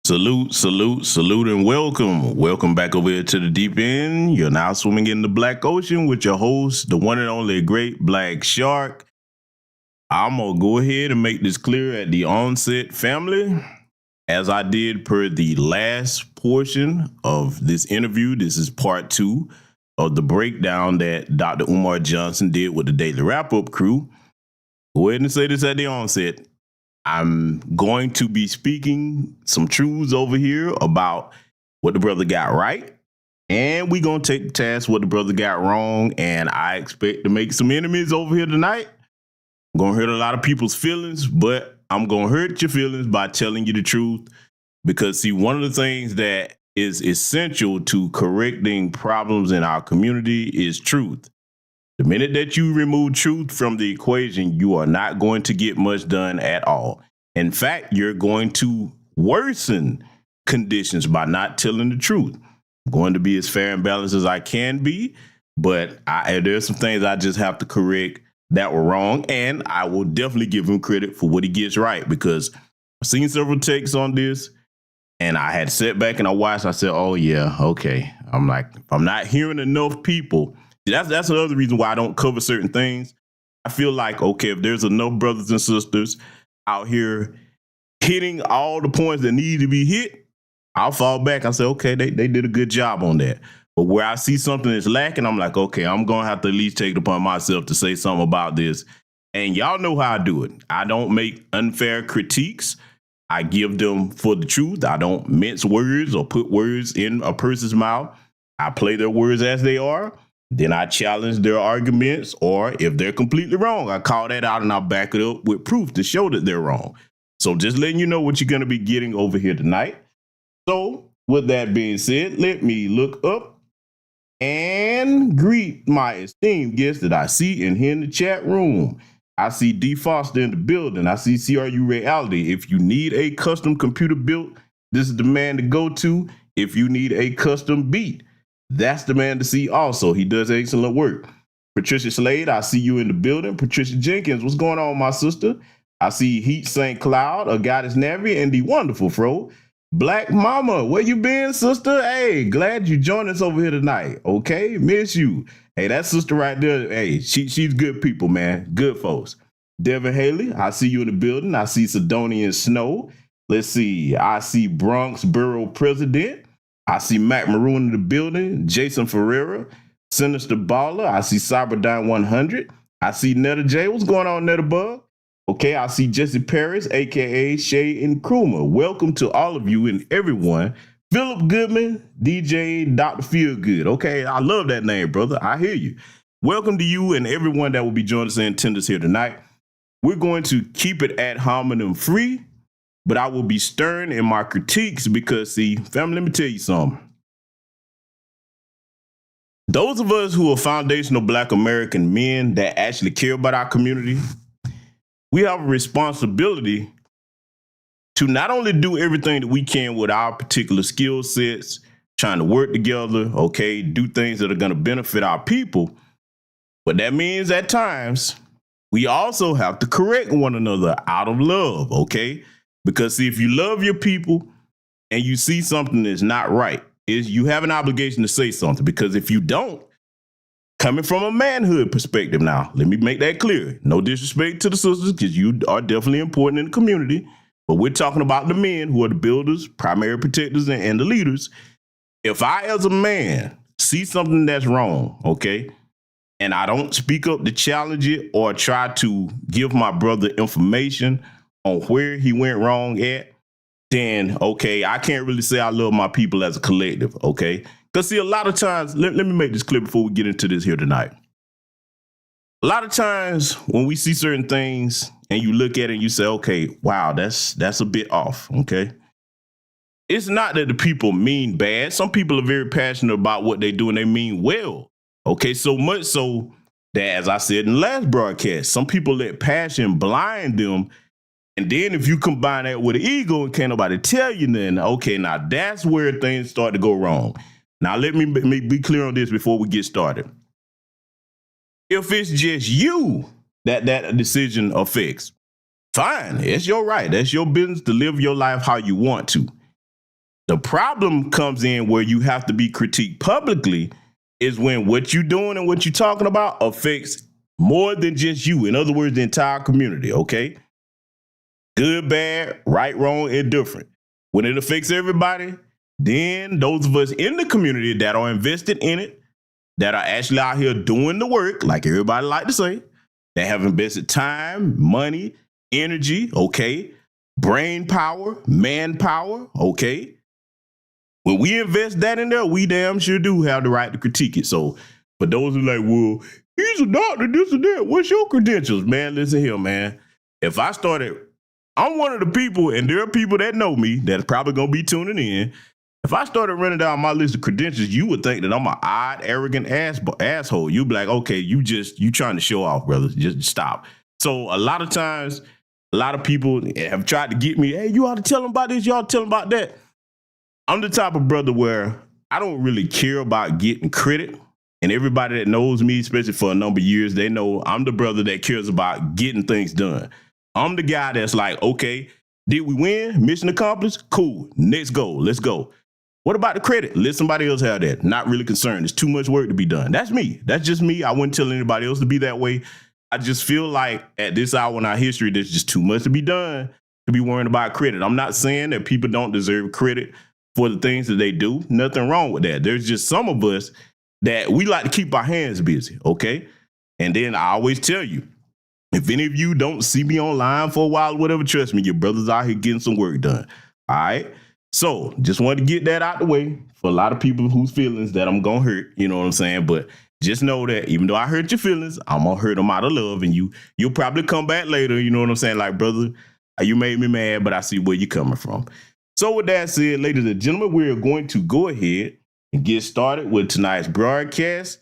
Salute, salute, salute, and welcome. Welcome back over here to the deep end. You're now swimming in the Black Ocean with your host, the one and only Great Black Shark. I'm going to go ahead and make this clear at the onset, family. As I did per the last portion of this interview, this is part 2 of the breakdown that Dr. Umar Johnson did with the Daily Wrap-Up crew. Go ahead and say this at the onset. I'm going to be speaking some truths over here about what the brother got right, and we're going to take the task what the brother got wrong, and I expect to make some enemies over here tonight. I'm going to hurt a lot of people's feelings, but I'm going to hurt your feelings by telling you the truth because, see, one of the things that is essential to correcting problems in our community is truth. The minute that you remove truth from the equation, you are not going to get much done at all. In fact, you're going to worsen conditions by not telling the truth. I'm going to be as fair and balanced as I can be, but there's some things I just have to correct that were wrong, and I will definitely give him credit for what he gets right because I've seen several takes on this, and I had sat back and I watched. I said, oh, yeah, okay. I'm like, if I'm not hearing enough people, that's another reason why I don't cover certain things. I feel like, okay, if there's enough brothers and sisters out here hitting all the points that need to be hit, I'll fall back. I say, okay, they did a good job on that. But where I see something that's lacking, I'm like, okay, I'm going to have to at least take it upon myself to say something about this. And y'all know how I do it. I don't make unfair critiques. I give them for the truth. I don't mince words or put words in a person's mouth. I play their words as they are. Then I challenge their arguments, or if they're completely wrong, I call that out and I'll back it up with proof to show that they're wrong. So just letting you know what you're going to be getting over here tonight. So with that being said, let me look up and greet my esteemed guests that I see in here in the chat room. I see D. Foster in the building. I see CRU Reality. If you need a custom computer built, this is the man to go to. If you need a custom beat, that's the man to see also. He does excellent work. Patricia Slade, I see you in the building. Patricia Jenkins, what's going on, my sister? I see Heat St. Cloud, a Goddess Navy, and the wonderful Fro. Black Mama, where you been, sister? Hey, glad you joined us over here tonight. Okay, miss you. Hey, that sister right there, hey, she's good people, man. Good folks. Devin Haley, I see you in the building. I see Sidonian Snow. Let's see. I see Bronx Borough President. I see Mac Maroon in the building, Jason Ferreira, Sinister Baller. I see Cyberdyne 100. I see Netta J. What's going on, Netta Bug? Okay, I see Jesse Paris, a.k.a. Shay and Kruma. Welcome to all of you and everyone. Philip Goodman, DJ Dr. Feelgood. Okay, I love that name, brother. I hear you. Welcome to you and everyone that will be joining us in attendance here tonight. We're going to keep it ad hominem free, but I will be stern in my critiques because, see, family, let me tell you something. Those of us who are foundational Black American men that actually care about our community, we have a responsibility to not only do everything that we can with our particular skill sets, trying to work together, okay, do things that are going to benefit our people, but that means at times we also have to correct one another out of love, okay? Because see, if you love your people and you see something that's not right, you have an obligation to say something. Because if you don't, coming from a manhood perspective now, let me make that clear. No disrespect to the sisters, because you are definitely important in the community. But we're talking about the men who are the builders, primary protectors, and the leaders. If I, as a man, see something that's wrong, okay, and I don't speak up to challenge it or try to give my brother information on where he went wrong at, then, okay, I can't really say I love my people as a collective, okay? Because, see, a lot of times, let me make this clear before we get into this here tonight. A lot of times when we see certain things and you look at it and you say, okay, wow, that's a bit off, okay? It's not that the people mean bad. Some people are very passionate about what they do and they mean well, okay? So much so that, as I said in the last broadcast, some people let passion blind them. And then if you combine that with an ego and can't nobody tell you nothing, okay, now that's where things start to go wrong. Now, let me be clear on this before we get started. If it's just you that decision affects, fine, it's your right. That's your business to live your life how you want to. The problem comes in where you have to be critiqued publicly is when what you're doing and what you're talking about affects more than just you. In other words, the entire community, okay? Good, bad, right, wrong, indifferent. When it affects everybody, then those of us in the community that are invested in it, that are actually out here doing the work, like everybody like to say, that have invested time, money, energy, okay, brain power, manpower, okay. When we invest that in there, we damn sure do have the right to critique it. So for those who like, well, he's a doctor, this and that, what's your credentials? Man, listen here, man. If I started, I'm one of the people, and there are people that know me that's probably going to be tuning in. If I started running down my list of credentials, you would think that I'm an odd, arrogant asshole. You'd be like, okay, you trying to show off, brother. Just stop. So a lot of times, a lot of people have tried to get me, hey, you ought to tell them about this, you ought to tell them about that. I'm the type of brother where I don't really care about getting credit. And everybody that knows me, especially for a number of years, they know I'm the brother that cares about getting things done. I'm the guy that's like, okay, did we win? Mission accomplished? Cool. Next goal. Let's go. What about the credit? Let somebody else have that. Not really concerned. It's too much work to be done. That's me. That's just me. I wouldn't tell anybody else to be that way. I just feel like at this hour in our history, there's just too much to be done to be worrying about credit. I'm not saying that people don't deserve credit for the things that they do. Nothing wrong with that. There's just some of us that we like to keep our hands busy, okay? And then I always tell you, if any of you don't see me online for a while, whatever, trust me, your brother's out here getting some work done, all right? So just wanted to get that out the way for a lot of people whose feelings that I'm going to hurt, you know what I'm saying? But just know that even though I hurt your feelings, I'm going to hurt them out of love, and you'll probably come back later, you know what I'm saying? Like, brother, you made me mad, but I see where you're coming from. So with that said, ladies and gentlemen, we're going to go ahead and get started with tonight's broadcast.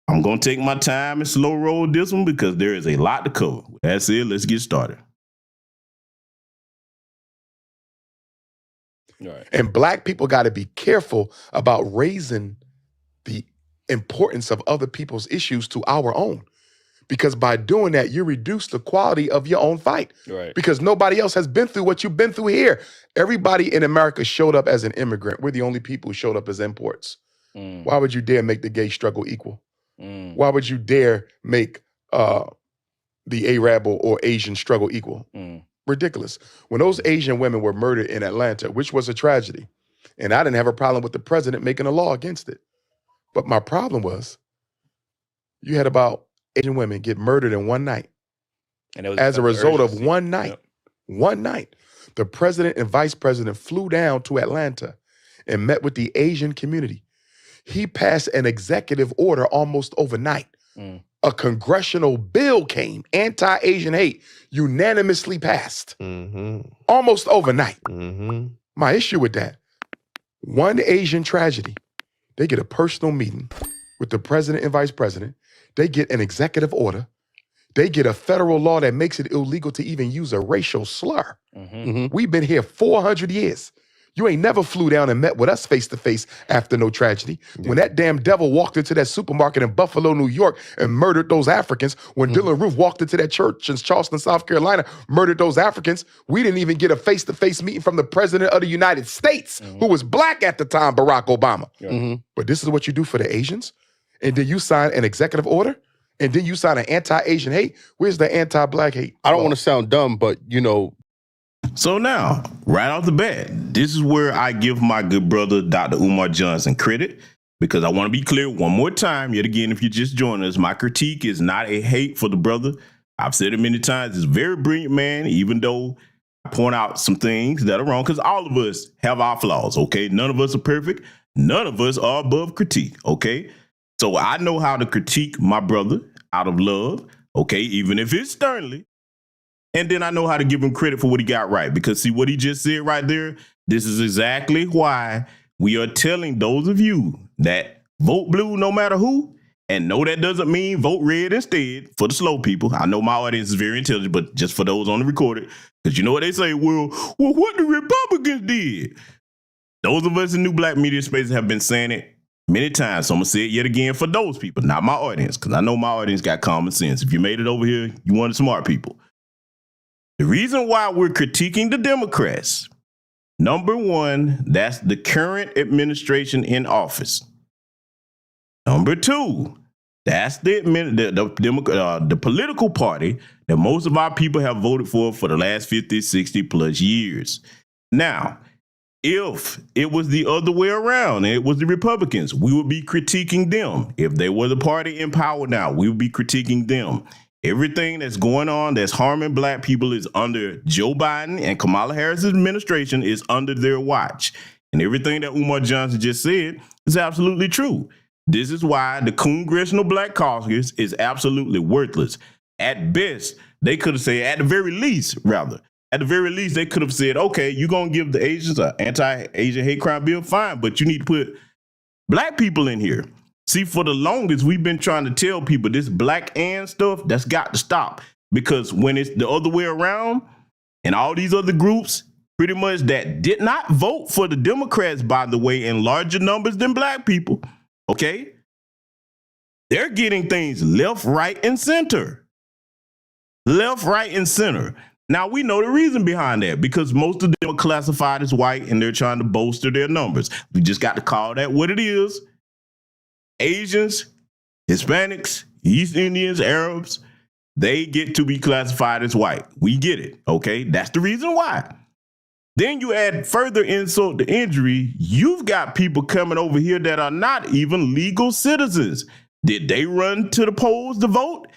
I'm going to take my time and slow roll this one because there is a lot to cover. With that said, let's get started. Right. And black people got to be careful about raising the importance of other people's issues to our own. Because by doing that, you reduce the quality of your own fight. Right. Because nobody else has been through what you've been through here. Everybody in America showed up as an immigrant. We're the only people who showed up as imports. Why would you dare make the gay struggle equal? Why would you dare make the Arab or Asian struggle equal? Ridiculous. When those Asian women were murdered in Atlanta, which was a tragedy, and I didn't have a problem with the president making a law against it. But my problem was you had about Asian women get murdered in one night. And it was as a result of one night. Yep. One night. The president and vice president flew down to Atlanta and met with the Asian community. He passed an executive order almost overnight. A congressional bill came, anti-Asian hate, unanimously passed. Almost overnight. My issue with that, one Asian tragedy, they get a personal meeting with the president and vice president. They get an executive order. They get a federal law that makes it illegal to even use a racial slur. We've been here 400 years. You ain't never flew down and met with us face to face after no tragedy. When that damn devil walked into that supermarket in Buffalo, New York and murdered those Africans, when Dylann Roof walked into that church in Charleston, South Carolina, murdered those Africans, we didn't even get a face-to-face meeting from the president of the United States, who was black at the time, Barack Obama. But this is what you do for the Asians? And then you sign an executive order? And then you sign an anti-Asian hate? Where's the anti-black hate? I don't want to sound dumb, but you know. So now, right off the bat, this is where I give my good brother, Dr. Umar Johnson, credit, because I want to be clear one more time, yet again, if you just joined us, my critique is not a hate for the brother. I've said it many times. He's a very brilliant man, even though I point out some things that are wrong, because all of us have our flaws, okay? None of us are perfect. None of us are above critique, okay? So I know how to critique my brother out of love, okay, even if it's sternly. And then I know how to give him credit for what he got right, because see what he just said right there? This is exactly why we are telling those of you that vote blue no matter who, and no, that doesn't mean vote red instead for the slow people. I know my audience is very intelligent, but just for those on the recorded, because you know what they say, well, what the Republicans did. Those of us in new black media spaces have been saying it many times, so I'm going to say it yet again for those people, not my audience, because I know my audience got common sense. If you made it over here, you one of the smart people. The reason why we're critiquing the Democrats, Number one, that's the current administration in office. Number two, that's the political party that most of our people have voted for the last 50, 60 plus years. Now, if it was the other way around and it was the Republicans, we would be critiquing them. If they were the party in power now, we would be critiquing them. Everything that's going on that's harming black people is under Joe Biden and Kamala Harris' administration is under their watch. And everything that Umar Johnson just said is absolutely true. This is why the Congressional Black Caucus is absolutely worthless. At best, they could have said, at the very least, they could have said, okay, you're going to give the Asians an anti-Asian hate crime bill, fine, but you need to put black people in here. See, for the longest, we've been trying to tell people this black and stuff, that's got to stop. Because when it's the other way around and all these other groups, pretty much that did not vote for the Democrats, by the way, in larger numbers than black people, okay? They're getting things left, right, and center. Left, right, and center. Now, we know the reason behind that because most of them are classified as white and they're trying to bolster their numbers. We just got to call that what it is. Asians, Hispanics, East Indians, Arabs, they get to be classified as white. We get it, okay? That's the reason why. Then you add further insult to injury. You've got people coming over here that are not even legal citizens. Did they run to the polls to vote?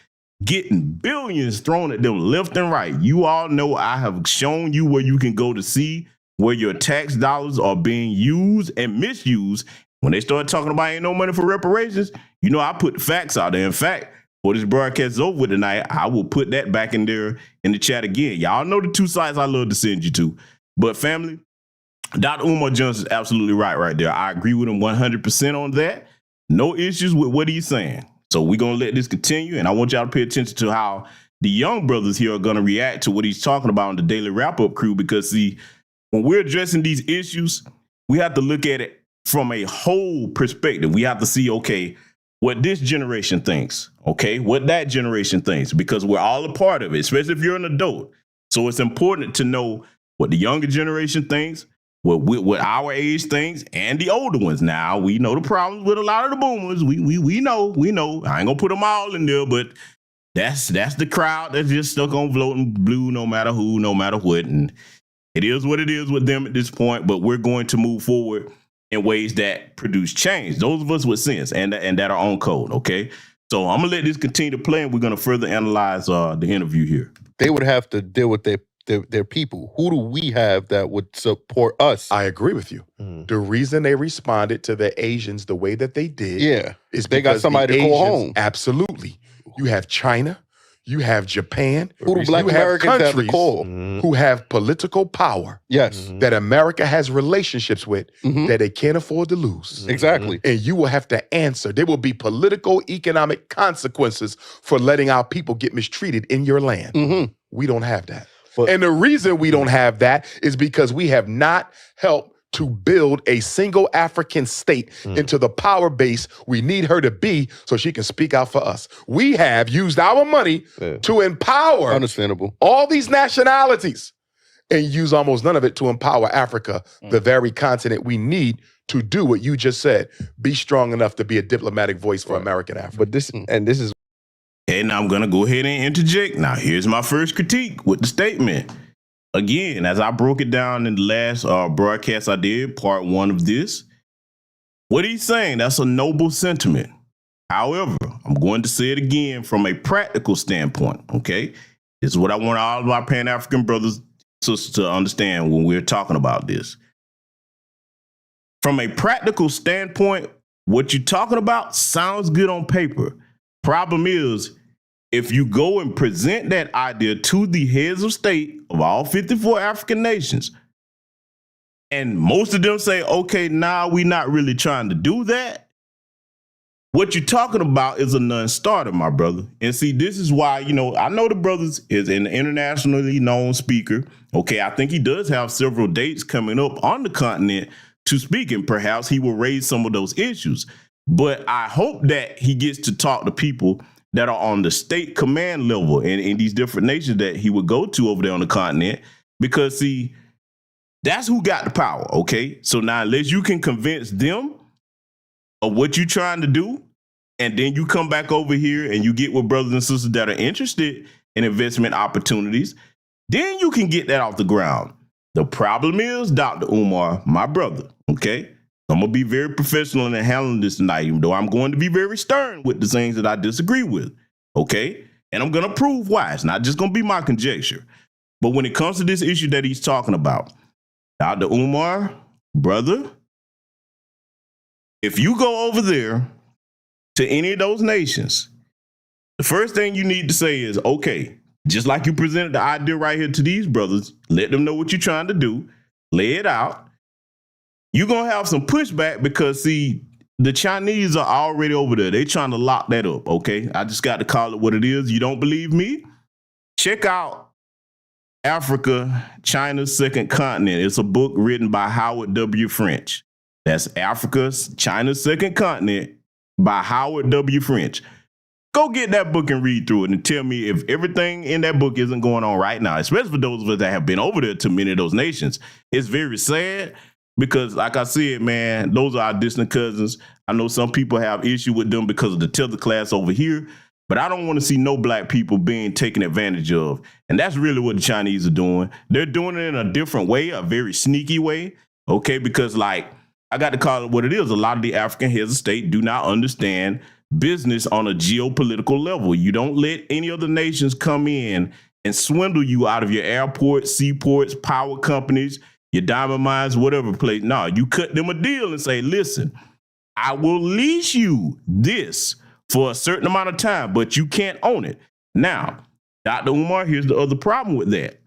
Getting billions thrown at them left and right. You all know I have shown you where you can go to see where your tax dollars are being used and misused. When they start talking about ain't no money for reparations, you know I put the facts out there. In fact, before this broadcast is over tonight, I will put that back in there in the chat again. Y'all know the two sites I love to send you to. But family, Dr. Umar Johnson is absolutely right there. I agree with him 100% on that. No issues with what he's saying. So we're going to let this continue, and I want y'all to pay attention to how the young brothers here are going to react to what he's talking about in the Daily Wrap-Up crew, because, see, when we're addressing these issues, we have to look at it from a whole perspective. We have to see, okay, what this generation thinks, okay, what that generation thinks, because we're all a part of it, especially if you're an adult. So it's important to know what the younger generation thinks, what our age thinks, and the older ones. Now, we know the problems with a lot of the boomers. We know. I ain't gonna put them all in there, but that's the crowd that's just stuck on voting blue no matter who, no matter what. And it is what it is with them at this point, but we're going to move forward in ways that produce change. Those of us with sense and that are on code, okay? So I'm gonna let this continue to play, and we're gonna further analyze the interview here. They would have to deal with their people. Who do we have that would support us? I agree with you. The reason they responded to the Asians the way that they did is they got somebody to call home. Absolutely. You have China, you have Japan, who do black Americans have to call? Who have political power that America has relationships with that they can't afford to lose. Exactly. And you will have to answer. There will be political, economic consequences for letting our people get mistreated in your land. We don't have that. And the reason we don't have that is because we have not helped to build a single African state into the power base we need her to be so she can speak out for us. We have used our money to empower all these nationalities and use almost none of it to empower Africa, the very continent we need to do what you just said, be strong enough to be a diplomatic voice for American Africa. But this is. And I'm going to go ahead and interject. Now, here's my first critique with the statement. Again, as I broke it down in the last broadcast I did, part one of this, what he's saying, that's a noble sentiment. However, I'm going to say it again from a practical standpoint, okay? This is what I want all of our Pan-African brothers and sisters to understand when we're talking about this. From a practical standpoint, what you're talking about sounds good on paper. Problem is, if you go and present that idea to the heads of state of all 54 African nations, and most of them say, okay, nah, we're not really trying to do that, what you're talking about is a non-starter, my brother. And see, this is why, I know the brothers is an internationally known speaker. Okay, I think he does have several dates coming up on the continent to speak, and perhaps he will raise some of those issues. But I hope that he gets to talk to people that are on the state command level in these different nations that he would go to over there on the continent. Because, see, That's who got the power, okay? So now unless you can convince them of what you're trying to do, and then you come back over here and you get with brothers and sisters that are interested in investment opportunities, then you can get that off the ground. The problem is, Dr. Umar, my brother, okay? I'm going to be very professional in handling this tonight, even though I'm going to be very stern with the things that I disagree with, okay? And I'm going to prove why. It's not just going to be my conjecture. But when it comes to this issue that he's talking about, Dr. Umar, brother, if you go over there to any of those nations, the first thing you need to say is, okay, just like you presented the idea right here to these brothers, let them know what you're trying to do, lay it out. You're going to have some pushback because, see, the Chinese are already over there. They're trying to lock that up, okay? I just got to call it what it is. You don't believe me? Check out Africa, China's Second Continent. It's a book written by Howard W. French. That's Africa's China's Second Continent by Howard W. French. Go get that book and read through it and tell me if everything in that book isn't going on right now, especially for those of us that have been over there to many of those nations. It's very sad because, like I said, man, those are our distant cousins. I know some people have issue with them because of the tether class over here, but I don't want to see no black people being taken advantage of. And that's really what the Chinese are doing. They're doing it in a different way, a very sneaky way, okay? Because, like, I got to call it what it is. A lot of the African heads of state do not understand business on a geopolitical level. You don't let any other nations come in and swindle you out of your airports, seaports, power companies, your diamond mines, whatever place. No, you cut them a deal and say, listen, I will lease you this for a certain amount of time, but you can't own it. Now, Dr. Umar, here's the other problem with that.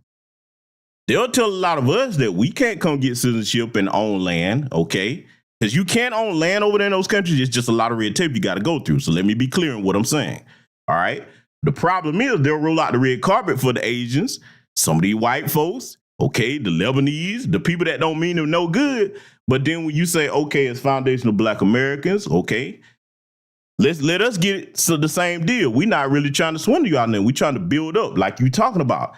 They'll tell a lot of us that we can't come get citizenship and own land, okay? Because you can't own land over there in those countries. It's just a lot of red tape you got to go through. So let me be clear on what I'm saying, all right? The problem is they'll roll out the red carpet for the Asians, some of these white folks, okay, the Lebanese, the people that don't mean them no good. But then when you say, okay, it's foundational Black Americans, okay, let us get the same deal. We're not really trying to swindle you out there. We're trying to build up like you're talking about.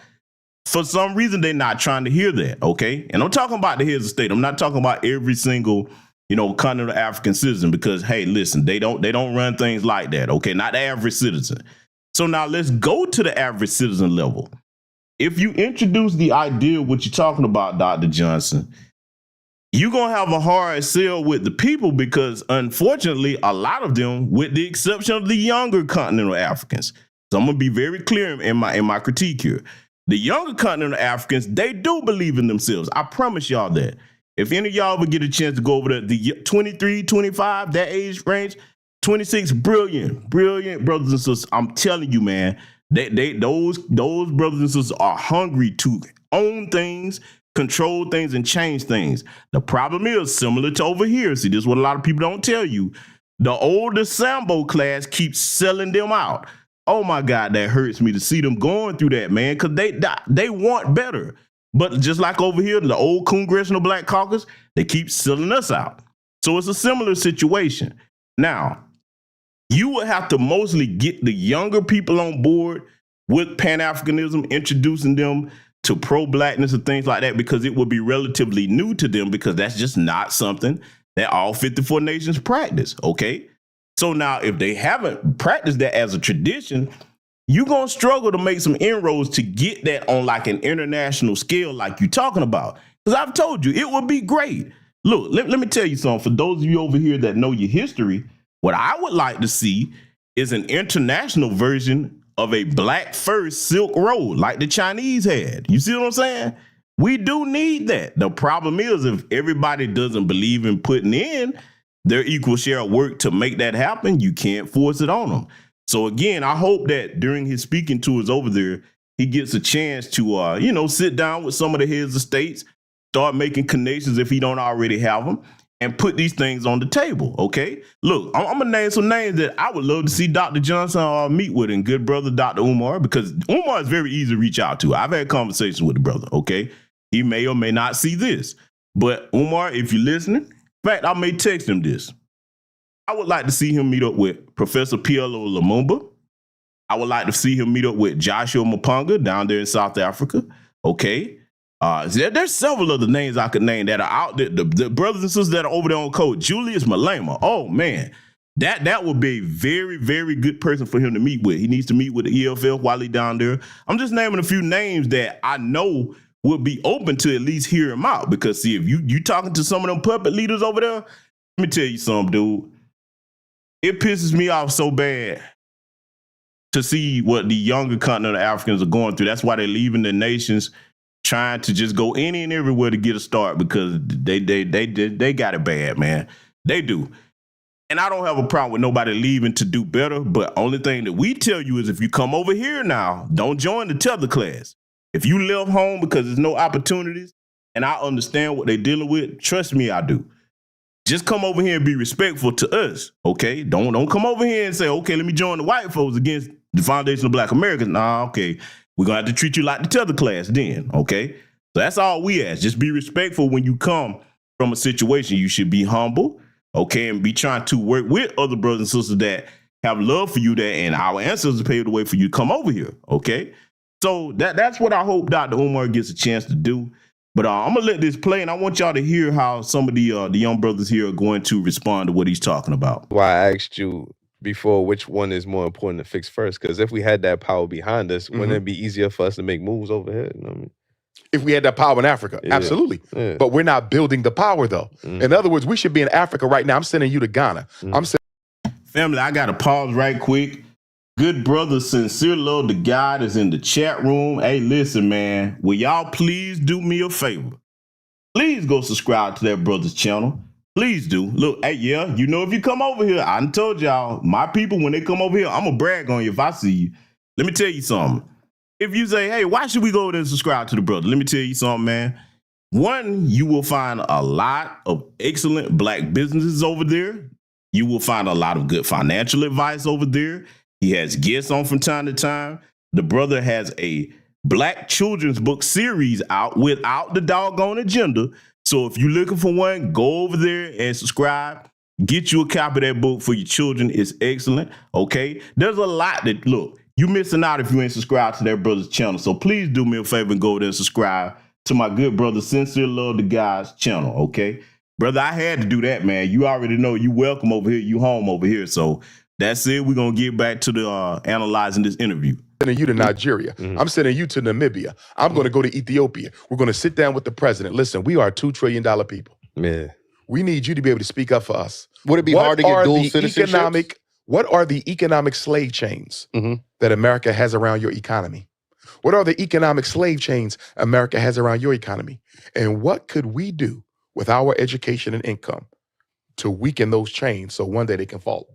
For some reason, they're not trying to hear that, okay? And I'm talking about the heads of state. I'm not talking about every single, continental African citizen because, hey, listen, they don't run things like that, okay? Not the average citizen. So now let's go to the average citizen level. If you introduce the idea of what you're talking about, Dr. Johnson, you're going to have a hard sell with the people because, unfortunately, a lot of them, with the exception of the younger continental Africans, so I'm going to be very clear in my critique here. The younger continental Africans, they do believe in themselves. I promise y'all that. If any of y'all ever get a chance to go over there, the 23, 25, that age range, 26, brilliant brothers and sisters. I'm telling you, man, those brothers and sisters are hungry to own things, control things, and change things. The problem is similar to over here. See, this is what a lot of people don't tell you. The older Sambo class keeps selling them out. Oh my God, that hurts me to see them going through that, man, because they want better. But just like over here, the old Congressional Black Caucus, they keep selling us out. So it's a similar situation. Now, you would have to mostly get the younger people on board with Pan-Africanism, introducing them to pro-blackness and things like that, because it would be relatively new to them because that's just not something that all 54 nations practice, okay? So now if they haven't practiced that as a tradition, you're going to struggle to make some inroads to get that on like an international scale like you're talking about. Because I've told you, it would be great. Look, let me tell you something. For those of you over here that know your history, what I would like to see is an international version of a Black first Silk Road like the Chinese had. You see what I'm saying? We do need that. The problem is if everybody doesn't believe in putting in their equal share of work to make that happen, you can't force it on them. So again, I hope that during his speaking tours over there, he gets a chance to, sit down with some of the heads of states, start making connections if he don't already have them, and put these things on the table, okay? Look, I'm going to name some names that I would love to see Dr. Johnson meet with, and good brother Dr. Umar, because Umar is very easy to reach out to. I've had conversations with the brother, okay? He may or may not see this. But Umar, if you're listening, in fact, I may text him this. I would like to see him meet up with Professor PLO Lumumba. I would like to see him meet up with Joshua Mapanga down there in South Africa. Okay. There's several other names I could name that are out there. The brothers and sisters that are over there on code. Julius Malema. Oh man, that would be a very, very good person for him to meet with. He needs to meet with the EFL while he's down there. I'm just naming a few names that I know would be open to at least hear him out. Because see, if you talking to some of them puppet leaders over there, let me tell you something, dude. It pisses me off so bad to see what the younger continent of Africans are going through. That's why they're leaving the nations, trying to just go any and everywhere to get a start, because they got it bad, man. They do. And I don't have a problem with nobody leaving to do better, but only thing that we tell you is if you come over here now, don't join the tether class. If you left home because there's no opportunities, and I understand what they're dealing with, trust me, I do. Just come over here and be respectful to us, okay? Don't come over here and say, okay, let me join the white folks against the Foundation of Black Americans. Nah, okay. We're going to have to treat you like the tether class then, okay? So that's all we ask. Just be respectful when you come from a situation. You should be humble, okay, and be trying to work with other brothers and sisters that have love for you, that and our ancestors paved the way for you to come over here, okay? So that's what I hope Dr. Umar gets a chance to do. But I'm going to let this play, and I want y'all to hear how some of the young brothers here are going to respond to what he's talking about. Why I asked you before which one is more important to fix first, because if we had that power behind us, wouldn't it be easier for us to make moves over here? You know what I mean? If we had that power in Africa, absolutely. Yeah. But we're not building the power, though. In other words, we should be in Africa right now. I'm sending you to Ghana. Family, I got to pause right quick. Good brother, sincere love to God is in the chat room. Hey, listen, man, will y'all please do me a favor? Please go subscribe to that brother's channel. Please do. Look, hey, yeah, you know, if you come over here, I done told y'all, my people, when they come over here, I'm going to brag on you if I see you. Let me tell you something. If you say, hey, why should we go over there and subscribe to the brother? Let me tell you something, man. One, you will find a lot of excellent black businesses over there. You will find a lot of good financial advice over there. He has guests on from time to time. The brother has a black children's book series out without the doggone agenda. So if you're looking for one, go over there and subscribe. Get you a copy of that book for your children. It's excellent, okay? There's a lot that, look, you're missing out if you ain't subscribed to that brother's channel. So please do me a favor and go there and subscribe to my good brother, Sincere Love to God's channel, okay? Brother, I had to do that, man. You already know you welcome over here. You home over here. So that's it. We're going to get back to the analyzing this interview. I'm sending you to Nigeria. I'm sending you to Namibia. I'm going to go to Ethiopia. We're going to sit down with the president. Listen, we are $2 trillion people. Yeah. We need you to be able to speak up for us. Would it be hard to get dual citizenship? What are the economic slave chains that America has around your economy? What are the economic slave chains America has around your economy? And what could we do with our education and income to weaken those chains so one day they can fall?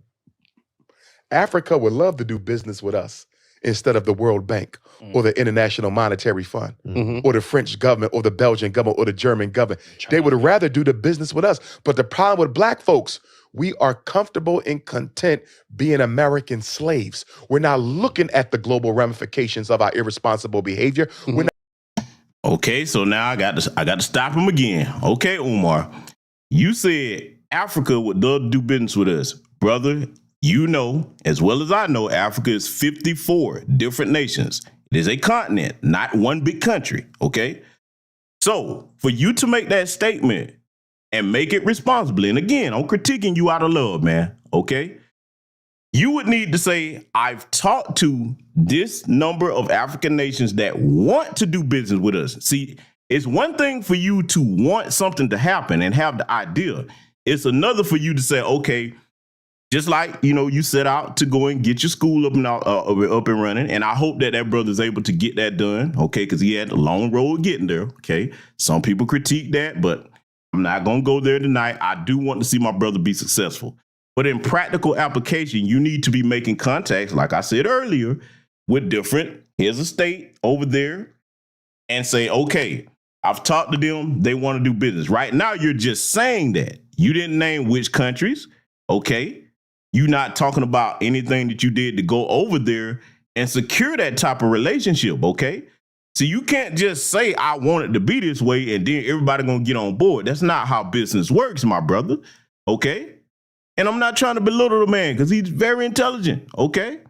Africa would love to do business with us instead of the World Bank or the International Monetary Fund or the French government or the Belgian government or the German government. They would rather do the business with us. But the problem with black folks, we are comfortable and content being American slaves. We're not looking at the global ramifications of our irresponsible behavior. We're not. Okay, so now I got to stop him again. Okay, Umar, you said Africa would love to do business with us. Brother, you know, as well as I know, Africa is 54 different nations. It is a continent, not one big country, okay? So for you to make that statement and make it responsibly, and again, I'm critiquing you out of love, man, okay? You would need to say, I've talked to this number of African nations that want to do business with us. See, it's one thing for you to want something to happen and have the idea. It's another for you to say, okay, just like, you know, you set out to go and get your school up and running. And I hope that that brother's able to get that done, okay, because he had a long road getting there, okay? Some people critique that, but I'm not going to go there tonight. I do want to see my brother be successful. But in practical application, you need to be making contacts, like I said earlier, with different heads of state over there and say, okay, I've talked to them. They want to do business. Right now, you're just saying that. You didn't name which countries, okay? You're not talking about anything that you did to go over there and secure that type of relationship, okay? So you can't just say, I want it to be this way, and then everybody going to get on board. That's not how business works, my brother, okay? And I'm not trying to belittle the man because he's very intelligent, okay?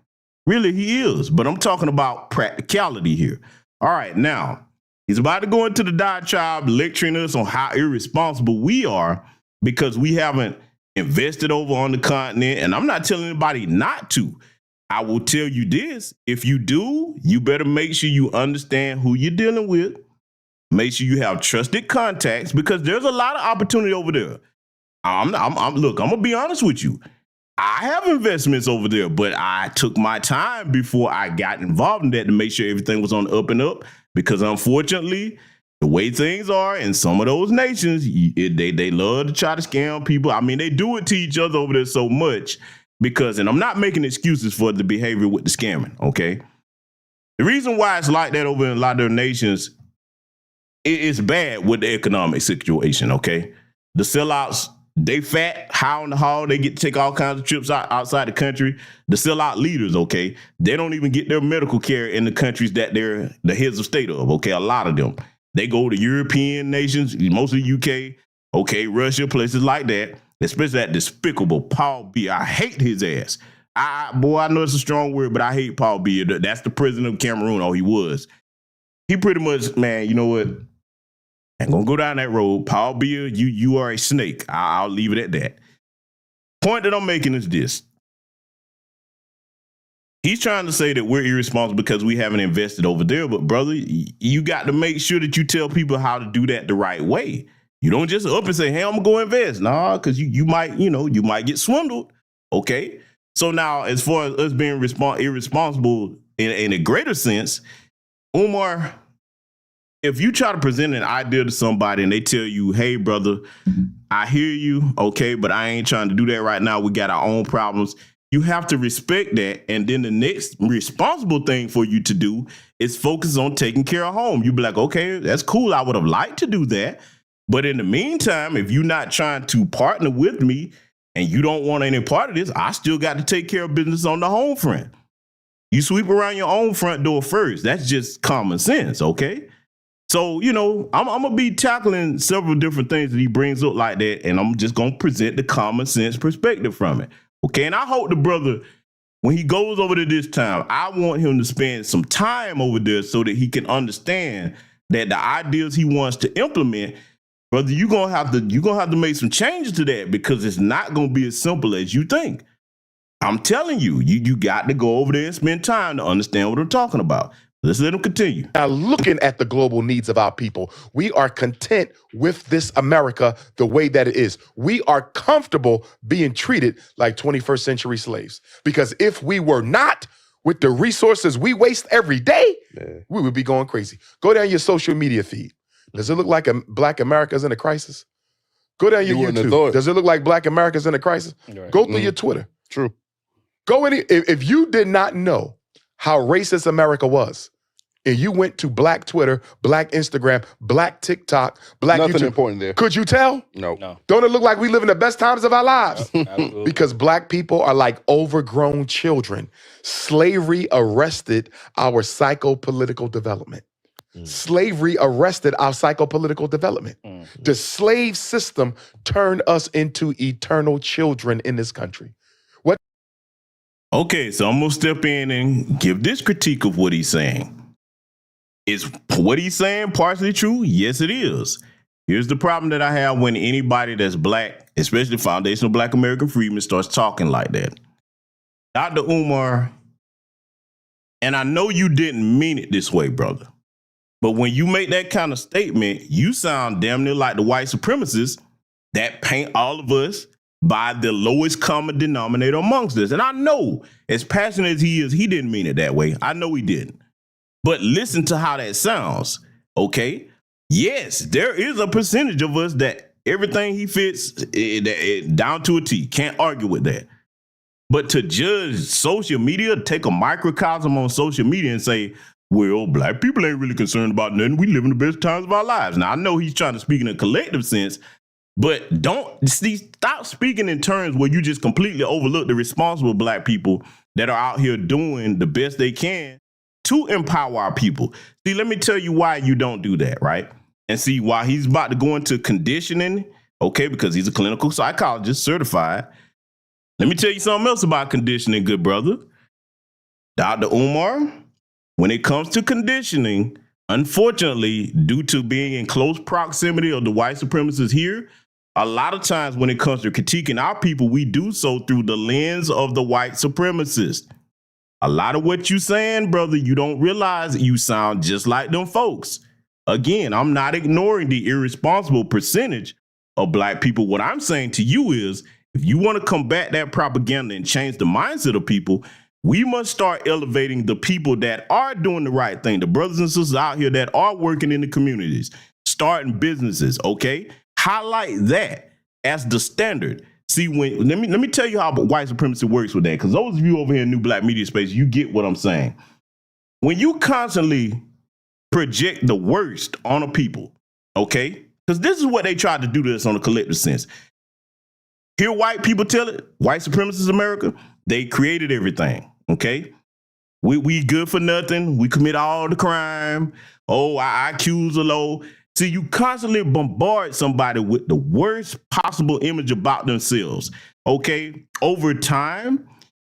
Really, he is. But I'm talking about practicality here. All right, now, He's about to go into the diatribe lecturing us on how irresponsible we are because we haven't invested over on the continent. And I'm not telling anybody not to. I will tell you this. If you do, you better make sure you understand who you're dealing with. Make sure you have trusted contacts because there's a lot of opportunity over there. Look, I'm going to be honest with you. I have investments over there, but I took my time before I got involved in that to make sure everything was on the up and up because unfortunately, the way things are in some of those nations, they love to try to scam people. I mean, they do it to each other over there so much because, and I'm not making excuses for the behavior with the scamming, okay? The reason why it's like that over in a lot of their nations, it's bad with the economic situation, okay? The sellouts, they fat, high on the hall, they get to take all kinds of trips outside the country. The sellout leaders, okay, they don't even get their medical care in the countries that they're the heads of state of, okay? A lot of them. They go to European nations, mostly UK, okay, Russia, places like that, especially that despicable Paul B. I hate his ass. I know it's a strong word, but I hate Paul B. That's the president of Cameroon, or he was. He pretty much, man, you know what? I'm going to go down that road. Paul Biya, you are a snake. I'll leave it at that. Point that I'm making is this. He's trying to say that we're irresponsible because we haven't invested over there. But, brother, you got to make sure that you tell people how to do that the right way. You don't just up and say, hey, I'm going to go invest. Nah, because you might get swindled. Okay? So now, as far as us being irresponsible in a greater sense, Umar, if you try to present an idea to somebody and they tell you, hey, brother, I hear you, okay, but I ain't trying to do that right now. We got our own problems. You have to respect that. And then the next responsible thing for you to do is focus on taking care of home. You be like, okay, that's cool. I would have liked to do that. But in the meantime, if you're not trying to partner with me and you don't want any part of this, I still got to take care of business on the home front. You sweep around your own front door first. That's just common sense, okay? So, I'm going to be tackling several different things that he brings up like that, and I'm just going to present the common sense perspective from it. Okay, and I hope the brother, when he goes over there this time, I want him to spend some time over there so that he can understand that the ideas he wants to implement, brother, you're gonna have to make some changes to that because it's not gonna be as simple as you think. I'm telling you, you got to go over there and spend time to understand what I'm talking about. Let's let him continue. Now, looking at the global needs of our people, we are content with this America the way that it is. We are comfortable being treated like 21st century slaves. Because if we were not, with the resources we waste every day, we would be going crazy. Go down your social media feed. Does it look like Black America's in a crisis? Go down your YouTube. Does it look like Black America's in a crisis? Right. Go through your Twitter. True. If you did not know how racist America was, and you went to Black Twitter, Black Instagram, Black TikTok, Black Nothing YouTube, important there. could you tell? No. Don't it look like we live in the best times of our lives? Absolutely. Because Black people are like overgrown children. Slavery arrested our psychopolitical development. Slavery arrested our psychopolitical development. The slave system turned us into eternal children in this country. Okay, so I'm going to step in and give this critique of what he's saying. Is what he's saying partially true? Yes, it is. Here's the problem that I have when anybody that's Black, especially foundational Black American freedmen, starts talking like that. Dr. Umar, and I know you didn't mean it this way, brother, but when you make that kind of statement, you sound damn near like the white supremacists that paint all of us by the lowest common denominator amongst us. And I know, as passionate as he is, he didn't mean it that way. I know he didn't. But listen to how that sounds, okay? Yes, there is a percentage of us that everything he fits down to a T. Can't argue with that. But to judge social media, take a microcosm on social media and say, well, Black people ain't really concerned about nothing. We live in the best times of our lives. Now, I know he's trying to speak in a collective sense, but stop speaking in terms where you just completely overlook the responsible Black people that are out here doing the best they can to empower our people. See, let me tell you why you don't do that, right? And see why he's about to go into conditioning, okay, because he's a clinical psychologist certified. Let me tell you something else about conditioning, good brother. Dr. Umar, when it comes to conditioning, Unfortunately, due to being in close proximity of the white supremacists here, a lot of times when it comes to critiquing our people, we do so through the lens of the white supremacists. A lot of what you saying, brother, you don't realize you sound just like them folks. Again, I'm not ignoring the irresponsible percentage of black people. What I'm saying to you is, if you want to combat that propaganda and change the mindset of people, we must start elevating the people that are doing the right thing, the brothers and sisters out here that are working in the communities, starting businesses, okay? Highlight that as the standard. See, let me tell you how white supremacy works with that, because those of you over here in New Black Media Space, you get what I'm saying. When you constantly project the worst on a people, okay? Because this is what they tried to do to us on a collective sense. Hear white people tell it, white supremacist America, they created everything, okay? We good for nothing. We commit all the crime. Oh, our IQs are low. See, you constantly bombard somebody with the worst possible image about themselves, okay? Over time,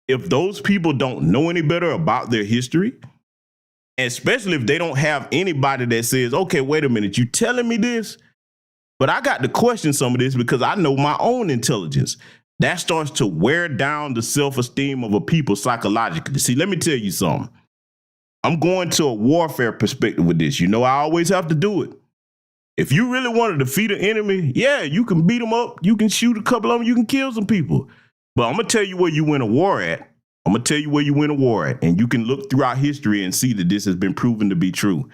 if those people don't know any better about their history, especially if they don't have anybody that says, okay, wait a minute, you telling me this? But I got to question some of this because I know my own intelligence. That starts to wear down the self-esteem of a people psychologically. See, let me tell you something. I'm going to a warfare perspective with this. You know, I always have to do it. If you really want to defeat an enemy, yeah, you can beat them up. You can shoot a couple of them. You can kill some people. But I'm going to tell you where you win a war at. I'm going to tell you where you win a war at. And you can look throughout history and see that this has been proven to be true.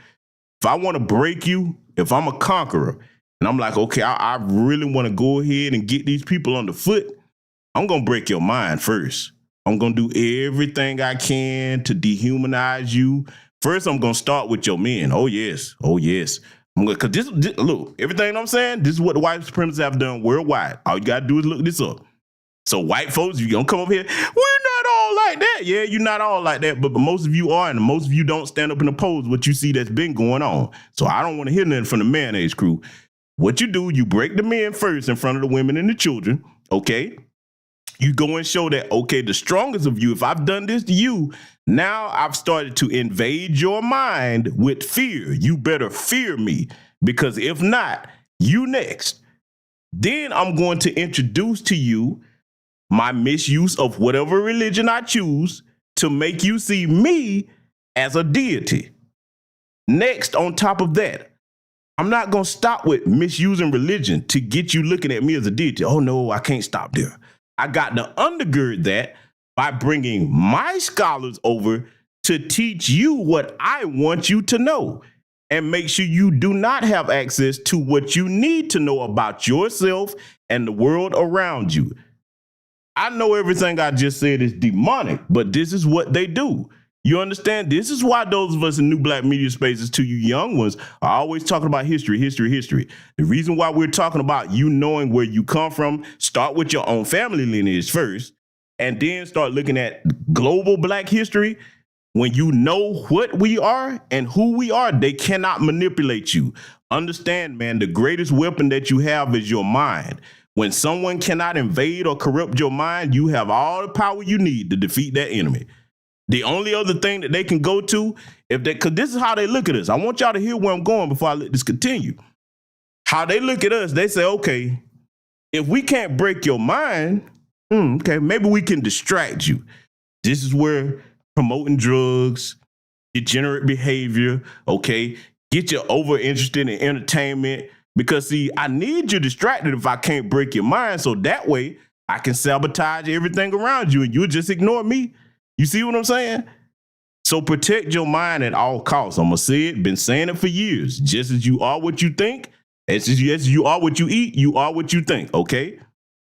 If I want to break you, if I'm a conqueror, and I'm like, okay, I really want to go ahead and get these people on the foot, I'm going to break your mind first. I'm going to do everything I can to dehumanize you. First, I'm going to start with your men. Oh, yes. Oh, yes. Because this, look, everything I'm saying, this is what the white supremacists have done worldwide. All you got to do is look this up. So white folks, you going to come up here, we're not all like that. Yeah, you're not all like that, but most of you are, and most of you don't stand up and oppose what you see that's been going on. So I don't want to hear nothing from the mayonnaise crew. What you do, you break the men first in front of the women and the children, okay? You go and show that, okay, the strongest of you, if I've done this to you, now I've started to invade your mind with fear. You better fear me, because if not, you next. Then I'm going to introduce to you my misuse of whatever religion I choose to make you see me as a deity. Next, on top of that, I'm not going to stop with misusing religion to get you looking at me as a deity. Oh, no, I can't stop there. I got to undergird that by bringing my scholars over to teach you what I want you to know and make sure you do not have access to what you need to know about yourself and the world around you. I know everything I just said is demonic, but this is what they do. You understand? This is why those of us in New Black Media Spaces, to you young ones, are always talking about history. The reason why we're talking about you knowing where you come from, start with your own family lineage first, and then start looking at global Black history. When you know what we are and who we are, they cannot manipulate you. Understand, man, the greatest weapon that you have is your mind. When someone cannot invade or corrupt your mind, you have all the power you need to defeat that enemy. The only other thing that they can go to, because this is how they look at us. I want y'all to hear where I'm going before I let this continue. How they look at us, they say, okay, if we can't break your mind, okay, maybe we can distract you. This is where promoting drugs, degenerate behavior, okay, get you over interested in entertainment. Because, see, I need you distracted if I can't break your mind, so that way I can sabotage everything around you and you'll just ignore me. You see what I'm saying? So protect your mind at all costs. I'm going to say it, been saying it for years. Just as you are what you think, as you are what you eat, you are what you think, okay?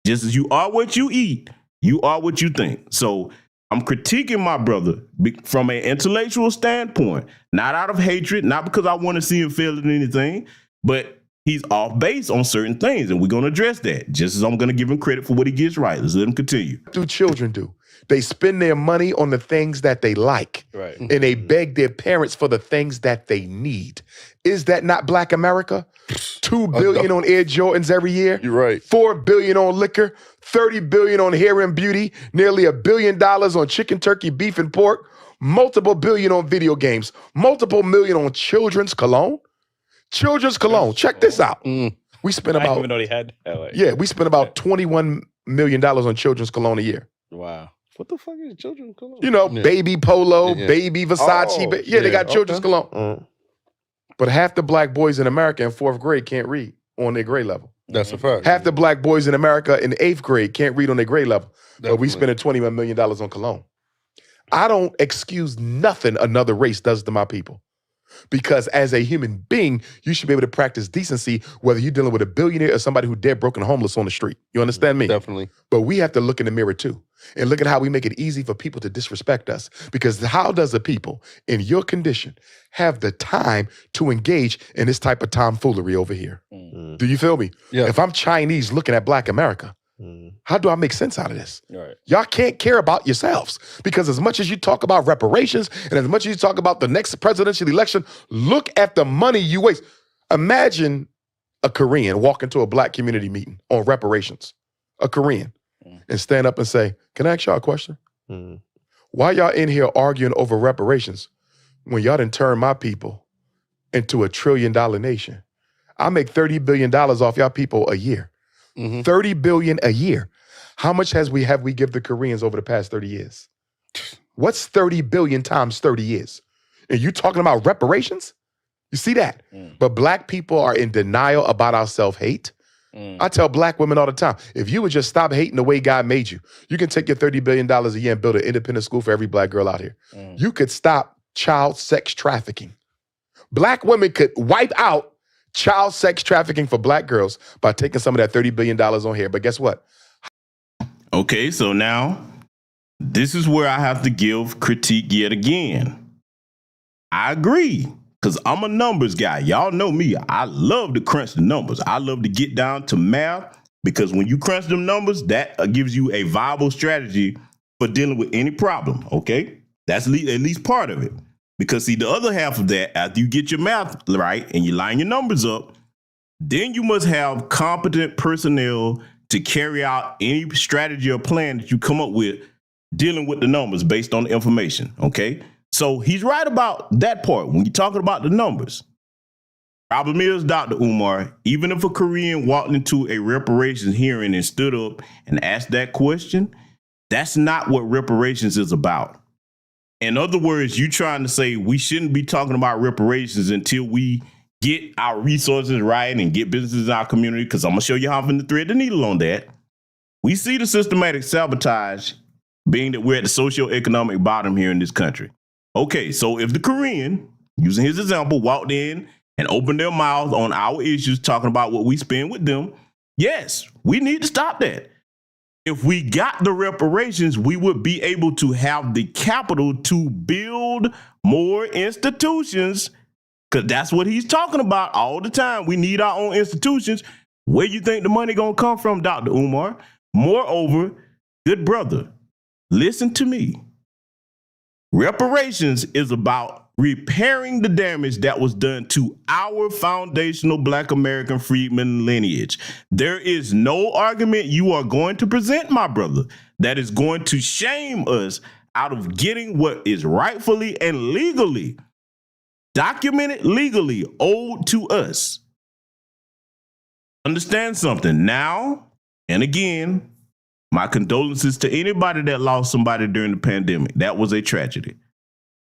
Just as you are what you eat, you are what you think. So I'm critiquing my brother from an intellectual standpoint, not out of hatred, not because I want to see him fail at anything, but he's off base on certain things, and we're going to address that, just as I'm going to give him credit for what he gets right. Let's let him continue. What do children do? They spend their money on the things that they like, Right. and they beg their parents for the things that they need. Is that not Black America? $2 billion on Air Jordans every year. You're right. $4 billion on liquor, $30 billion on hair and beauty, nearly $1 billion on chicken, turkey, beef, and pork. multiple billion on video games, multiple million on children's cologne. Children's cologne. Check this out. We spent I didn't about even know they had that. we spent about $21 million on children's cologne a year. Wow. What the fuck is children cologne? You know, baby Polo, baby Versace. They got children's cologne. But half the black boys in America in 4th grade can't read on their grade level. That's a fact. Half the black boys in America in 8th grade can't read on their grade level. But we spending $21 million on cologne. I don't excuse nothing another race does to my people. Because as a human being, you should be able to practice decency, whether you're dealing with a billionaire or somebody who's dead, broken, homeless on the street. You understand me? Definitely. But we have to look in the mirror too and look at how we make it easy for people to disrespect us. Because how does a people in your condition have the time to engage in this type of tomfoolery over here? Do you feel me? Yeah. If I'm Chinese looking at Black America, how do I make sense out of this? Right. Y'all can't care about yourselves because as much as you talk about reparations and as much as you talk about the next presidential election, look at the money you waste. Imagine a Korean walk into a black community meeting on reparations, a Korean, and stand up and say, can I ask y'all a question? Why y'all in here arguing over reparations when y'all done turned my people into $1 trillion nation? I make $30 billion off y'all people a year. $30 billion a year. How much have we give the Koreans over the past 30 years? What's 30 billion times 30 years? And you talking about reparations? You see that? But black people are in denial about our self-hate. I tell black women all the time, if you would just stop hating the way God made you, you can take your $30 billion a year and build an independent school for every black girl out here. You could stop child sex trafficking. Black women could wipe out child sex trafficking for black girls by taking some of that $30 billion on here. But guess what? Okay, so now this is where I have to give critique yet again. I agree, because I'm a numbers guy. Y'all know me. I love to crunch the numbers. I love to get down to math, because when you crunch them numbers, that gives you a viable strategy for dealing with any problem, okay? That's at least part of it. Because see, the other half of that, after you get your math right and you line your numbers up, then you must have competent personnel to carry out any strategy or plan that you come up with dealing with the numbers based on the information, okay? So he's right about that part when you're talking about the numbers. Problem is, Dr. Umar, even if a Korean walked into a reparations hearing and stood up and asked that question, that's not what reparations is about. In other words, you trying to say we shouldn't be talking about reparations until we get our resources right and get businesses in our community, because I'm going to show you how I'm going to thread the needle on that. We see the systematic sabotage being that we're at the socioeconomic bottom here in this country. Okay, so if the Korean, using his example, walked in and opened their mouths on our issues, talking about what we spend with them, yes, we need to stop that. If we got the reparations, we would be able to have the capital to build more institutions, because that's what he's talking about all the time. We need our own institutions. Where you think the money gonna come from, Dr. Umar? Moreover, good brother, listen to me. Reparations is about repairing the damage that was done to our foundational Black American freedmen lineage. There is no argument you are going to present, my brother, that is going to shame us out of getting what is rightfully and legally, documented legally, owed to us. Understand something now, and again, my condolences to anybody that lost somebody during the pandemic. That was a tragedy.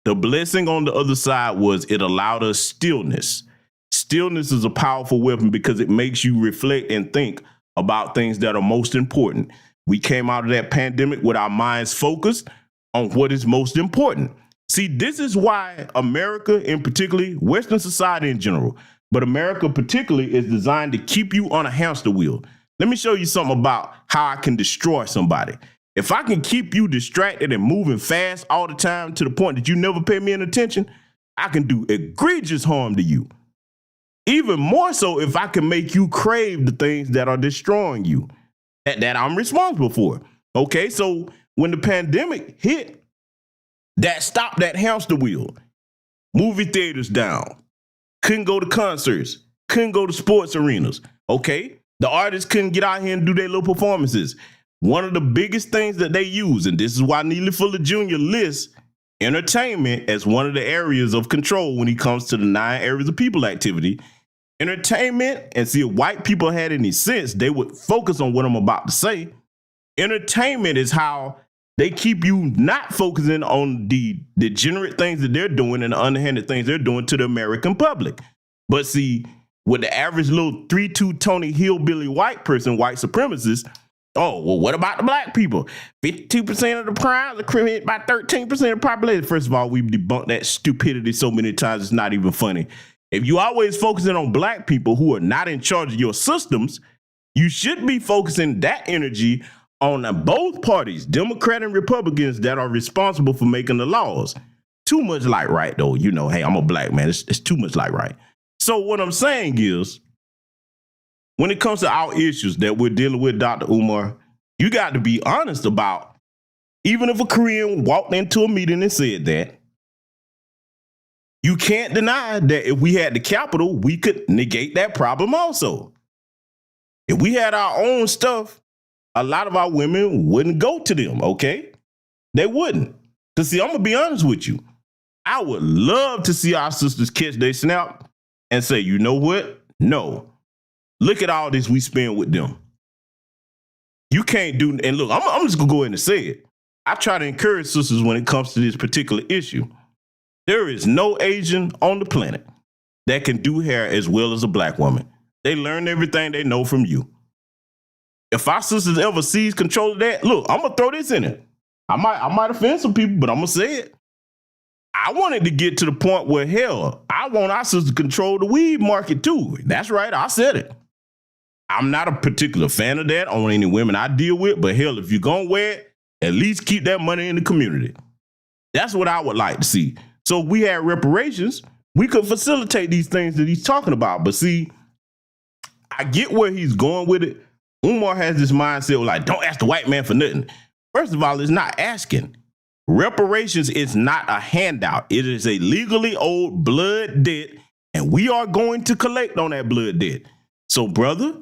The blessing on the other side was it allowed us stillness. Stillness is a powerful weapon because it makes you reflect and think about things that are most important. We came out of that pandemic with our minds focused on what is most important. See, this is why America, in particularly Western society in general, but America particularly, is designed to keep you on a hamster wheel. Let me show you something about how I can destroy somebody. If I can keep you distracted and moving fast all the time to the point that you never pay me any attention, I can do egregious harm to you. Even more so if I can make you crave the things that are destroying you, that I'm responsible for. Okay, so when the pandemic hit, that stopped that hamster wheel. Movie theaters down. Couldn't go to concerts. Couldn't go to sports arenas. Okay, the artists couldn't get out here and do their little performances. One of the biggest things that they use, and this is why Neely Fuller Jr. lists entertainment as one of the areas of control when it comes to the 9 areas of people activity. Entertainment, and see, if white people had any sense, they would focus on what I'm about to say. Entertainment is how they keep you not focusing on the degenerate things that they're doing and the underhanded things they're doing to the American public. But see, with the average little 3-2 Tony hillbilly white person, white supremacist, oh, well, what about the black people? 52% of the crimes are committed by 13% of the population. First of all, we've debunked that stupidity so many times, it's not even funny. If you always focusing on black people who are not in charge of your systems, you should be focusing that energy on both parties, Democrat and Republicans, that are responsible for making the laws. Too much like right, though. You know, hey, I'm a black man. It's too much like right. So what I'm saying is, when it comes to our issues that we're dealing with, Dr. Umar, you got to be honest about, even if a Korean walked into a meeting and said that, you can't deny that if we had the capital, we could negate that problem also. If we had our own stuff, a lot of our women wouldn't go to them, okay? They wouldn't. Because see, I'm going to be honest with you. I would love to see our sisters catch their snap and say, you know what? No. Look at all this we spend with them. You can't do, and look, I'm just going to go ahead and say it. I try to encourage sisters when it comes to this particular issue. There is no Asian on the planet that can do hair as well as a black woman. They learn everything they know from you. If our sisters ever seize control of that, look, I'm going to throw this in it. I might offend some people, but I'm going to say it. I wanted to get to the point where, hell, I want our sisters to control the weed market too. That's right, I said it. I'm not a particular fan of that on any women I deal with, but hell, if you're going to wear it, at least keep that money in the community. That's what I would like to see. So if we had reparations, we could facilitate these things that he's talking about. But see, I get where he's going with it. Umar has this mindset like, don't ask the white man for nothing. First of all, it's not asking. Reparations is not a handout. It is a legally owed blood debt, and we are going to collect on that blood debt. So, brother,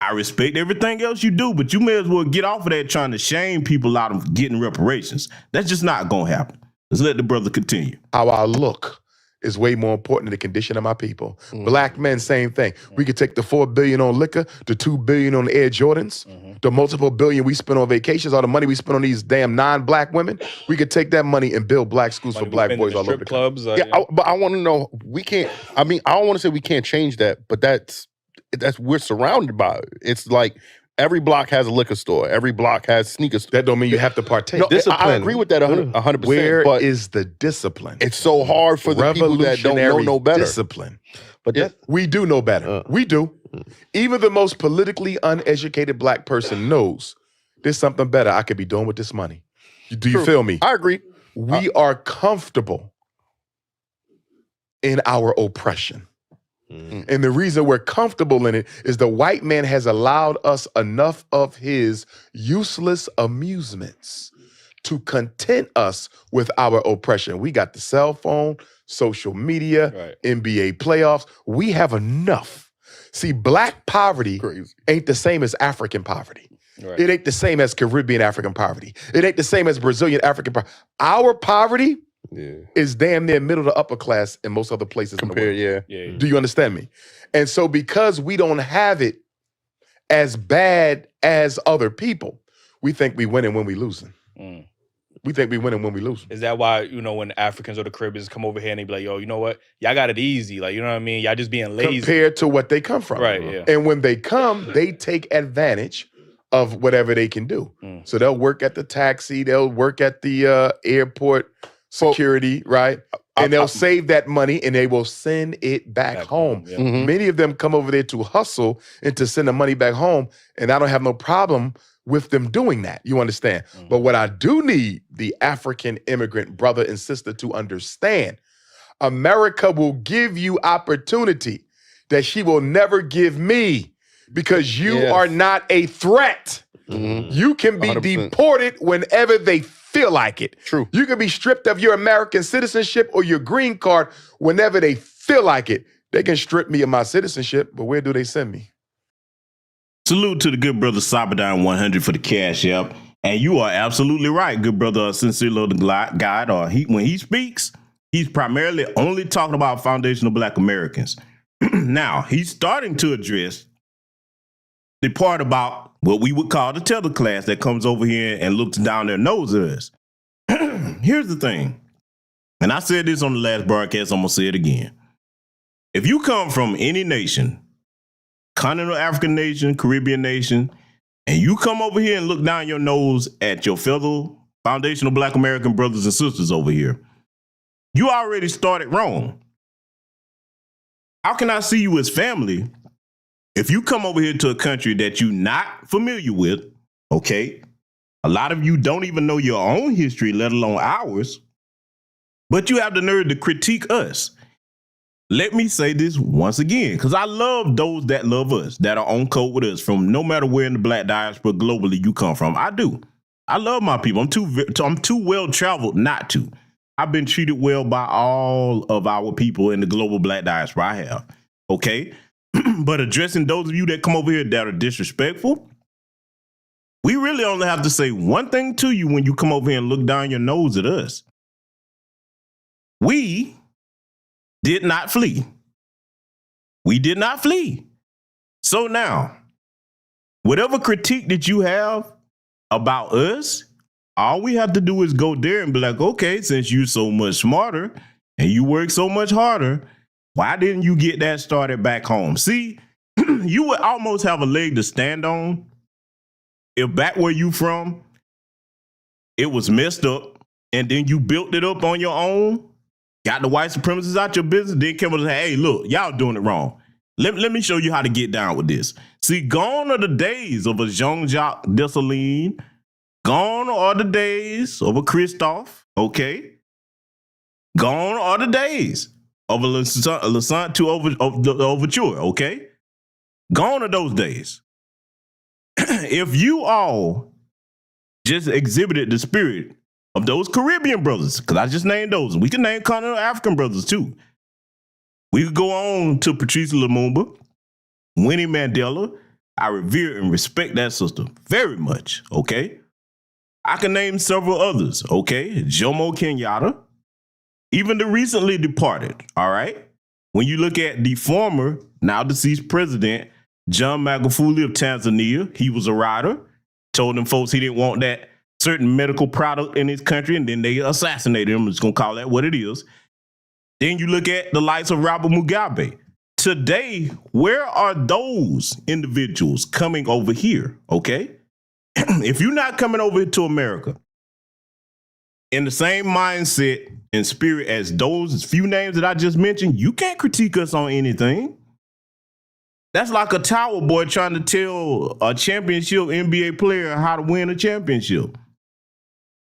I respect everything else you do, but you may as well get off of that trying to shame people out of getting reparations. That's just not going to happen. Let's let the brother continue. How I look is way more important than the condition of my people. Black men, same thing. We could take the $4 billion on liquor, the $2 billion on Air Jordans, the multiple billion we spend on vacations, all the money we spend on these damn non-black women. We could take that money and build black schools for black boys all over the clubs. country. But I want to know, we can't, I mean, I don't want to say we can't change that, but that's we're surrounded by it. It's like every block has a liquor store. Every block has sneaker stores. That don't mean you have to partake. No, I agree with that 100%. Where but is the discipline? it's so hard for the people that don't know no better. Discipline. But We do know better. We do. Even the most politically uneducated black person knows there's something better I could be doing with this money. Do you feel me? I agree. We are comfortable in our oppression. And the reason we're comfortable in it is the white man has allowed us enough of his useless amusements to content us with our oppression. We got the cell phone, social media, NBA playoffs. We have enough. See, black poverty ain't the same as African poverty. It ain't the same as Caribbean African poverty. It ain't the same as Brazilian African poverty. Our poverty is damn near middle to upper class in most other places in the world. Yeah. Do you understand me? And so because we don't have it as bad as other people, we think we winning when we losing. We think we winning when we losing. Is that why, when Africans or the Caribbeans come over here and they be like, yo, you know what? Y'all got it easy. Like, you know what I mean? Y'all just being lazy. Compared to what they come from. Right, yeah. And when they come, they take advantage of whatever they can do. So they'll work at the taxi, they'll work at the airport security, right? And they'll save that money and they will send it back home. Many of them come over there to hustle and to send the money back home, and I don't have no problem with them doing that. You understand? But what I do need the African immigrant brother and sister to understand, America will give you opportunity that she will never give me because you are not a threat. You can be 100%. Deported whenever they feel like it. True. You can be stripped of your American citizenship or your green card whenever they feel like it. They can strip me of my citizenship, but where do they send me? Salute to the good brother Cyberdyne 100 for the cash app. And you are absolutely right, good brother, Sincere Little God. When he speaks, he's primarily only talking about foundational Black Americans. Now, he's starting to address the part about what we would call the tether class that comes over here and looks down their nose at us. Here's the thing, and I said this on the last broadcast, I'm going to say it again. If you come from any nation, continental African nation, Caribbean nation, and you come over here and look down your nose at your fellow foundational Black American brothers and sisters over here, you already started wrong. How can I see you as family if you come over here to a country that you're not familiar with, okay? A lot of you don't even know your own history, let alone ours, but you have the nerve to critique us. Let me say this once again, because I love those that love us, that are on code with us from no matter where in the Black diaspora globally you come from. I do. I love my people. I'm too well traveled not to. I've been treated well by all of our people in the global Black diaspora. I have. Okay? But addressing those of you that come over here that are disrespectful, we really only have to say one thing to you when you come over here and look down your nose at us. We did not flee. We did not flee. So now, whatever critique that you have about us, all we have to do is go there and be like, okay, since you're so much smarter and you work so much harder, why didn't you get that started back home? See, you would almost have a leg to stand on if back where you from, it was messed up and then you built it up on your own, got the white supremacists out your business, then came and say, hey, look, y'all doing it wrong. Let me show you how to get down with this. See, gone are the days of a Jean-Jacques Dessalines. Gone are the days of a Christophe, okay? Gone are the days of a Lassant to Overture, okay? Gone are those days. If you all just exhibited the spirit of those Caribbean brothers, because I just named those, we can name continental African brothers too. We could go on to Patrice Lumumba, Winnie Mandela. I revere and respect that sister very much, okay? I can name several others, okay? Jomo Kenyatta, even the recently departed, all right? When you look at the former, now deceased president, John Magufuli of Tanzania, he was a writer, told them folks he didn't want that certain medical product in his country, and then they assassinated him. I'm just going to call that what it is. Then you look at the likes of Robert Mugabe. Today, where are those individuals coming over here, okay? If you're not coming over to America in the same mindset and spirit as those few names that I just mentioned, you can't critique us on anything. That's like a tower boy trying to tell a championship NBA player how to win a championship.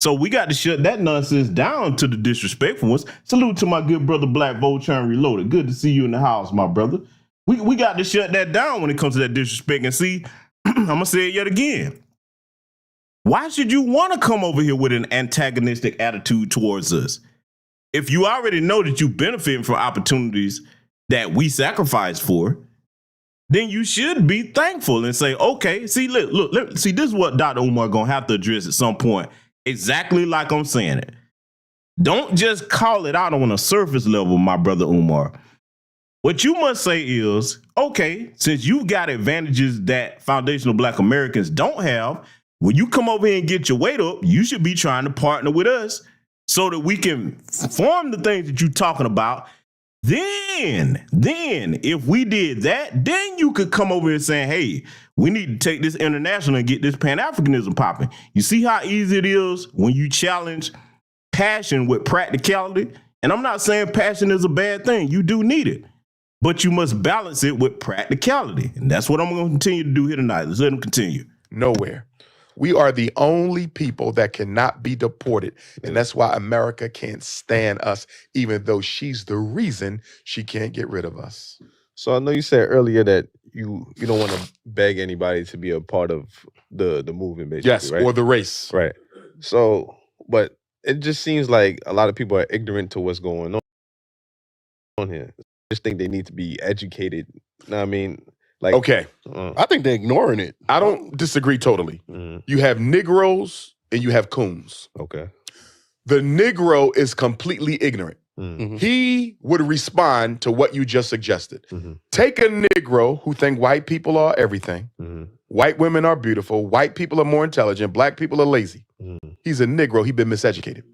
So we got to shut that nonsense down to the disrespectful ones. Salute to my good brother Black Voltron Reloaded. Good to see you in the house, my brother. We got to shut that down when it comes to that disrespect. And see, I'm going to say it yet again. Why should you want to come over here with an antagonistic attitude towards us? If you already know that you're benefiting from opportunities that we sacrifice for, then you should be thankful and say, okay, see, look, see, this is what Dr. Umar going to have to address at some point, exactly like I'm saying it. Don't just call it out on a surface level, my brother Umar. What you must say is, okay, since you've got advantages that foundational Black Americans don't have, when you come over here and get your weight up, you should be trying to partner with us so that we can form the things that you're talking about. Then, if we did that, then you could come over and say, hey, we need to take this international and get this Pan-Africanism popping. You see how easy it is when you challenge passion with practicality? And I'm not saying passion is a bad thing. You do need it. But you must balance it with practicality. And that's what I'm going to continue to do here tonight. Let's let them continue. Nowhere. We are the only people that cannot be deported. And that's why America can't stand us, even though she's the reason she can't get rid of us. So I know you said earlier that you don't want to beg anybody to be a part of the movement, basically, Yes, right? or the race. Right. So, but it just seems like a lot of people are ignorant to what's going on here. I just think they need to be educated. You know what I mean? Like, Okay. I think they're ignoring it. I don't disagree totally. You have Negroes and you have coons. Okay. The Negro is completely ignorant. He would respond to what you just suggested. Take a Negro who think white people are everything. White women are beautiful. White people are more intelligent. Black people are lazy. He's a Negro. He's been miseducated.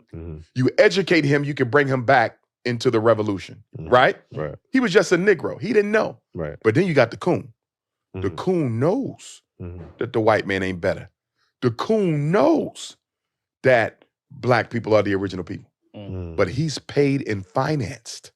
You educate him, you can bring him back into the revolution, right? Right. He was just a Negro. He didn't know. Right. But then you got the coon. The coon knows that the white man ain't better. The coon knows that black people are the original people. But he's paid and financed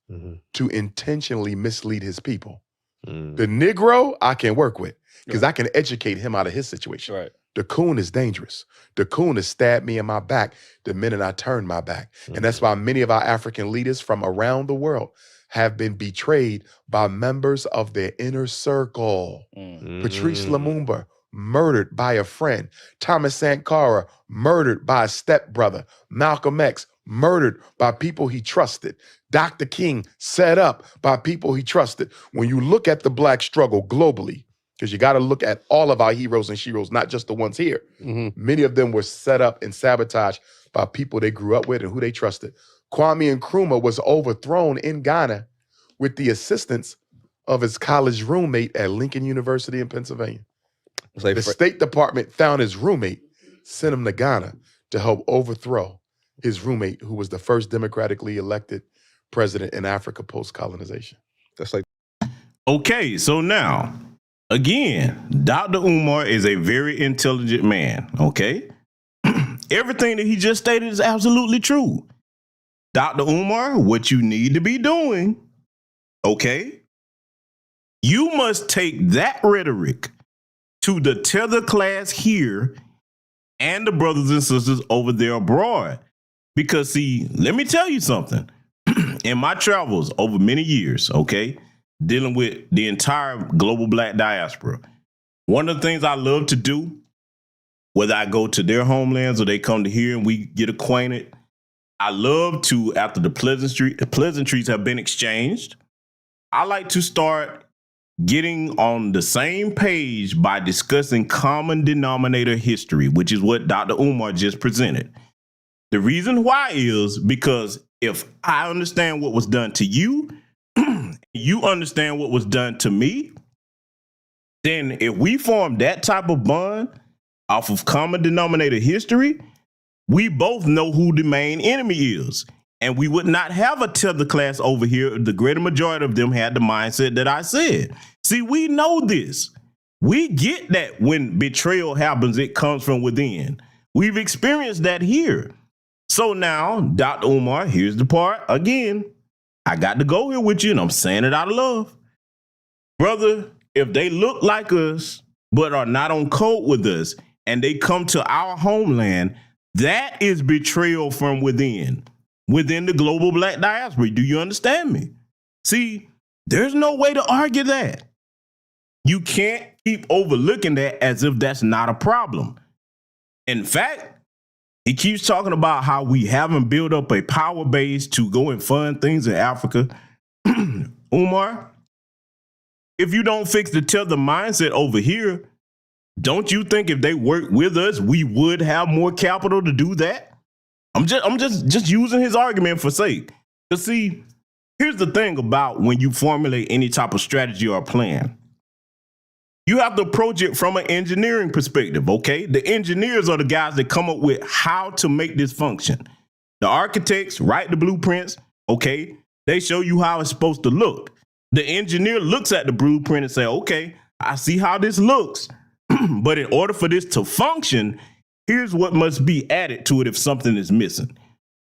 to intentionally mislead his people. The Negro, I can work with because I can educate him out of his situation. Right. The coon is dangerous. The coon has stabbed me in my back the minute I turned my back. And that's why many of our African leaders from around the world have been betrayed by members of their inner circle. Patrice Lumumba, murdered by a friend. Thomas Sankara, murdered by a stepbrother. Malcolm X, murdered by people he trusted. Dr. King, set up by people he trusted. When you look at the black struggle globally, because you got to look at all of our heroes and sheroes, not just the ones here. Many of them were set up and sabotaged by people they grew up with and who they trusted. Kwame Nkrumah was overthrown in Ghana with the assistance of his college roommate at Lincoln University in Pennsylvania. It's like The State Department found his roommate, sent him to Ghana to help overthrow his roommate, who was the first democratically elected president in Africa post-colonization. that's like Okay, so now, again, Dr. Umar is a very intelligent man, okay? Everything that he just stated is absolutely true. Dr. Umar, what you need to be doing, okay? You must take that rhetoric to the tether class here and the brothers and sisters over there abroad. Because, see, let me tell you something. In my travels over many years, okay, dealing with the entire global black diaspora, one of the things I love to do, whether I go to their homelands or they come to here and we get acquainted, I love to, after the pleasantries have been exchanged, I like to start getting on the same page by discussing common denominator history, which is what Dr. Umar just presented. The reason why is because if I understand what was done to you, you understand what was done to me, then if we form that type of bond off of common denominator history, we both know who the main enemy is. And we would not have a tether class over here. The greater majority of them had the mindset that I said. See, we know this. We get that when betrayal happens, it comes from within. We've experienced that here. So now, Dr. Umar, here's the part. Again, I got to go here with you, and I'm saying it out of love. Brother, if they look like us, but are not on code with us, and they come to our homeland, that is betrayal from within the global black diaspora. Do you understand me? See, there's no way to argue that. You can't keep overlooking that as if that's not a problem. In fact, he keeps talking about how we haven't built up a power base to go and fund things in Africa. Umar, if you don't fix the tether mindset over here, don't you think if they work with us, we would have more capital to do that? I'm just using his argument for sake. But see, here's the thing about when you formulate any type of strategy or plan. You have to approach it from an engineering perspective, okay? The engineers are the guys that come up with how to make this function. The architects write the blueprints, okay? They show you how it's supposed to look. The engineer looks at the blueprint and say, okay, I see how this looks, but in order for this to function, here's what must be added to it if something is missing.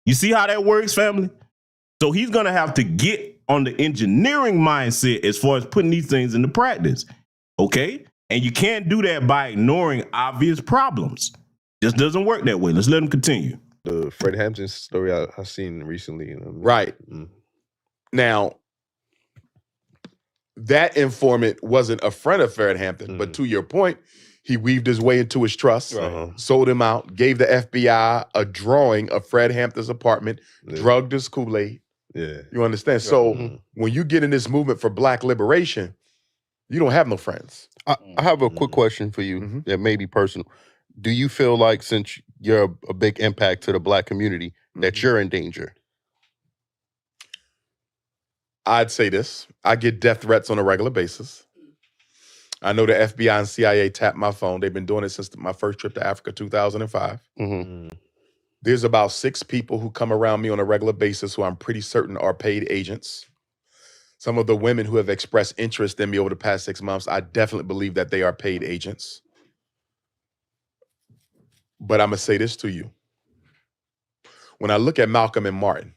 You see how that works, family? So he's gonna have to get on the engineering mindset as far as putting these things into practice. Okay? And you can't do that by ignoring obvious problems. Just doesn't work that way. Let's let him continue. the Fred Hampton story I seen recently. Right. Now, that informant wasn't a friend of Fred Hampton, but to your point, he weaved his way into his trust, sold him out, gave the FBI a drawing of Fred Hampton's apartment, drugged his Kool-Aid. Yeah. You understand? So when you get in this movement for black liberation, You don't have no friends. I have a quick question for you that may be personal. Do you feel like, since you're a big impact to the Black community, that you're in danger? I'd say this. I get death threats on a regular basis. I know the FBI and CIA tapped my phone. They've been doing it since my first trip to Africa, 2005. There's about 6 people who come around me on a regular basis who I'm pretty certain are paid agents. Some of the women who have expressed interest in me over the past 6 months, I definitely believe that they are paid agents. But I'm going to say this to you. When I look at Malcolm and Martin,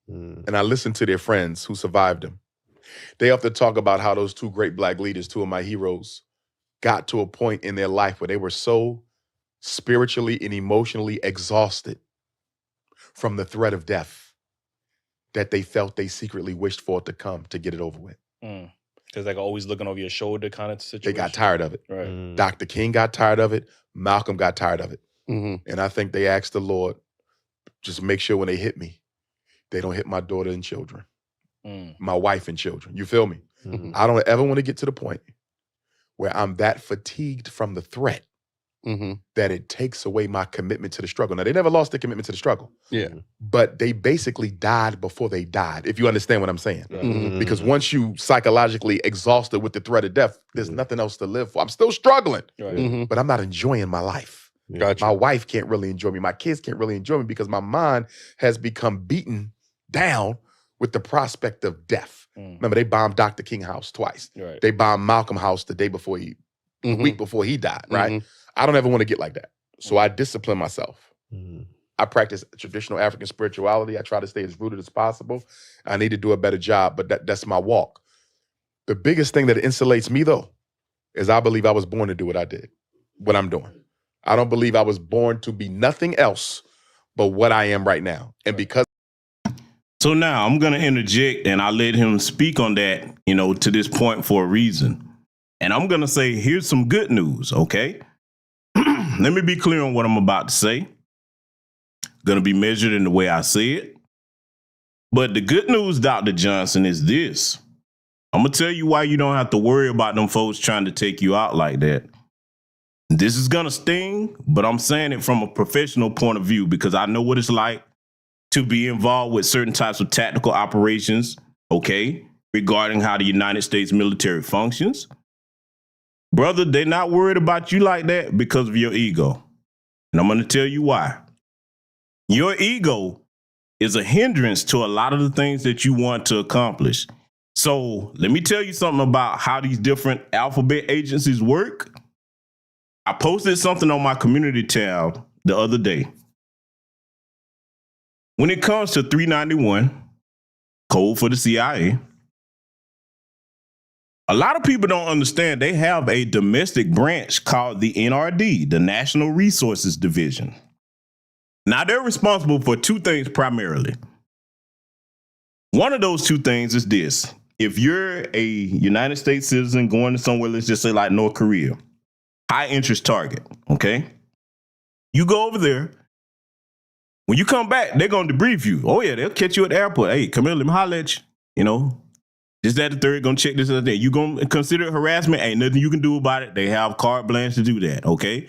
and I listen to their friends who survived them, they often talk about how those 2 great Black leaders, 2 of my heroes, got to a point in their life where they were so spiritually and emotionally exhausted from the threat of death that they felt they secretly wished for it to come to get it over with. Because like always looking over your shoulder kind of situation. They got tired of it. Right. Dr. King got tired of it. Malcolm got tired of it. And I think they asked the Lord, just make sure when they hit me, they don't hit my daughter and children, my wife and children. You feel me? I don't ever want to get to the point where I'm that fatigued from the threat that it takes away my commitment to the struggle. Now, they never lost their commitment to the struggle. But they basically died before they died, if you understand what I'm saying. Because once you psychologically exhausted with the threat of death, there's nothing else to live for. I'm still struggling, but I'm not enjoying my life. Gotcha. My wife can't really enjoy me. My kids can't really enjoy me because my mind has become beaten down with the prospect of death. Remember, they bombed Dr. King house twice. They bombed Malcolm house the day before a week before he died, right? I don't ever want to get like that. So I discipline myself. I practice traditional African spirituality. I try to stay as rooted as possible. I need to do a better job, but that's my walk. The biggest thing that insulates me, though, is I believe I was born to do what I did, what I'm doing. I don't believe I was born to be nothing else but what I am right now. And because... So now I'm going to interject and I'll let him speak on that, to this point for a reason. And I'm going to say, here's some good news, okay? Let me be clear on what I'm about to say. Going to be measured in the way I say it. But the good news, Dr. Johnson, is this. I'm going to tell you why you don't have to worry about them folks trying to take you out like that. This is going to sting, but I'm saying it from a professional point of view because I know what it's like to be involved with certain types of tactical operations, okay, regarding how the United States military functions. Brother, they're not worried about you like that because of your ego. And I'm going to tell you why. Your ego is a hindrance to a lot of the things that you want to accomplish. So let me tell you something about how these different alphabet agencies work. I posted something on my community tab the other day. When it comes to 391, code for the CIA, a lot of people don't understand they have a domestic branch called the NRD, the National Resources Division. Now, they're responsible for 2 things primarily. One of those 2 things is this. If you're a United States citizen going to somewhere, let's just say like North Korea, high interest target, okay? You go over there. When you come back, they're going to debrief you. Oh, yeah, they'll catch you at the airport. Hey, come here, let me holler at you. This, that, the third, going to check this, that, that. You going to consider it harassment? Ain't nothing you can do about it. They have carte blanche to do that, okay?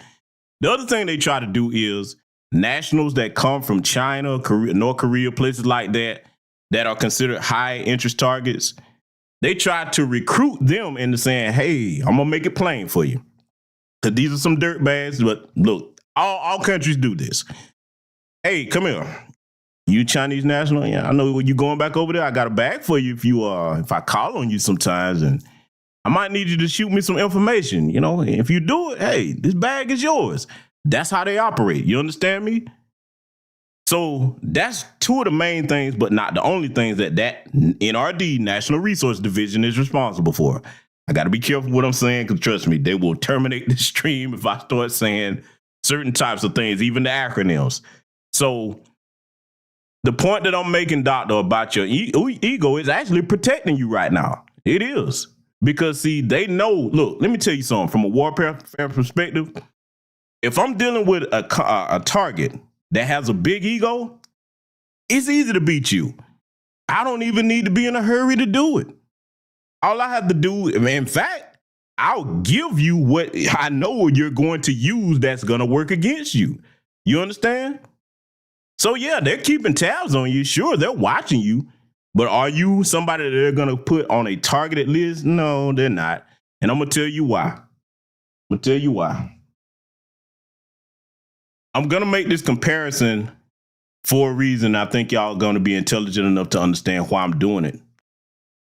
The other thing they try to do is nationals that come from China, Korea, North Korea, places like that are considered high interest targets. They try to recruit them into saying, hey, I'm going to make it plain for you. Because these are some dirtbags, but look, all countries do this. Hey, come here. You Chinese national? Yeah, I know when you going back over there, I got a bag for you if I call on you sometimes, and I might need you to shoot me some information. If you do it, hey, this bag is yours. That's how they operate. You understand me? So that's 2 of the main things, but not the only things that NRD, National Resource Division, is responsible for. I got to be careful what I'm saying, because trust me, they will terminate the stream if I start saying certain types of things, even the acronyms. So the point that I'm making, Doctor, about your ego is actually protecting you right now. It is. Because, see, they know, look, let me tell you something. From a warfare perspective, if I'm dealing with a target that has a big ego, it's easy to beat you. I don't even need to be in a hurry to do it. All I have to do, in fact, I'll give you what I know you're going to use that's going to work against you. You understand? So, yeah, they're keeping tabs on you. Sure, they're watching you. But are you somebody that they're going to put on a targeted list? No, they're not. And I'm going to tell you why. I'm going to make this comparison for a reason. I think y'all are going to be intelligent enough to understand why I'm doing it.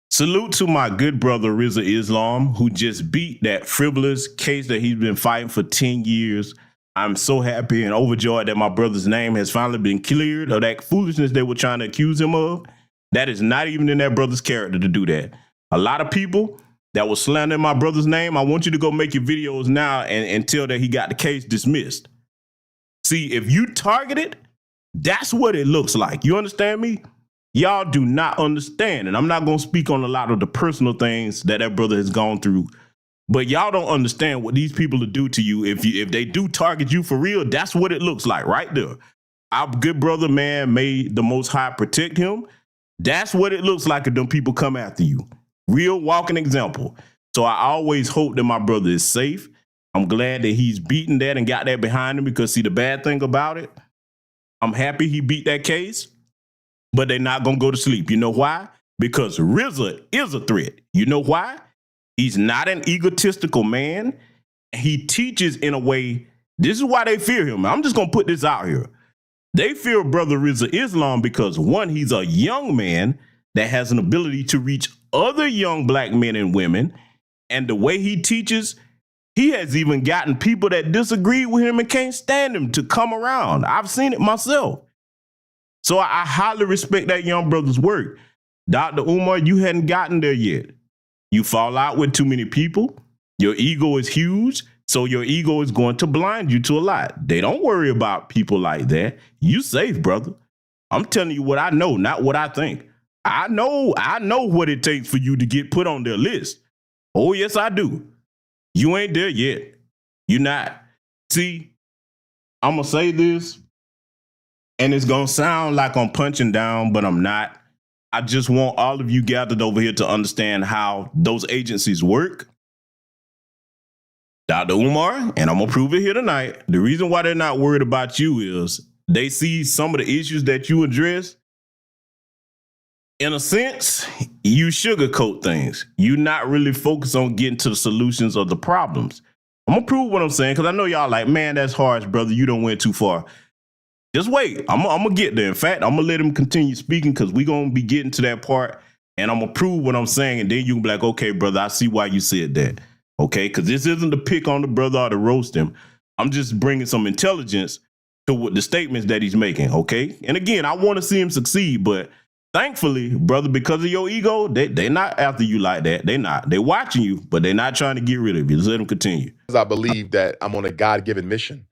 Salute to my good brother, Rizza Islam, who just beat that frivolous case that he's been fighting for 10 years. I'm so happy and overjoyed that my brother's name has finally been cleared of that foolishness they were trying to accuse him of. That is not even in that brother's character to do that. A lot of people that was slandering my brother's name, I want you to go make your videos now and tell that he got the case dismissed. See, if you target it, that's what it looks like. You understand me? Y'all do not understand. And I'm not going to speak on a lot of the personal things that brother has gone through. But y'all don't understand what these people will do to you. If they do target you for real, that's what it looks like right there. Our good brother, man, may the Most High protect him. That's what it looks like if them people come after you. Real walking example. So I always hope that my brother is safe. I'm glad that he's beaten that and got that behind him because, see, the bad thing about it, I'm happy he beat that case, but they're not going to go to sleep. You know why? Because RZA is a threat. You know why? He's not an egotistical man. He teaches in a way, this is why they fear him. I'm just going to put this out here. They fear brother Rizza Islam because, one, he's a young man that has an ability to reach other young black men and women. And the way he teaches, he has even gotten people that disagree with him and can't stand him to come around. I've seen it myself. So I highly respect that young brother's work. Dr. Umar, you hadn't gotten there yet. You fall out with too many people. Your ego is huge. So your ego is going to blind you to a lot. They don't worry about people like that. You safe, brother. I'm telling you what I know, not what I think. I know what it takes for you to get put on their list. Oh, yes, I do. You ain't there yet. You're not. See, I'm going to say this, and it's going to sound like I'm punching down, but I'm not. I just want all of you gathered over here to understand how those agencies work. Dr. Umar, and I'm going to prove it here tonight, the reason why they're not worried about you is they see some of the issues that you address. In a sense, you sugarcoat things. You're not really focused on getting to the solutions of the problems. I'm going to prove what I'm saying because I know y'all like, man, that's harsh, brother. You don't went too far. Just wait. I'm going to get there. In fact, I'm going to let him continue speaking because we're going to be getting to that part, and I'm going to prove what I'm saying, and then you can be like, okay, brother, I see why you said that. Okay, because this isn't to pick on the brother or to roast him. I'm just bringing some intelligence to what the statements that he's making, okay? And again, I want to see him succeed, but thankfully, brother, because of your ego, they're not after you like that. They're not. They're watching you, but they're not trying to get rid of you. Just let them continue. Because I believe that I'm on a God-given mission,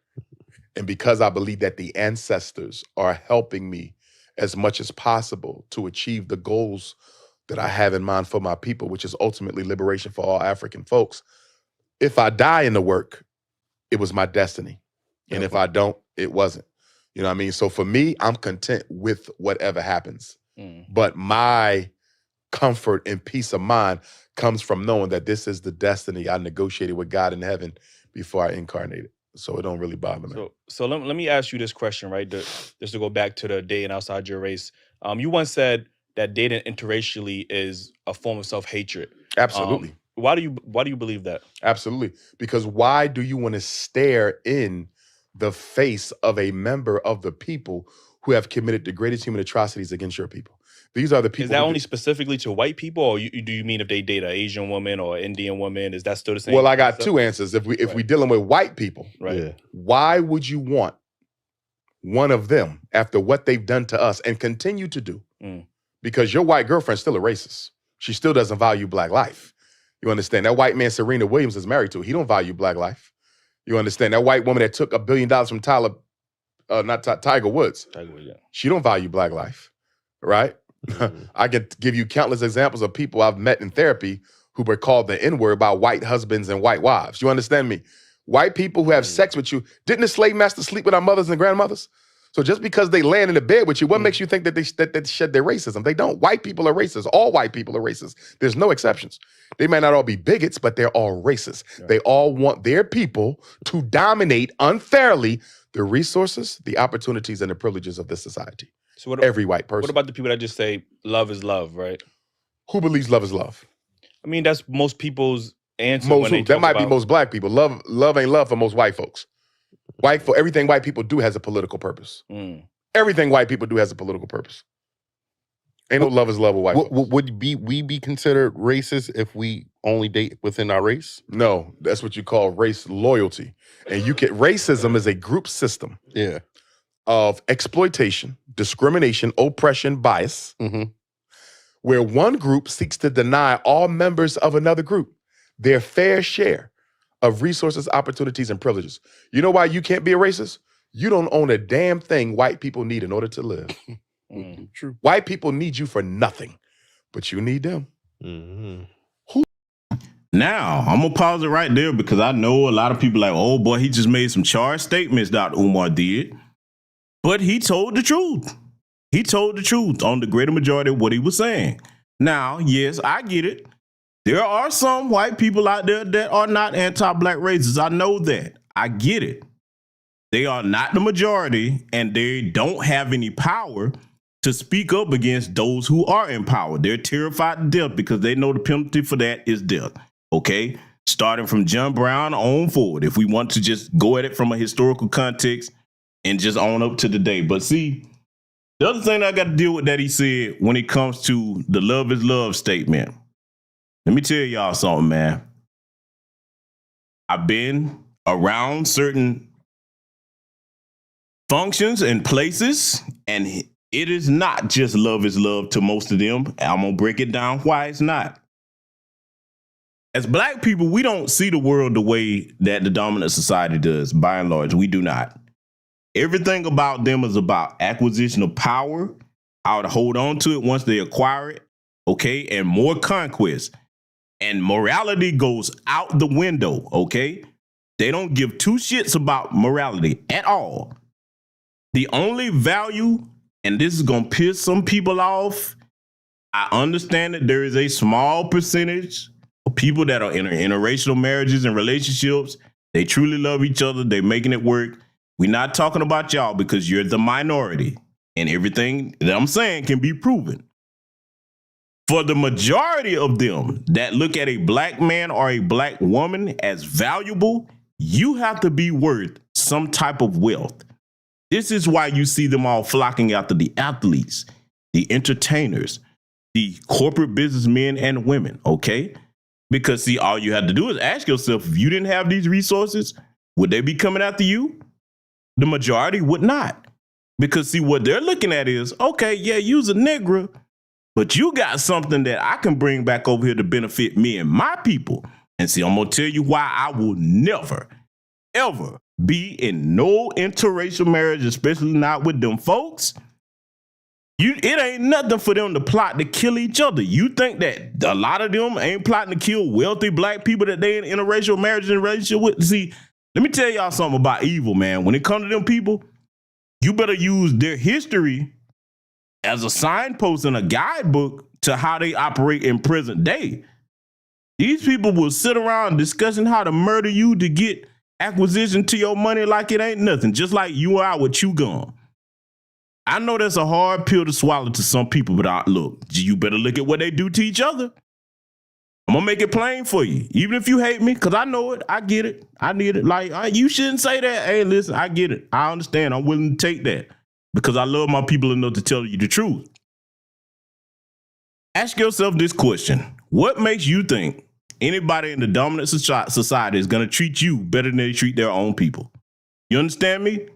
and because I believe that the ancestors are helping me as much as possible to achieve the goals that I have in mind for my people, which is ultimately liberation for all African folks. If I die in the work, it was my destiny. And if I don't, it wasn't. You know what I mean? So for me, I'm content with whatever happens. But my comfort and peace of mind comes from knowing that this is the destiny I negotiated with God in heaven before I incarnated. So it don't really bother me. So let me ask you this question, right? Just to go back to the dating outside your race. You once said that dating interracially is a form of self-hatred. Absolutely. Why do you believe that? Absolutely. Because why do you want to stare in the face of a member of the people who have committed the greatest human atrocities against your people? These are the people. Is that only specifically to white people, or do you mean if they date an Asian woman or Indian woman? Is that still the same? Well, I got two answers. If we're dealing with white people, right? Why would you want one of them after what they've done to us and continue to do? Because your white girlfriend's still a racist. She still doesn't value black life. You understand? That white man Serena Williams is married to, he don't value black life. You understand? That white woman that took $1 billion from Tiger Woods. She don't value black life, right? I could give you countless examples of people I've met in therapy who were called the N-word by white husbands and white wives. You understand me? White people who have sex with you. Didn't the slave master sleep with our mothers and grandmothers? So just because they land in the bed with you, what makes you think that they shed their racism? They don't. White people are racist. All white people are racist. There's no exceptions. They might not all be bigots, but they're all racist. Yeah. They all want their people to dominate unfairly the resources, the opportunities, and the privileges of this society. So every white person. What about the people that just say love is love, right? Who believes love is love? I mean, that's most people's answer. That might be most black people. Love ain't love for most white folks. Everything white people do has a political purpose. Everything white people do has a political purpose. Ain't no love is love with white folks. Would we be considered racist if we only date within our race? No, that's what you call race loyalty. And racism is a group system of exploitation, discrimination, oppression, bias, where one group seeks to deny all members of another group their fair share of resources, opportunities, and privileges. You know why you can't be a racist? You don't own a damn thing white people need in order to live. True. White people need you for nothing, but you need them. Now, I'm going to pause it right there because I know a lot of people like, oh boy, he just made some charged statements, Dr. Umar did. But he told the truth. He told the truth on the greater majority of what he was saying. Now, yes, I get it. There are some white people out there that are not anti-black racists. I know that. I get it. They are not the majority, and they don't have any power to speak up against those who are in power. They're terrified to death because they know the penalty for that is death. Okay? Starting from John Brown on forward, if we want to just go at it from a historical context and just on up to the day. But see, the other thing I got to deal with that he said when it comes to the love is love statement. Let me tell y'all something, man. I've been around certain functions and places, and it is not just love is love to most of them. I'm going to break it down why it's not. As black people, we don't see the world the way that the dominant society does, by and large. We do not. Everything about them is about acquisition of power, how to hold on to it once they acquire it, okay, and more conquest. And morality goes out the window, okay? They don't give two shits about morality at all. The only value, and this is going to piss some people off, I understand that there is a small percentage of people that are in interracial marriages and relationships. They truly love each other. They're making it work. We're not talking about y'all because you're the minority, and everything that I'm saying can be proven. For the majority of them that look at a black man or a black woman as valuable, you have to be worth some type of wealth. This is why you see them all flocking after the athletes, the entertainers, the corporate businessmen and women, okay? Because see, all you have to do is ask yourself, if you didn't have these resources, would they be coming after you? The majority would not. Because see, what they're looking at is, okay, yeah, you's a nigger, but you got something that I can bring back over here to benefit me and my people. And see, I'm going to tell you why I will never, ever be in no interracial marriage, especially not with them folks. It ain't nothing for them to plot to kill each other. You think that a lot of them ain't plotting to kill wealthy black people that they in interracial marriage and relationship with? See, let me tell y'all something about evil, man. When it comes to them people, you better use their history as a signpost and a guidebook to how they operate in present day. These people will sit around discussing how to murder you to get acquisition to your money like it ain't nothing, just like you are with chew gum. I know that's a hard pill to swallow to some people, but look, you better look at what they do to each other. I'm gonna make it plain for you, even if you hate me, because I know it, I get it, I need it. Like, you shouldn't say that. Hey, listen, I get it, I understand, I'm willing to take that. Because I love my people enough to tell you the truth. Ask yourself this question. What makes you think anybody in the dominant society is going to treat you better than they treat their own people? You understand me?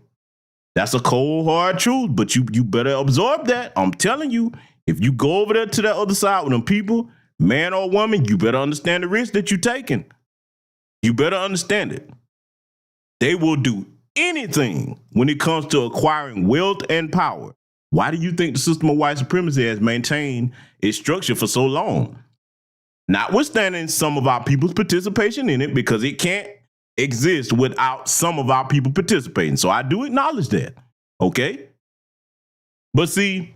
That's a cold, hard truth, but you better absorb that. I'm telling you, if you go over there to that other side with them people, man or woman, you better understand the risk that you're taking. You better understand it. They will do anything when it comes to acquiring wealth and power. Why do you think the system of white supremacy has maintained its structure for so long? Notwithstanding some of our people's participation in it, because it can't exist without some of our people participating. So I do acknowledge that. Okay? But see,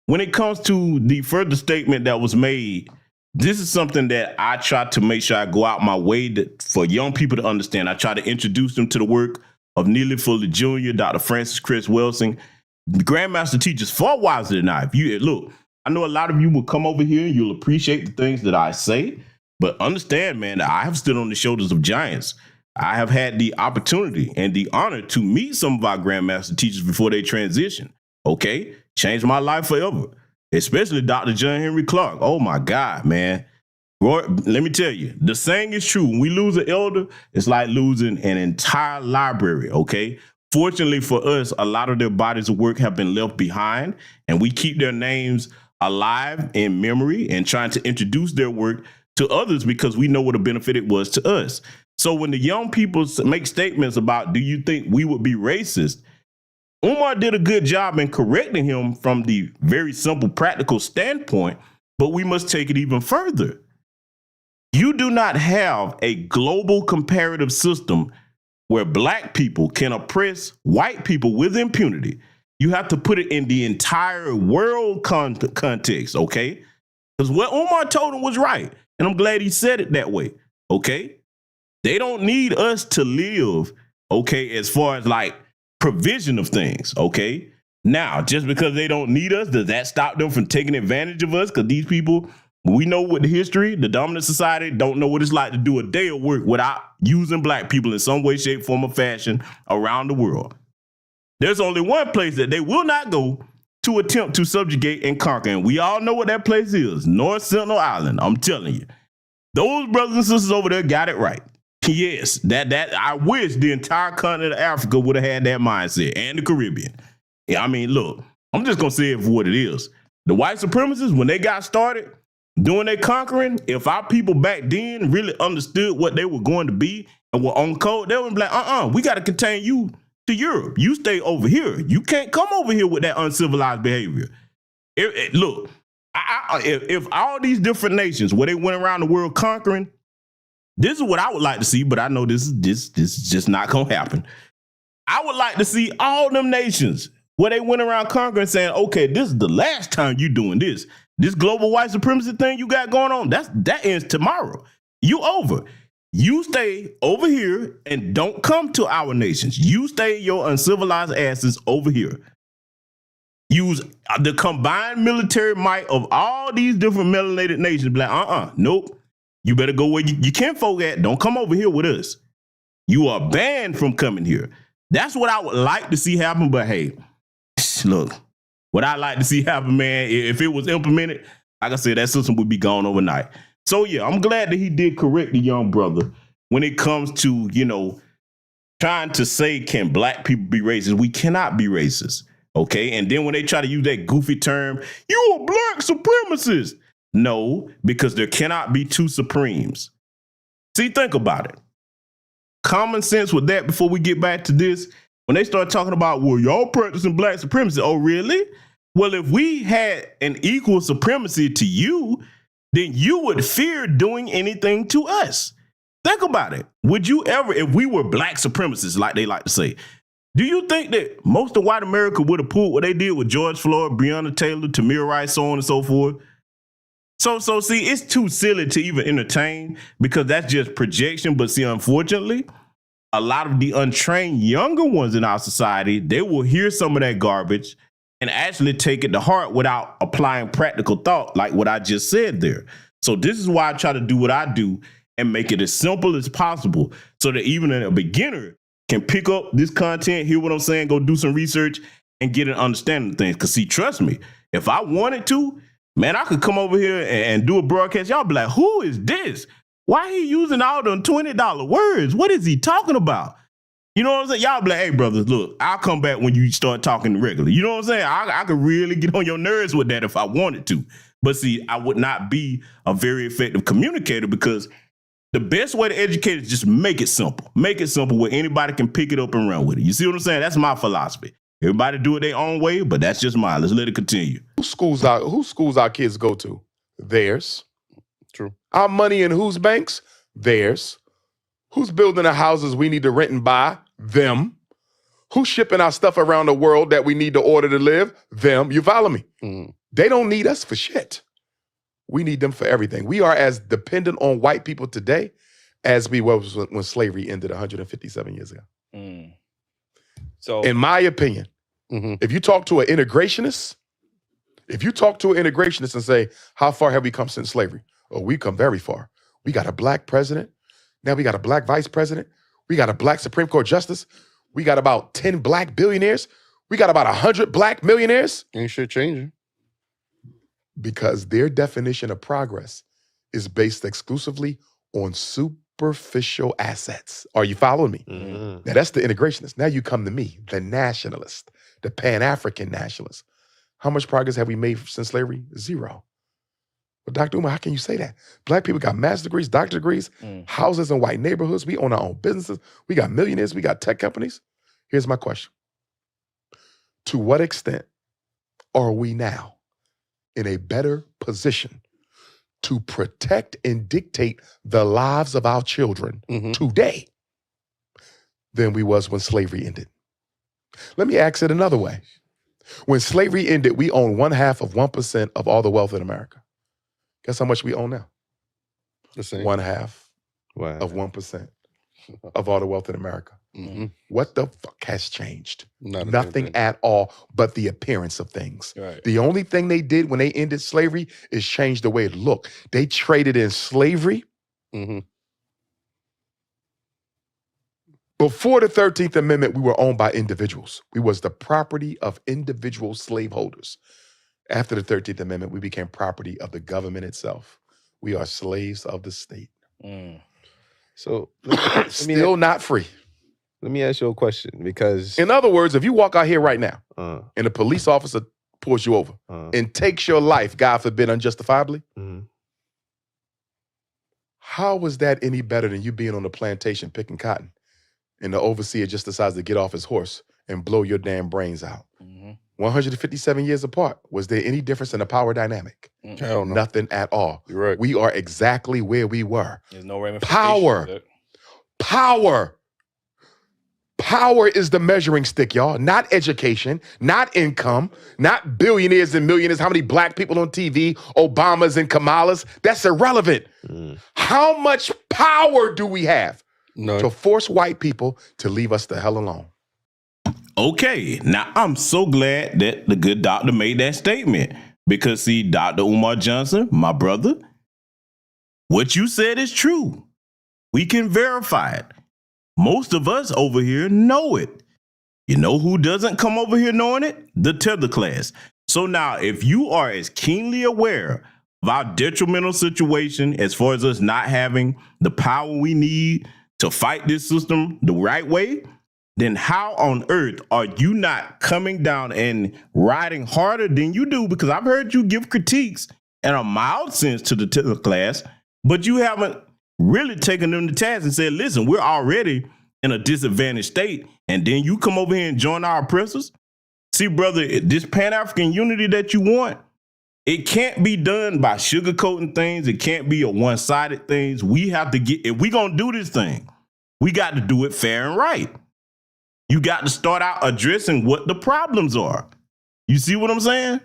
when it comes to the further statement that was made, this is something that I try to make sure I go out my way for young people to understand. I try to introduce them to the work of Neely Fuller Jr., Dr. Francis Chris Wilson, the Grandmaster teachers far wiser than I. If you look, I know a lot of you will come over here and you'll appreciate the things that I say, but understand, man, that I have stood on the shoulders of giants. I have had the opportunity and the honor to meet some of our Grandmaster teachers before they transition. Okay? Changed my life forever. Especially Dr. John Henry Clark. Oh my God, man. Roy, let me tell you, the saying is true. When we lose an elder, it's like losing an entire library, okay? Fortunately for us, a lot of their bodies of work have been left behind, and we keep their names alive in memory and trying to introduce their work to others because we know what a benefit it was to us. So when the young people make statements about, do you think we would be racist? Umar did a good job in correcting him from the very simple practical standpoint, but we must take it even further. You do not have a global comparative system where black people can oppress white people with impunity. You have to put it in the entire world context, okay? Because what Umar told him was right, and I'm glad he said it that way, okay? They don't need us to live, okay, as far as like provision of things, okay? Now, just because they don't need us, does that stop them from taking advantage of us? Because these people, we know what the history, the dominant society, don't know what it's like to do a day of work without using black people in some way, shape, form, or fashion around the world. There's only one place that they will not go to attempt to subjugate and conquer, and we all know what that place is, North Sentinel Island. I'm telling you. Those brothers and sisters over there got it right. Yes, that I wish the entire continent of Africa would have had that mindset, and the Caribbean. Yeah, I mean, look, I'm just going to say it for what it is. The white supremacists, when they got started doing their conquering, if our people back then really understood what they were going to be and were on code, they would be like, we got to contain you to Europe. You stay over here. You can't come over here with that uncivilized behavior. Look, if all these different nations where they went around the world conquering, this is what I would like to see, but I know this is just not going to happen. I would like to see all them nations where they went around conquering saying, okay, this is the last time you doing this. This global white supremacy thing you got going on, that ends tomorrow. You over. You stay over here and don't come to our nations. You stay your uncivilized asses over here. Use the combined military might of all these different melanated nations. Be like, nope. You better go where you kinfolk at. Don't come over here with us. You are banned from coming here. That's what I would like to see happen. But hey, look, what I like to see happen, man, if it was implemented, like I said, that system would be gone overnight. So yeah, I'm glad that he did correct the young brother when it comes to, trying to say, can black people be racist? We cannot be racist. Okay. And then when they try to use that goofy term, you a black supremacist. No, because there cannot be two supremes. See, think about it. Common sense with that before we get back to this. When they start talking about, well, y'all practicing black supremacy. Oh, really? Well, if we had an equal supremacy to you, then you would fear doing anything to us. Think about it. Would you ever, if we were black supremacists, like they like to say, do you think that most of white America would have pulled what they did with George Floyd, Breonna Taylor, Tamir Rice, so on and so forth? So see, it's too silly to even entertain because that's just projection. But see, unfortunately, a lot of the untrained younger ones in our society, they will hear some of that garbage and actually take it to heart without applying practical thought, like what I just said there. So this is why I try to do what I do and make it as simple as possible so that even a beginner can pick up this content, hear what I'm saying, go do some research and get an understanding of things. Because see, trust me, if I wanted to, man, I could come over here and do a broadcast. Y'all be like, who is this? Why he using all them $20 words? What is he talking about? You know what I'm saying? Y'all be like, hey, brothers, look, I'll come back when you start talking regularly. You know what I'm saying? I could really get on your nerves with that if I wanted to. But see, I would not be a very effective communicator because the best way to educate is just make it simple. Make it simple where anybody can pick it up and run with it. You see what I'm saying? That's my philosophy. Everybody do it their own way, but that's just mine. Let's let it continue. Whose schools our kids go to? Theirs. True. Our money in whose banks? Theirs. Who's building the houses we need to rent and buy? Them. Who's shipping our stuff around the world that we need to order to live? Them. You follow me? Mm. They don't need us for shit. We need them for everything. We are as dependent on white people today as we was when slavery ended 157 years ago. Mm. So, in my opinion, if you talk to an integrationist, and say, how far have we come since slavery? Oh, we've come very far. We got a black president. Now we got a black vice president. We got a black Supreme Court justice. We got about 10 black billionaires. We got about 100 black millionaires. Ain't shit changing. Because their definition of progress is based exclusively on superficial assets. Are you following me? Mm-hmm. Now that's the integrationist. Now you come to me, the nationalist, the Pan-African nationalist. How much progress have we made since slavery? Zero. But Dr. Umar, how can you say that? Black people got master's degrees, doctorate degrees, houses in white neighborhoods. We own our own businesses. We got millionaires. We got tech companies. Here's my question. To what extent are we now in a better position to protect and dictate the lives of our children today than we was when slavery ended? Let me ask it another way. When slavery ended, we owned 1/2% of all the wealth in America. Guess how much we own now? The same. 1/2 of 1% of all the wealth in America. What the fuck has changed? Nothing at all but the appearance of things. Right. The only thing they did when they ended slavery is change the way it looked. They traded in slavery. Before the 13th Amendment, we were owned by individuals. We was the property of individual slaveholders. After the 13th Amendment, we became property of the government itself. We are slaves of the state. So still not free. Let me ask you a question, because in other words, if you walk out here right now and a police officer pulls you over and takes your life, God forbid, unjustifiably, how was that any better than you being on the plantation picking cotton and the overseer just decides to get off his horse and blow your damn brains out? 157 years apart. Was there any difference in the power dynamic? Hell no. Nothing at all. You're right. We are exactly where we were. There's no ramifications. Power is the measuring stick, y'all. Not education, not income, not billionaires and millionaires. How many black people on TV, Obamas and Kamalas? That's irrelevant. How much power do we have to force white people to leave us the hell alone? Okay, now I'm so glad that the good doctor made that statement, because see, Dr. Umar Johnson, my brother, what you said is true. We can verify it. Most of us over here know it. You know who doesn't come over here knowing it? The tether class. So now, if you are as keenly aware of our detrimental situation as far as us not having the power we need to fight this system the right way, then how on earth are you not coming down and riding harder than you do? Because I've heard you give critiques in a mild sense to the tether class, but you haven't really taken them to task and said, listen, we're already in a disadvantaged state, and then you come over here and join our oppressors? See, brother, this Pan-African unity that you want, it can't be done by sugarcoating things. It can't be a one-sided thing. We have to get, if we're going to do this thing, we got to do it fair and right. You got to start out addressing what the problems are. You see what I'm saying?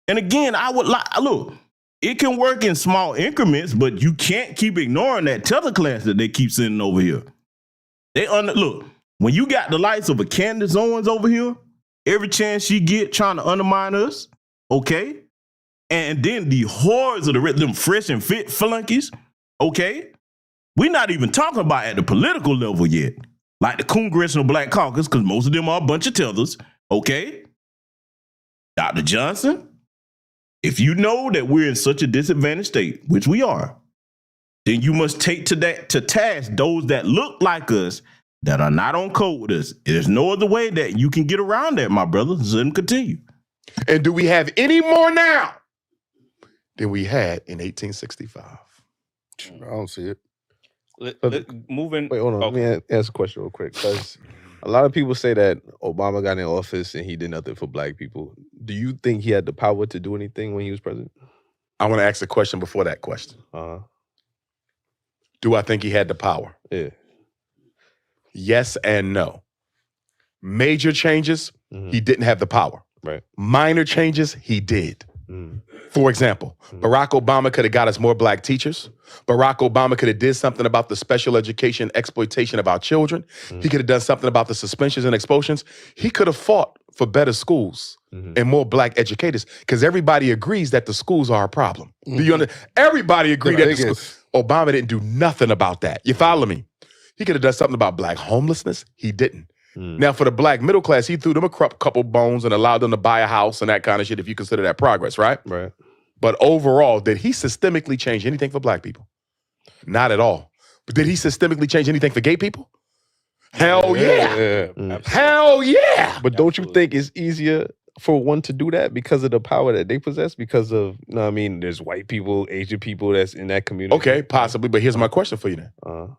And again, I would like, look, it can work in small increments, but you can't keep ignoring that tether class that they keep sending over here. Look, when you got the likes of a Candace Owens over here, every chance she get trying to undermine us, okay? And then the hordes of them fresh and fit flunkies, okay? We're not even talking about at the political level yet, like the Congressional Black Caucus, because most of them are a bunch of tethers, okay? Dr. Johnson, if you know that we're in such a disadvantaged state, which we are, then you must take to task those that look like us, that are not on code with us. There's no other way that you can get around that, my brother. Let them continue. And do we have any more now than we had in 1865? I don't see it. Moving. Wait, hold on. Let me ask a question real quick, because a lot of people say that Obama got in office and he did nothing for black people. Do you think he had the power to do anything when he was president? I want to ask a question before that question. Do I think he had the power? Yeah. Yes and no. Major changes, he didn't have the power. Right. Minor changes, he did. For example, Barack Obama could have got us more black teachers. Barack Obama could have did something about the special education exploitation of our children. He could have done something about the suspensions and expulsions. He could have fought for better schools and more black educators, because everybody agrees that the schools are a problem. Do you understand? Everybody agreed that the schools. Obama didn't do nothing about that. You follow me? He could have done something about black homelessness. He didn't. Now, for the black middle class, he threw them a couple bones and allowed them to buy a house and that kind of shit, if you consider that progress, right? Right. But overall, did he systemically change anything for black people? Not at all. But did he systemically change anything for gay people? Hell yeah. Hell yeah. But don't you think it's easier for one to do that because of the power that they possess? Because of, you know what I mean, there's white people, Asian people that's in that community. Okay, possibly. But here's my question for you then.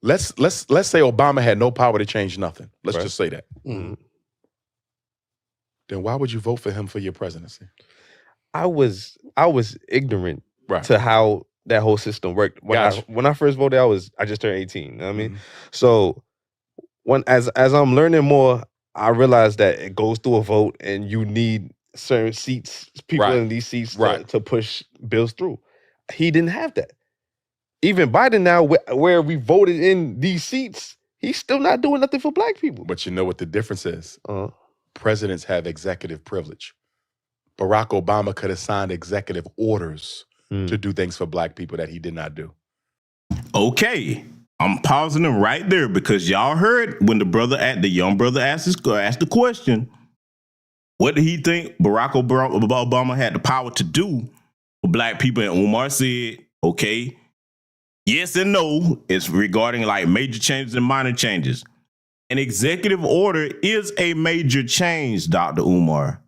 Let's say Obama had no power to change nothing. Let's just say that. Then why would you vote for him for your presidency? I was ignorant Right. to how that whole system worked. When I first voted, I just turned 18. You know what I mean? So as I'm learning more, I realized that it goes through a vote and you need certain seats, people in these seats to push bills through. He didn't have that. Even Biden now, where we voted in these seats, he's still not doing nothing for black people. But you know what the difference is? Presidents have executive privilege. Barack Obama could have signed executive orders to do things for black people that he did not do. Okay. I'm pausing him right there because y'all heard when the young brother asked the question, what did he think Barack Obama had the power to do for black people? And Umar said, okay, yes and no. It's regarding like major changes and minor changes. An executive order is a major change, Dr. Umar.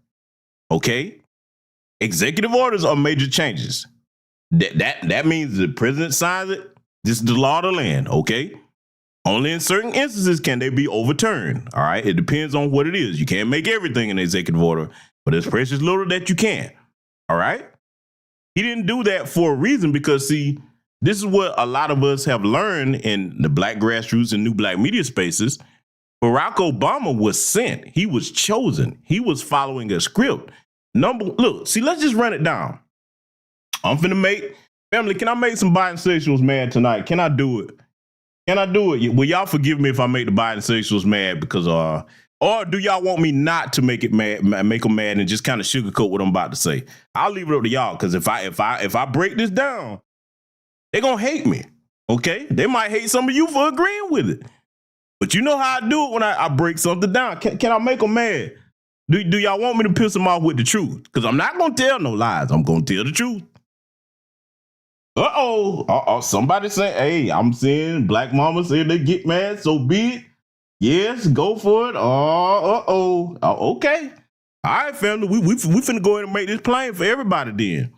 Okay? Executive orders are major changes. That means the president signs it. This is the law of the land, okay? Only in certain instances can they be overturned, all right? It depends on what it is. You can't make everything an executive order, but it's precious little that you can, all right? He didn't do that for a reason because, see, this is what a lot of us have learned in the black grassroots and new black media spaces. Barack Obama was sent. He was chosen. He was following a script. Let's just run it down. I'm finna family, can I make some bisexuals mad tonight? Can I do it? Will y'all forgive me if I make the bisexuals mad because, or do y'all want me not to make them mad and just kind of sugarcoat what I'm about to say? I'll leave it up to y'all because if I break this down, they're gonna hate me, okay? They might hate some of you for agreeing with it. But you know how I do it when I break something down. Can I make them mad? Do y'all want me to piss them off with the truth? Because I'm not gonna tell no lies. I'm gonna tell the truth. Somebody say, hey, I'm seeing black mama say they get mad, so be it. Yes, go for it. Okay. All right, family, we finna go ahead and make this plain for everybody then.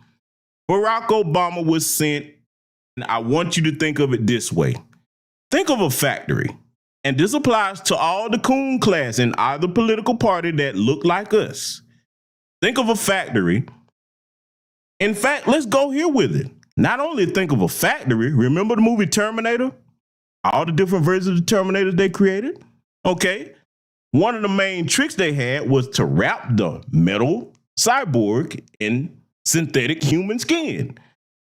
Barack Obama was sent, and I want you to think of it this way. Think of a factory, and this applies to all the coon class in either political party that look like us. Think of a factory. In fact, let's go here with it. Not only think of a factory, remember the movie Terminator? All the different versions of the Terminators they created? Okay. One of the main tricks they had was to wrap the metal cyborg in synthetic human skin.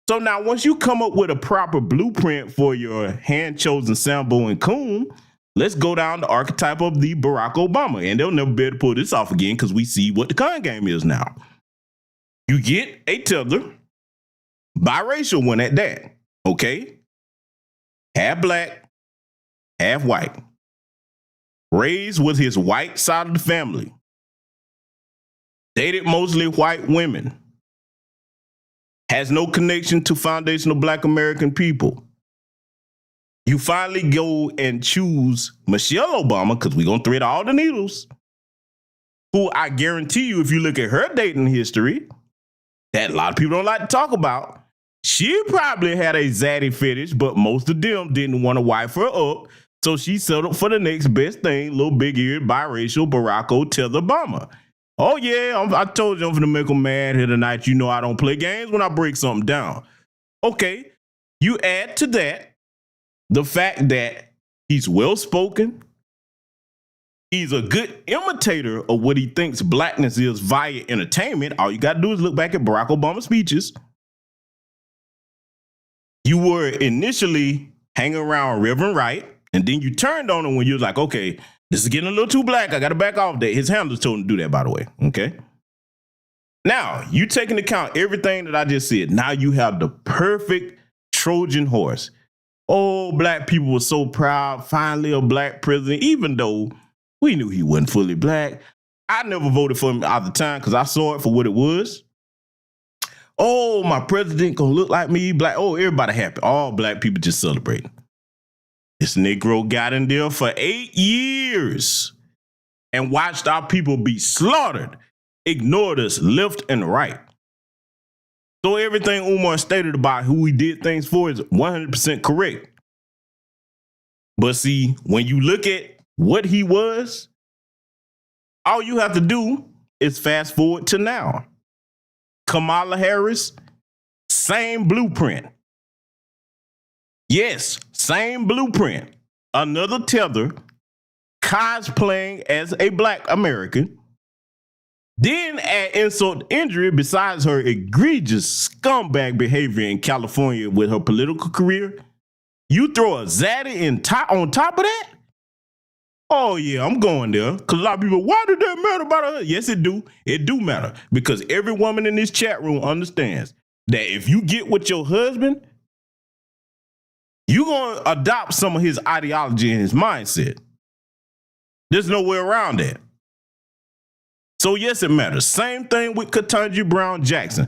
So now once you come up with a proper blueprint for your hand-chosen Sambo and Coon, let's go down the archetype of the Barack Obama. And they'll never be able to pull this off again because we see what the con game is now. You get a tether, biracial one at that, okay? Half black, half white. Raised with his white side of the family. Dated mostly white women. Has no connection to foundational black American people. You finally go and choose Michelle Obama, because we're going to thread all the needles, who I guarantee you, if you look at her dating history, that a lot of people don't like to talk about, she probably had a zaddy fetish, but most of them didn't want to wife her up. So she settled for the next best thing, little big-eared, biracial Barack Obama. Oh, yeah, I told you I'm going to make them mad here tonight. You know I don't play games when I break something down. Okay, you add to that the fact that he's well-spoken, He's a good imitator of what he thinks blackness is via entertainment. All you got to do is look back at Barack Obama's speeches. You were initially hanging around Reverend Wright, and then you turned on him when you was like, okay, this is getting a little too black. I got to back off that. His handlers told him to do that, by the way. Okay. Now, you take into account everything that I just said. Now you have the perfect Trojan horse. Oh, black people were so proud. Finally, a black president, even though we knew he wasn't fully black. I never voted for him at the time because I saw it for what it was. Oh, my president gonna look like me, black. Oh, everybody happy. All black people just celebrating. This Negro got in there for 8 years and watched our people be slaughtered, ignored us left and right. So everything Umar stated about who he did things for is 100% correct. But see, when you look at what he was, all you have to do is fast forward to now. Kamala Harris, same blueprint. Yes, same blueprint. Another tether, cosplaying as a black American. Then add insult to injury, besides her egregious scumbag behavior in California with her political career, you throw a zaddy on top of that? Oh yeah, I'm going there. Because a lot of people, why did that matter about her? Yes, it do. It do matter. Because every woman in this chat room understands that if you get with your husband, you're going to adopt some of his ideology and his mindset. There's no way around that. So yes, it matters. Same thing with Ketanji Brown Jackson.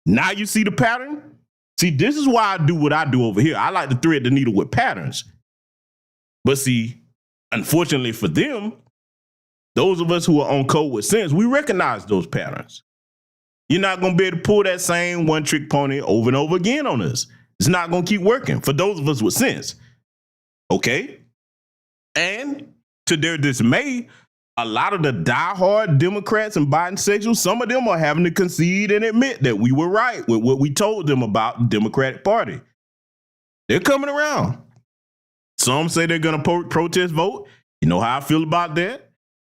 Now you see the pattern? See, this is why I do what I do over here. I like to thread the needle with patterns. But see, unfortunately for them, those of us who are on code with sense, we recognize those patterns. You're not going to be able to pull that same one-trick pony over and over again on us. It's not going to keep working for those of us with sense. Okay? And to their dismay, a lot of the diehard Democrats and bisexuals, some of them are having to concede and admit that we were right with what we told them about the Democratic Party. They're coming around. Some say they're going to protest vote. You know how I feel about that?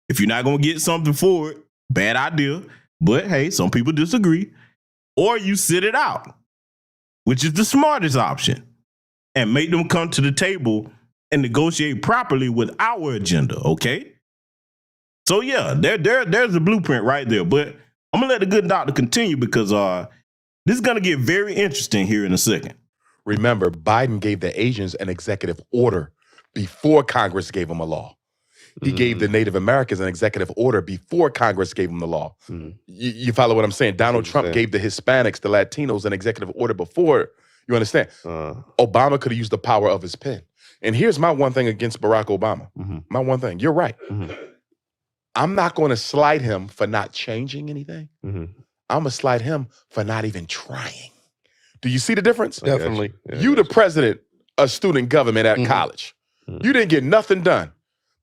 If you're not going to get something for it, bad idea. But hey, some people disagree. Or you sit it out, which is the smartest option, and make them come to the table and negotiate properly with our agenda, okay? So yeah, there's a blueprint right there. But I'm going to let the good doctor continue because this is going to get very interesting here in a second. Remember, Biden gave the Asians an executive order before Congress gave them a law. He gave the Native Americans an executive order before Congress gave them the law. You follow what I'm saying? Donald Trump gave the Hispanics, the Latinos, an executive order before. You understand? Obama could have used the power of his pen. And here's my one thing against Barack Obama. My one thing. You're right. I'm not going to slight him for not changing anything. I'm going to slight him for not even trying. Do you see the difference? Definitely. Yeah, you the president of student government at college. You didn't get nothing done.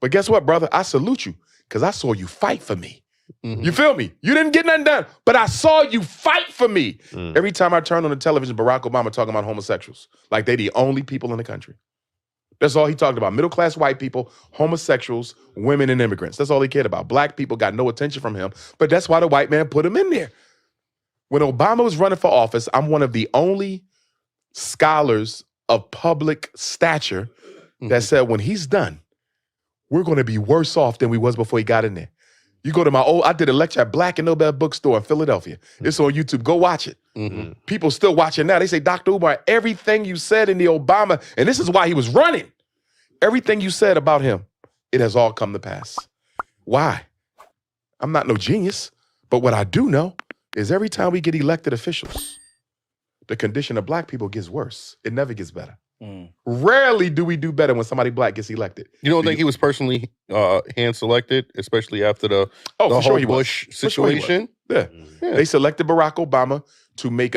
But guess what, brother? I salute you because I saw you fight for me. You feel me? You didn't get nothing done, but I saw you fight for me. Every time I turn on the television, Barack Obama talking about homosexuals like they the only people in the country. That's all he talked about. Middle-class white people, homosexuals, women, and immigrants. That's all he cared about. Black people got no attention from him, but that's why the white man put him in there. When Obama was running for office, I'm one of the only scholars of public stature that said when he's done, we're going to be worse off than we was before he got in there. You go to I did a lecture at Black and Nobel bookstore in Philadelphia. It's on YouTube. Go watch it. People still watching now. They say, Dr. Umar, everything you said in the Obama, and this is why he was running, everything you said about him, it has all come to pass. Why? I'm not no genius, but what I do know is every time we get elected officials, the condition of black people gets worse. It never gets better. Rarely do we do better when somebody black gets elected. You don't think he was personally hand-selected, especially after the whole Bush situation? Yeah. They selected Barack Obama to make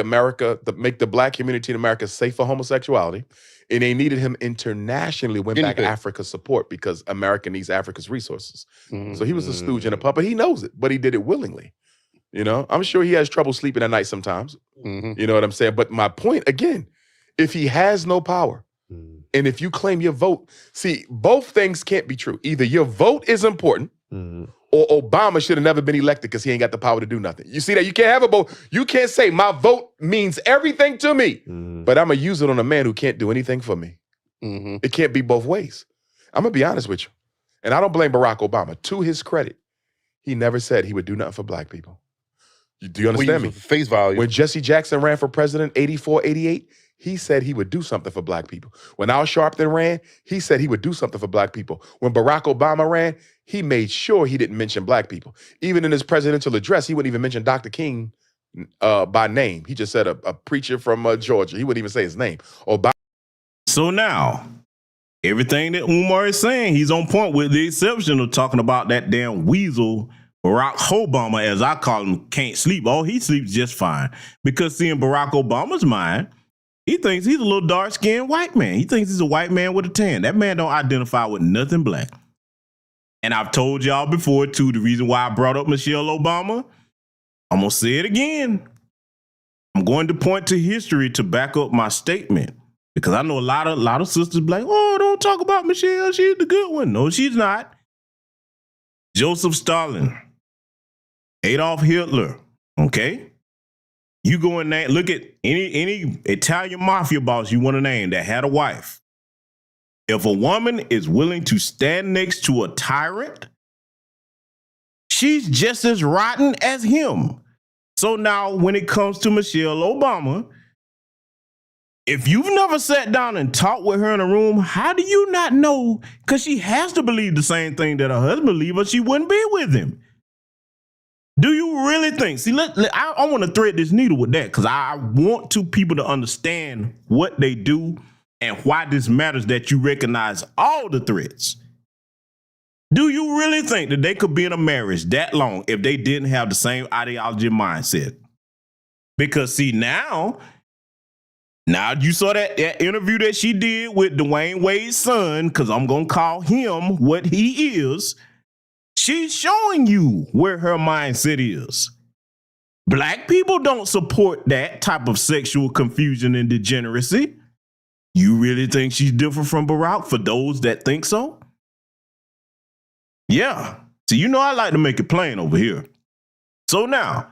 make the black community in America safe for homosexuality, and they needed him internationally win back Africa's support because America needs Africa's resources. So he was a stooge and a puppet. He knows it, but he did it willingly. You know, I'm sure he has trouble sleeping at night sometimes. You know what I'm saying? But my point, again, if he has no power, And if you claim your vote, see, both things can't be true. Either your vote is important, or Obama should have never been elected because he ain't got the power to do nothing. You see that? You can't have a vote. You can't say my vote means everything to me, but I'm going to use it on a man who can't do anything for me. It can't be both ways. I'm going to be honest with you. And I don't blame Barack Obama. To his credit, he never said he would do nothing for black people. Do you understand me? Face value. When Jesse Jackson ran for president, 84, 88, he said he would do something for black people. When Al Sharpton ran, he said he would do something for black people. When Barack Obama ran, he made sure he didn't mention black people. Even in his presidential address, he wouldn't even mention Dr. King by name. He just said a preacher from Georgia. He wouldn't even say his name. So now, everything that Umar is saying, he's on point with the exception of talking about that damn weasel, Barack Obama, as I call him, can't sleep. Oh, he sleeps just fine. Because see, in Barack Obama's mind, he thinks he's a little dark-skinned white man. He thinks he's a white man with a tan. That man don't identify with nothing black. And I've told y'all before, too, the reason why I brought up Michelle Obama, I'm going to say it again. I'm going to point to history to back up my statement. Because I know a lot of sisters be like, oh, don't talk about Michelle. She's the good one. No, she's not. Joseph Stalin, Adolf Hitler, okay? You go in there, look at any Italian mafia boss you want to name that had a wife. If a woman is willing to stand next to a tyrant, she's just as rotten as him. So now when it comes to Michelle Obama, if you've never sat down and talked with her in a room, how do you not know? Because she has to believe the same thing that her husband believes or she wouldn't be with him. Do you really think? See, I want to thread this needle with that because I want people to understand what they do and why this matters, that you recognize all the threats. Do you really think that they could be in a marriage that long if they didn't have the same ideology and mindset? Because see, now you saw that interview that she did with Dwayne Wade's son, because I'm going to call him what he is. She's showing you where her mindset is. Black people don't support that type of sexual confusion and degeneracy. You really think she's different from Barack for those that think so? Yeah. So you know I like to make it plain over here. So now,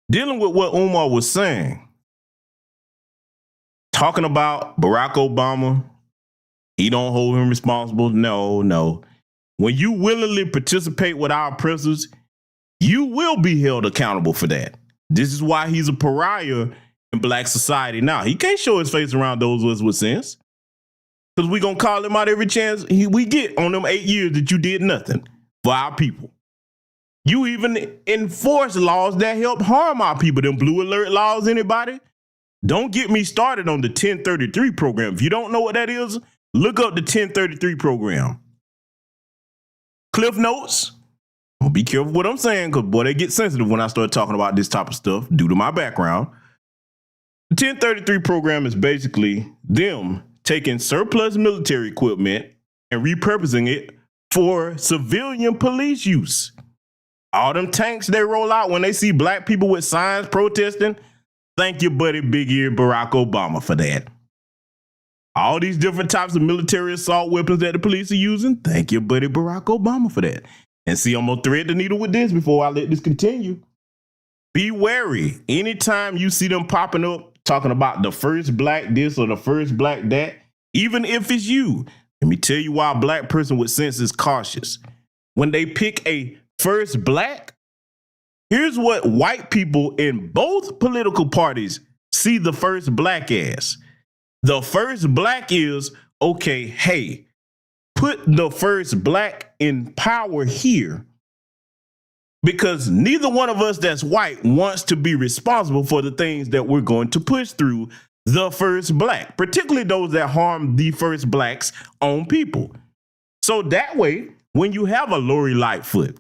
dealing with what Umar was saying, talking about Barack Obama, he don't hold him responsible. No. When you willingly participate with our oppressors, you will be held accountable for that. This is why he's a pariah in black society now. He can't show his face around those of us with sense. Because we're going to call him out every chance we get on them 8 years that you did nothing for our people. You even enforce laws that help harm our people. Them blue alert laws, anybody? Don't get me started on the 1033 program. If you don't know what that is, look up the 1033 program. Cliff notes. Well, be careful what I'm saying, because boy, they get sensitive when I start talking about this type of stuff due to my background. The 1033 program is basically them taking surplus military equipment and repurposing it for civilian police use. All them tanks they roll out when they see black people with signs protesting, thank your buddy Big Ear Barack Obama for that. All these different types of military assault weapons that the police are using, thank your buddy Barack Obama for that. And see, I'm going to thread the needle with this before I let this continue. Be wary. Anytime you see them popping up talking about the first black this or the first black that, even if it's you, let me tell you why a black person with sense is cautious. When they pick a first black, here's what white people in both political parties see the first black as. The first black is, okay, hey, put the first black in power here, because neither one of us that's white wants to be responsible for the things that we're going to push through the first black, particularly those that harm the first black's own people. So that way, when you have a Lori Lightfoot,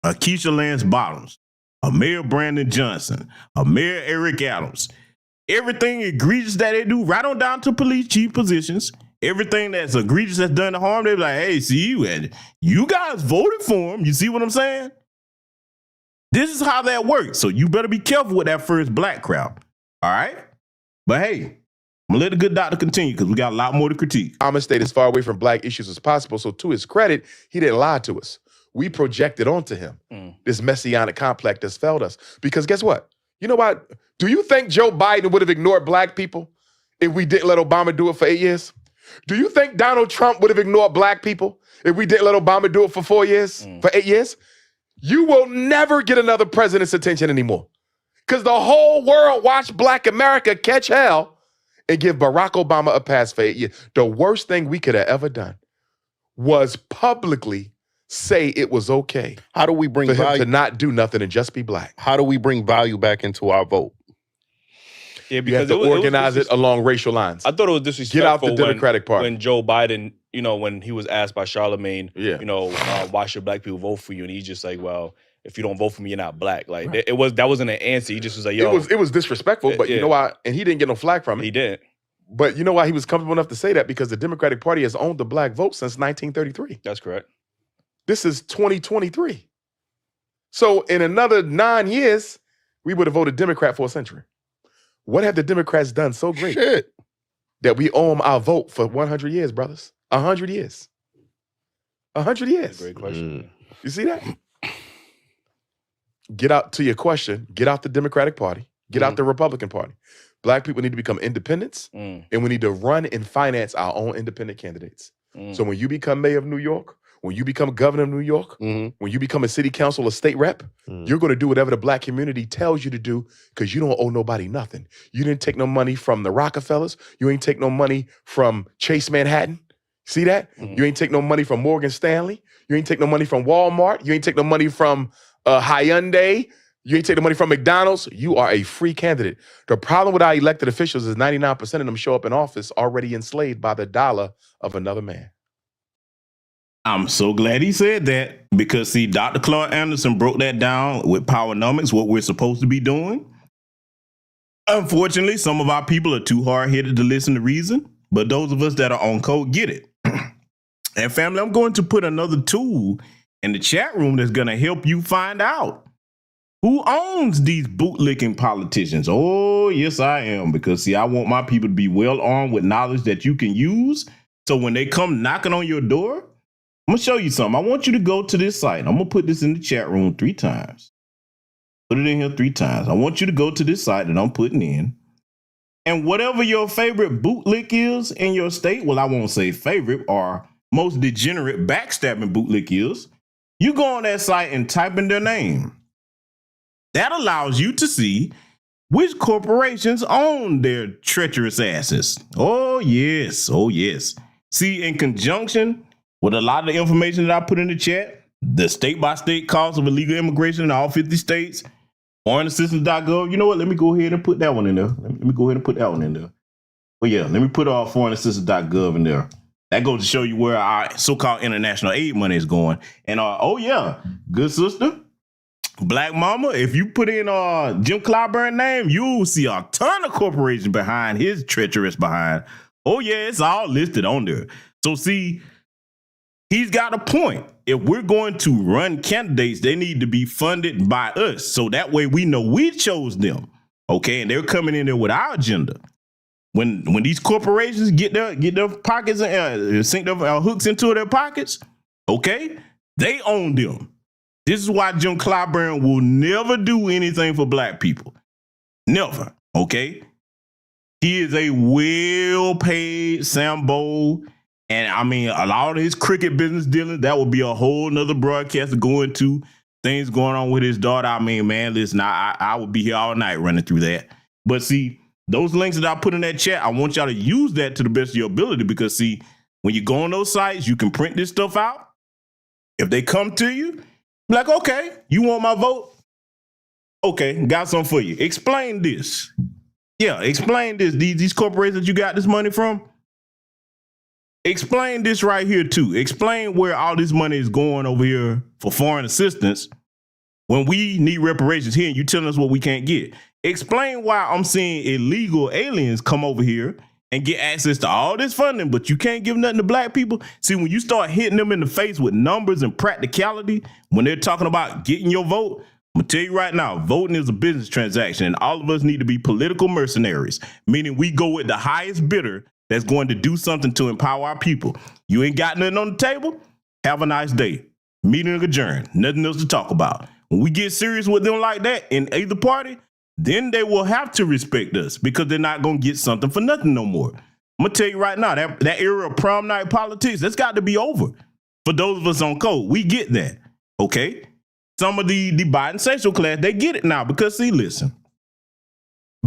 a Keisha Lance Bottoms, a Mayor Brandon Johnson, a Mayor Eric Adams, everything egregious that they do, right on down to police chief positions, everything that's egregious that's done to harm, they're like, hey, see, you guys voted for him. You see what I'm saying? This is how that works. So you better be careful with that first black crowd. All right? But hey, I'm gonna let the good doctor continue because we got a lot more to critique. I'm gonna stay as far away from black issues as possible. So to his credit, he didn't lie to us. We projected onto him this messianic complex that's failed us. Because guess what? You know what? Do you think Joe Biden would have ignored black people if we didn't let Obama do it for 8 years? Do you think Donald Trump would have ignored black people if we didn't let Obama do it for 4 years, for 8 years? You will never get another president's attention anymore. Because the whole world watched Black America catch hell and give Barack Obama a pass for 8 years. The worst thing we could have ever done was publicly say it was okay. How do we bring for him value to not do nothing and just be black? How do we bring value back into our vote? Yeah, You have to organize it along racial lines. I thought it was disrespectful. Get out the Democratic Party. When Joe Biden, when he was asked by Charlemagne, Yeah. why should black people vote for you? And he's just like, well, if you don't vote for me, you're not black. Like that wasn't an answer. He just was like, yo. It was disrespectful, but you know why? And he didn't get no flack from it. He didn't. But you know why he was comfortable enough to say that? Because the Democratic Party has owned the black vote since 1933. That's correct. This is 2023. So in another 9 years, we would have voted Democrat for a century. What have the Democrats done so great that we owe them our vote for 100 years, brothers? 100 years. 100 years. That's a great question. You see that? Get out to your question. Get out the Democratic Party. Get out the Republican Party. Black people need to become independents, and we need to run and finance our own independent candidates. So when you become mayor of New York, when you become governor of New York, when you become a city council or state rep, you're going to do whatever the black community tells you to do because you don't owe nobody nothing. You didn't take no money from the Rockefellers. You ain't take no money from Chase Manhattan. See that? You ain't take no money from Morgan Stanley. You ain't take no money from Walmart. You ain't take no money from Hyundai. You ain't take the money from McDonald's. You are a free candidate. The problem with our elected officials is 99% of them show up in office already enslaved by the dollar of another man. I'm so glad he said that because, see, Dr. Clark Anderson broke that down with Powernomics, what we're supposed to be doing. Unfortunately, some of our people are too hard-headed to listen to reason, but those of us that are on code get it. And family, I'm going to put another tool in the chat room that's going to help you find out who owns these bootlicking politicians. Oh, yes, I am. Because, see, I want my people to be well armed with knowledge that you can use. So when they come knocking on your door, I'm going to show you something. I want you to go to this site. I'm going to put this in the chat room 3 times. Put it in here 3 times. I want you to go to this site that I'm putting in. And whatever your favorite bootlick is in your state, well, I won't say favorite, or most degenerate backstabbing bootlick is, you go on that site and type in their name. That allows you to see which corporations own their treacherous asses. Oh, yes. Oh, yes. See, in conjunction with a lot of the information that I put in the chat, the state-by-state cost of illegal immigration in all 50 states, foreignassistance.gov. You know what? Let me go ahead and put that one in there. Let me go ahead and put that one in there. Well, yeah, let me put foreignassistance.gov in there. That goes to show you where our so-called international aid money is going. And, oh, yeah, good sister, Black Mama, if you put in Jim Clyburn's name, you'll see a ton of corporations behind his treacherous behind. Oh, yeah, it's all listed on there. So, see, he's got a point. If we're going to run candidates, they need to be funded by us. So that way we know we chose them. Okay, and they're coming in there with our agenda. When these corporations get their pockets and sink their hooks into their pockets, okay, they own them. This is why Jim Clyburn will never do anything for black people. Never, okay? He is a well-paid Sambo. And I mean, a lot of his cricket business dealings, that would be a whole nother broadcast to go into. Things going on with his daughter. I mean, man, listen, I would be here all night running through that. But see, those links that I put in that chat, I want y'all to use that to the best of your ability because, see, when you go on those sites, you can print this stuff out. If they come to you, be like, okay, you want my vote? Okay, got something for you. Explain this. Yeah, explain this. These corporations that you got this money from, explain this right here too. Explain where all this money is going over here for foreign assistance when we need reparations here and you telling us what we can't get. Explain why I'm seeing illegal aliens come over here and get access to all this funding, but you can't give nothing to black people. See, when you start hitting them in the face with numbers and practicality, when they're talking about getting your vote, I'm going to tell you right now, voting is a business transaction, and all of us need to be political mercenaries, meaning we go with the highest bidder that's going to do something to empower our people. You ain't got nothing on the table? Have a nice day. Meeting adjourned. Nothing else to talk about. When we get serious with them like that in either party, then they will have to respect us because they're not going to get something for nothing no more. I'm going to tell you right now, that era of prom night politics, that's got to be over. For those of us on code, we get that, okay? Some of the Biden social class, they get it now because, see, listen.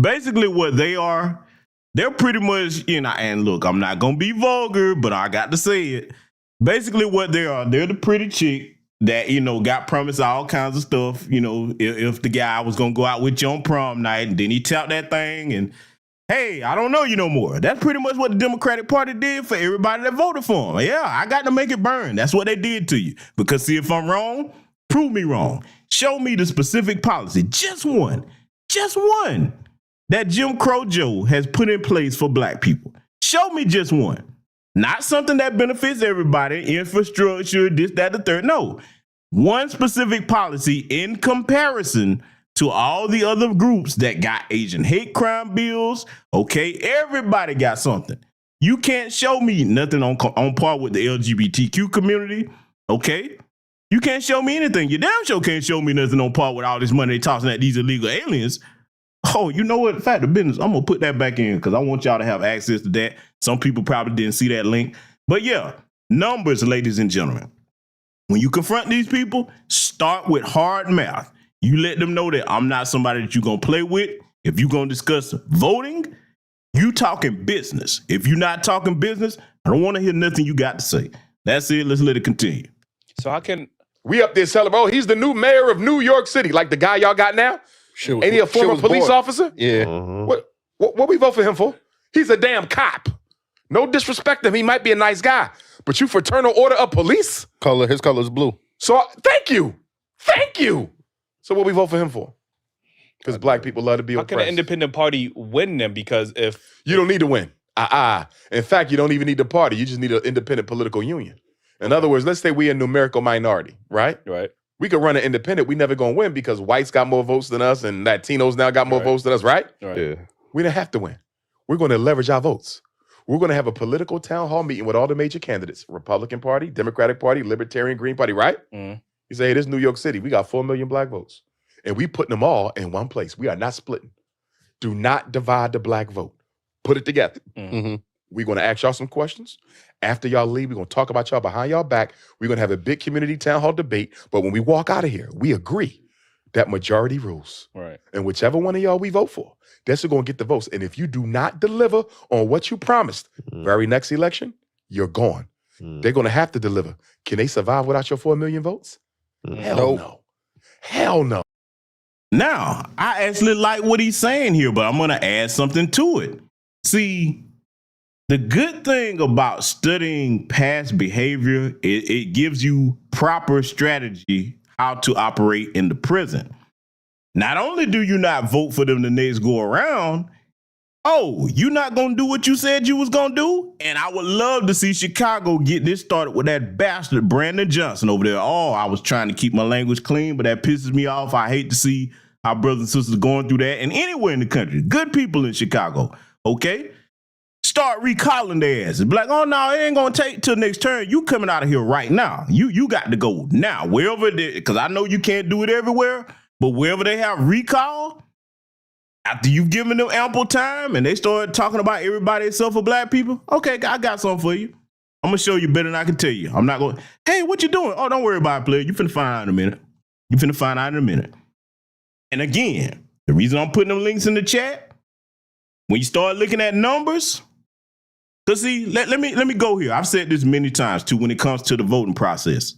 Basically what they are, they're pretty much, and look, I'm not going to be vulgar, but I got to say it. Basically what they are, they're the pretty chick that, got promised all kinds of stuff. If the guy was going to go out with you on prom night and then he tapped that thing and, hey, I don't know you no more. That's pretty much what the Democratic Party did for everybody that voted for him. Yeah, I got to make it burn. That's what they did to you. Because see, if I'm wrong, prove me wrong. Show me the specific policy, just one, that Jim Crow Joe has put in place for black people. Show me just one. Not something that benefits everybody, infrastructure, this, that, the third. No, one specific policy in comparison to all the other groups that got Asian hate crime bills. Okay, everybody got something. You can't show me nothing on par with the LGBTQ community. Okay, you can't show me anything. You damn sure can't show me nothing on par with all this money they tossing at these illegal aliens. Oh, you know what? Fact of business, I'm going to put that back in because I want y'all to have access to that. Some people probably didn't see that link. But yeah, numbers, ladies and gentlemen. When you confront these people, start with hard math. You let them know that I'm not somebody that you're going to play with. If you're going to discuss voting, you talking business. If you're not talking business, I don't want to hear nothing you got to say. That's it. Let's let it continue. So how can... We up there celebrating. Oh, he's the new mayor of New York City, like the guy y'all got now? Ain't he a former police officer? Yeah. What we vote for him for? He's a damn cop. No disrespect to him. He might be a nice guy. But you fraternal order of police? His color is blue. So thank you. So what we vote for him for? Because black people love to be oppressed. How can an independent party win them? Because if... You don't need to win. In fact, you don't even need the party. You just need an independent political union. In other words, let's say we're a numerical minority, right? Right. We could run an independent. We never gonna win because whites got more votes than us and Latinos now got more votes than us, right? Yeah. We don't have to win. We're gonna leverage our votes. We're gonna have a political town hall meeting with all the major candidates, Republican Party, Democratic Party, Libertarian, Green Party, right? Mm. You say, hey, this is New York City. We got 4 million black votes. And we putting them all in one place. We are not splitting. Do not divide the black vote. Put it together. Mm-hmm. We're gonna ask y'all some questions. After y'all leave, we're gonna talk about y'all behind y'all back. We're gonna have a big community town hall debate. But when we walk out of here, we agree that majority rules. Right. And whichever one of y'all we vote for, that's who's gonna get the votes. And if you do not deliver on what you promised, very next election, you're gone. They're gonna have to deliver. Can they survive without your 4 million votes? Hell no. Hell no. Now, I actually like what he's saying here, but I'm gonna add something to it. See, the good thing about studying past behavior, it gives you proper strategy how to operate in the present. Not only do you not vote for them the next go around, you're not going to do what you said you was going to do? And I would love to see Chicago get this started with that bastard Brandon Johnson over there. I was trying to keep my language clean, but that pisses me off. I hate to see our brothers and sisters going through that. And anywhere in the country, good people in Chicago, okay? Start recalling their asses. Be like, oh no, it ain't gonna take till next turn. You coming out of here right now. You got to go now. Wherever because I know you can't do it everywhere, but wherever they have recall, after you've given them ample time and they start talking about everybody except for black people, okay, I got something for you. I'm gonna show you better than I can tell you. I'm not going, hey, what you doing? Oh, don't worry about it, player. You finna find out in a minute. And again, the reason I'm putting them links in the chat, when you start looking at numbers, because see, let me go here. I've said this many times too when it comes to the voting process.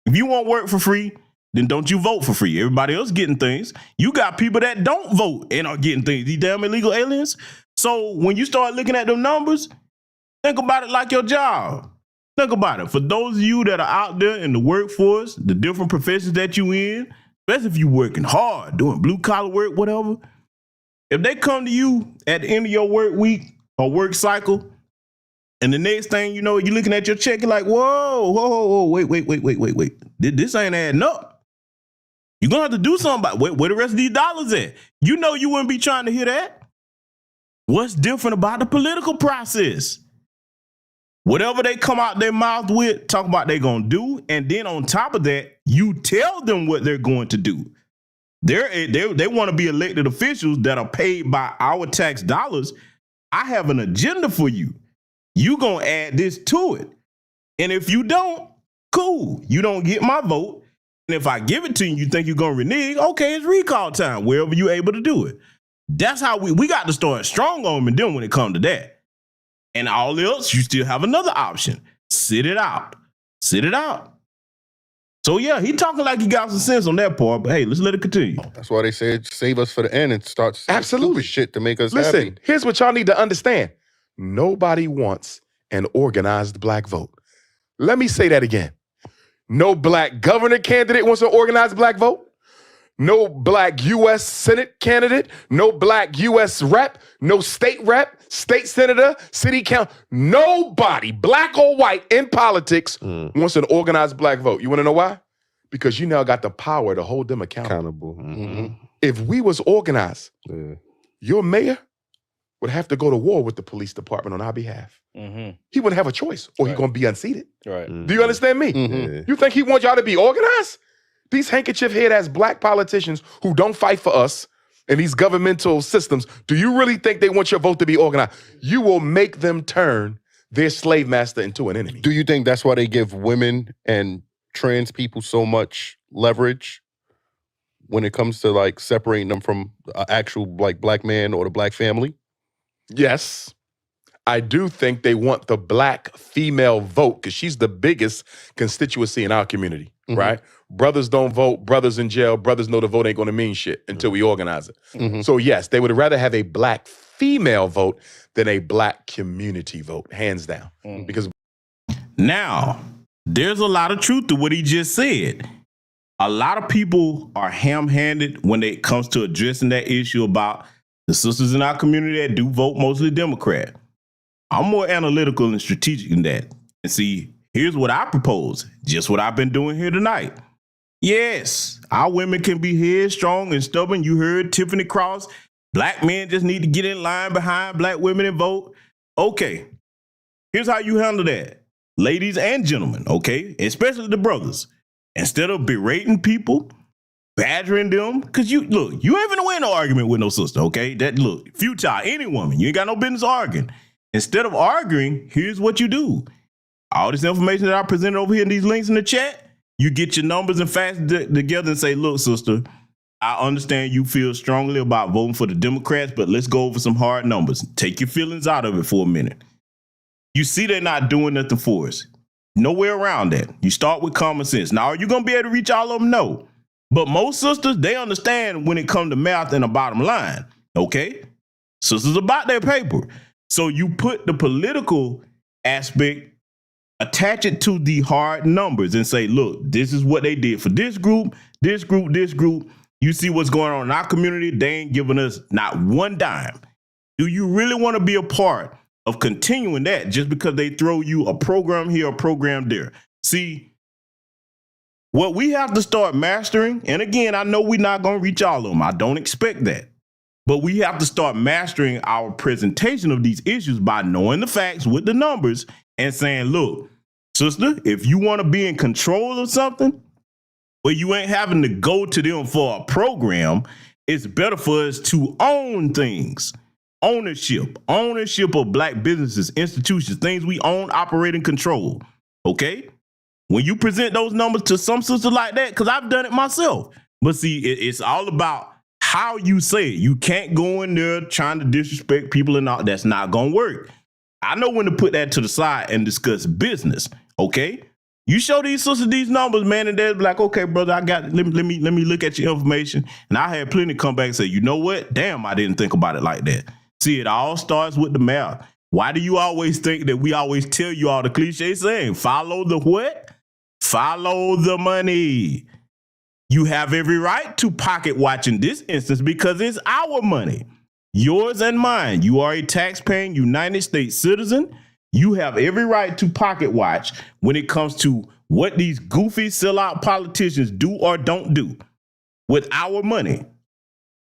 If you want work for free, then don't you vote for free. Everybody else getting things. You got people that don't vote and are getting things. These damn illegal aliens. So when you start looking at them numbers, think about it like your job. Think about it. For those of you that are out there in the workforce, the different professions that you in, especially if you working hard, doing blue collar work, whatever, if they come to you at the end of your work week or work cycle, and the next thing you know, you're looking at your check, you're like, whoa, wait. This ain't adding up. You're going to have to do something about where the rest of these dollars at. You know you wouldn't be trying to hear that. What's different about the political process? Whatever they come out their mouth with, talk about they're going to do, and then on top of that, you tell them what they're going to do. They want to be elected officials that are paid by our tax dollars. I have an agenda for you. You going to add this to it. And if you don't, cool. You don't get my vote. And if I give it to you, you think you're going to renege, okay, it's recall time, wherever you're able to do it. That's how we got to start strong on them and then when it comes to that. And all else, you still have another option. Sit it out. Sit it out. So, yeah, he talking like he got some sense on that part, but hey, let's let it continue. That's why they say save us for the end and start Absolutely. stupid shit to make us Listen, happy. here's what y'all need to understand. Nobody wants an organized black vote. Let me say that again. No black governor candidate wants an organized black vote. No black U.S. Senate candidate, no black U.S. rep, no state rep, state senator, city council. Nobody, black or white, in politics wants an organized black vote. You want to know why? Because you now got the power to hold them accountable. If we was organized, your mayor would have to go to war with the police department on our behalf. He wouldn't have a choice, or he's going to be unseated. Do you understand me? You think he wants y'all to be organized? These handkerchief head-ass black politicians who don't fight for us in these governmental systems, do you really think they want your vote to be organized? You will make them turn their slave master into an enemy. Do you think that's why they give women and trans people so much leverage when it comes to like separating them from an actual like black man or the black family? Yes. I do think they want the black female vote because she's the biggest constituency in our community, right? Brothers don't vote, brothers in jail, brothers know the vote ain't gonna mean shit until we organize it. So yes, they would rather have a black female vote than a black community vote, hands down. Because now, there's a lot of truth to what he just said. A lot of people are ham-handed when it comes to addressing that issue about the sisters in our community that do vote mostly Democrat. I'm more analytical and strategic than that. And see, here's what I propose, just what I've been doing here tonight. Yes, our women can be headstrong and stubborn. You heard Tiffany Cross. Black men just need to get in line behind black women and vote. Okay, here's how you handle that. Ladies and gentlemen, okay, especially the brothers. Instead of berating people, badgering them, because you ain't finna win no argument with no sister, okay? That look, futile, any woman, you ain't got no business arguing. Instead of arguing, here's what you do. All this information that I presented over here in these links in the chat, you get your numbers and facts together and say, look, sister, I understand you feel strongly about voting for the Democrats, but let's go over some hard numbers. Take your feelings out of it for a minute. You see they're not doing nothing for us. Nowhere around that. You start with common sense. Now, are you going to be able to reach all of them? No. But most sisters, they understand when it comes to math and the bottom line, okay? Sisters about their paper. So you put the political aspect, attach it to the hard numbers and say, look, this is what they did for this group, this group, this group. You see what's going on in our community. They ain't giving us not one dime. Do you really want to be a part of continuing that just because they throw you a program here, a program there? See, what we have to start mastering, and again, I know we're not going to reach all of them. I don't expect that. But we have to start mastering our presentation of these issues by knowing the facts with the numbers and saying, look, sister, if you want to be in control of something, where you ain't having to go to them for a program, it's better for us to own things. Ownership of black businesses, institutions, things we own, operate, and control. Okay? When you present those numbers to some sister like that, because I've done it myself. But see, it's all about how you say it. You can't go in there trying to disrespect people and all. That's not going to work. I know when to put that to the side and discuss business. Okay? You show these sisters these numbers, man, and they're like, okay, brother, I got it. Let me look at your information. And I had plenty come back and say, you know what? Damn, I didn't think about it like that. See, it all starts with the math. Why do you always think that we always tell you all the cliche saying? Follow the what? Follow the money. You have every right to pocket watch in this instance because it's our money, yours and mine. You are a tax-paying United States citizen. You have every right to pocket watch when it comes to what these goofy sellout politicians do or don't do. with our money.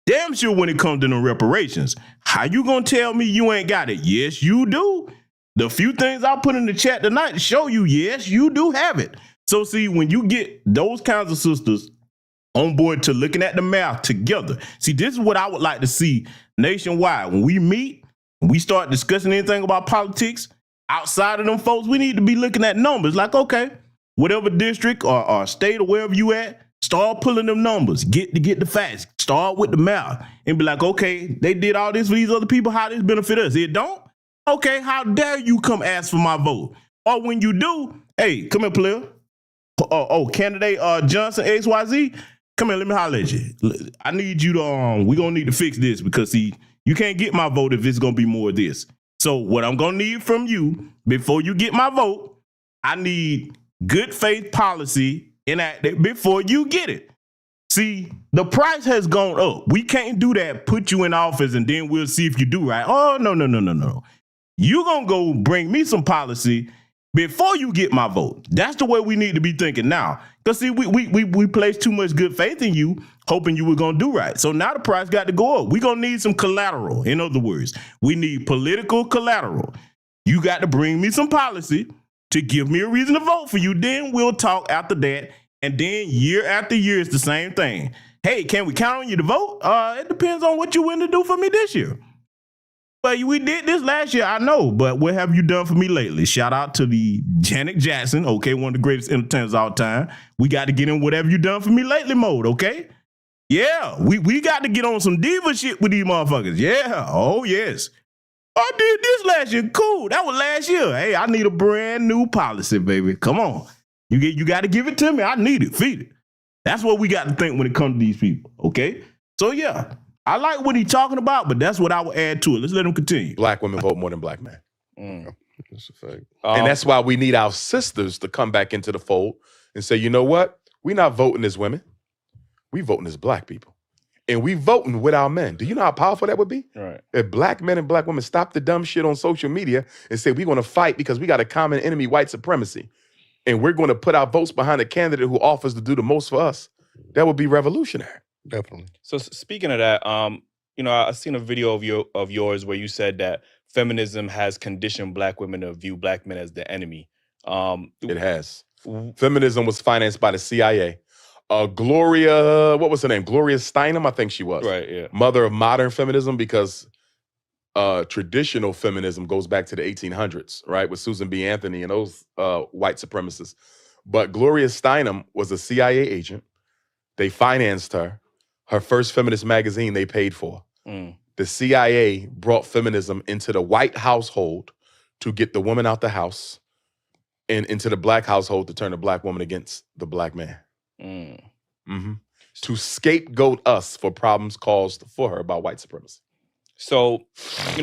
Damn sure when it comes to the reparations. How you gonna tell me you ain't got it? Yes, you do. The few things I put in the chat tonight show you, yes, you do have it. So see, when you get those kinds of sisters on board to looking at the math together, see, this is what I would like to see nationwide. When we meet, when we start discussing anything about politics, outside of them folks, we need to be looking at numbers. Like, okay, whatever district or state or wherever you at, start pulling them numbers. Get the facts. Start with the math and be like, okay, they did all this for these other people. How this benefit us? It don't? Okay, how dare you come ask for my vote? Or when you do, hey, come here, player. Candidate Johnson XYZ, come here, let me holler at you. I need you to, we're going to need to fix this because, see, you can't get my vote if it's going to be more of this. So what I'm going to need from you before you get my vote, I need good faith policy enacted before you get it. See, the price has gone up. We can't do that, put you in office, and then we'll see if you do right. Oh, no. You're going to go bring me some policy before you get my vote. That's the way we need to be thinking now. Because, see, we placed too much good faith in you, hoping you were going to do right. So now the price got to go up. We're going to need some collateral. In other words, we need political collateral. You got to bring me some policy to give me a reason to vote for you. Then we'll talk after that. And then year after year, it's the same thing. Hey, can we count on you to vote? It depends on what you're willing to do for me this year. But we did this last year, I know, but what have you done for me lately? Shout out to the Janet Jackson, okay, one of the greatest entertainers of all time. We got to get in whatever you done for me lately mode, okay? Yeah, we got to get on some diva shit with these motherfuckers. Yeah, oh yes. I did this last year, cool, that was last year. Hey, I need a brand new policy, baby, come on. You got to give it to me, I need it, feed it. That's what we got to think when it comes to these people, okay? So yeah. I like what he's talking about, but that's what I would add to it. Let's let him continue. Black women vote more than black men. That's a fact. And that's why we need our sisters to come back into the fold and say, you know what? We're not voting as women. We voting as black people. And we voting with our men. Do you know how powerful that would be? Right. If black men and black women stop the dumb shit on social media and say, we're going to fight because we got a common enemy, white supremacy. And we're going to put our votes behind a candidate who offers to do the most for us. That would be revolutionary. Definitely. So speaking of that, I've seen a video of yours where you said that feminism has conditioned black women to view black men as the enemy. It has. Feminism was financed by the CIA. Gloria, what was her name? Gloria Steinem, I think she was. Right, yeah. Mother of modern feminism, because traditional feminism goes back to the 1800s, right? With Susan B. Anthony and those white supremacists. But Gloria Steinem was a CIA agent. They financed her. Her first feminist magazine they paid for. The CIA brought feminism into the white household to get the woman out the house and into the black household to turn the black woman against the black man. To scapegoat us for problems caused for her by white supremacy. So,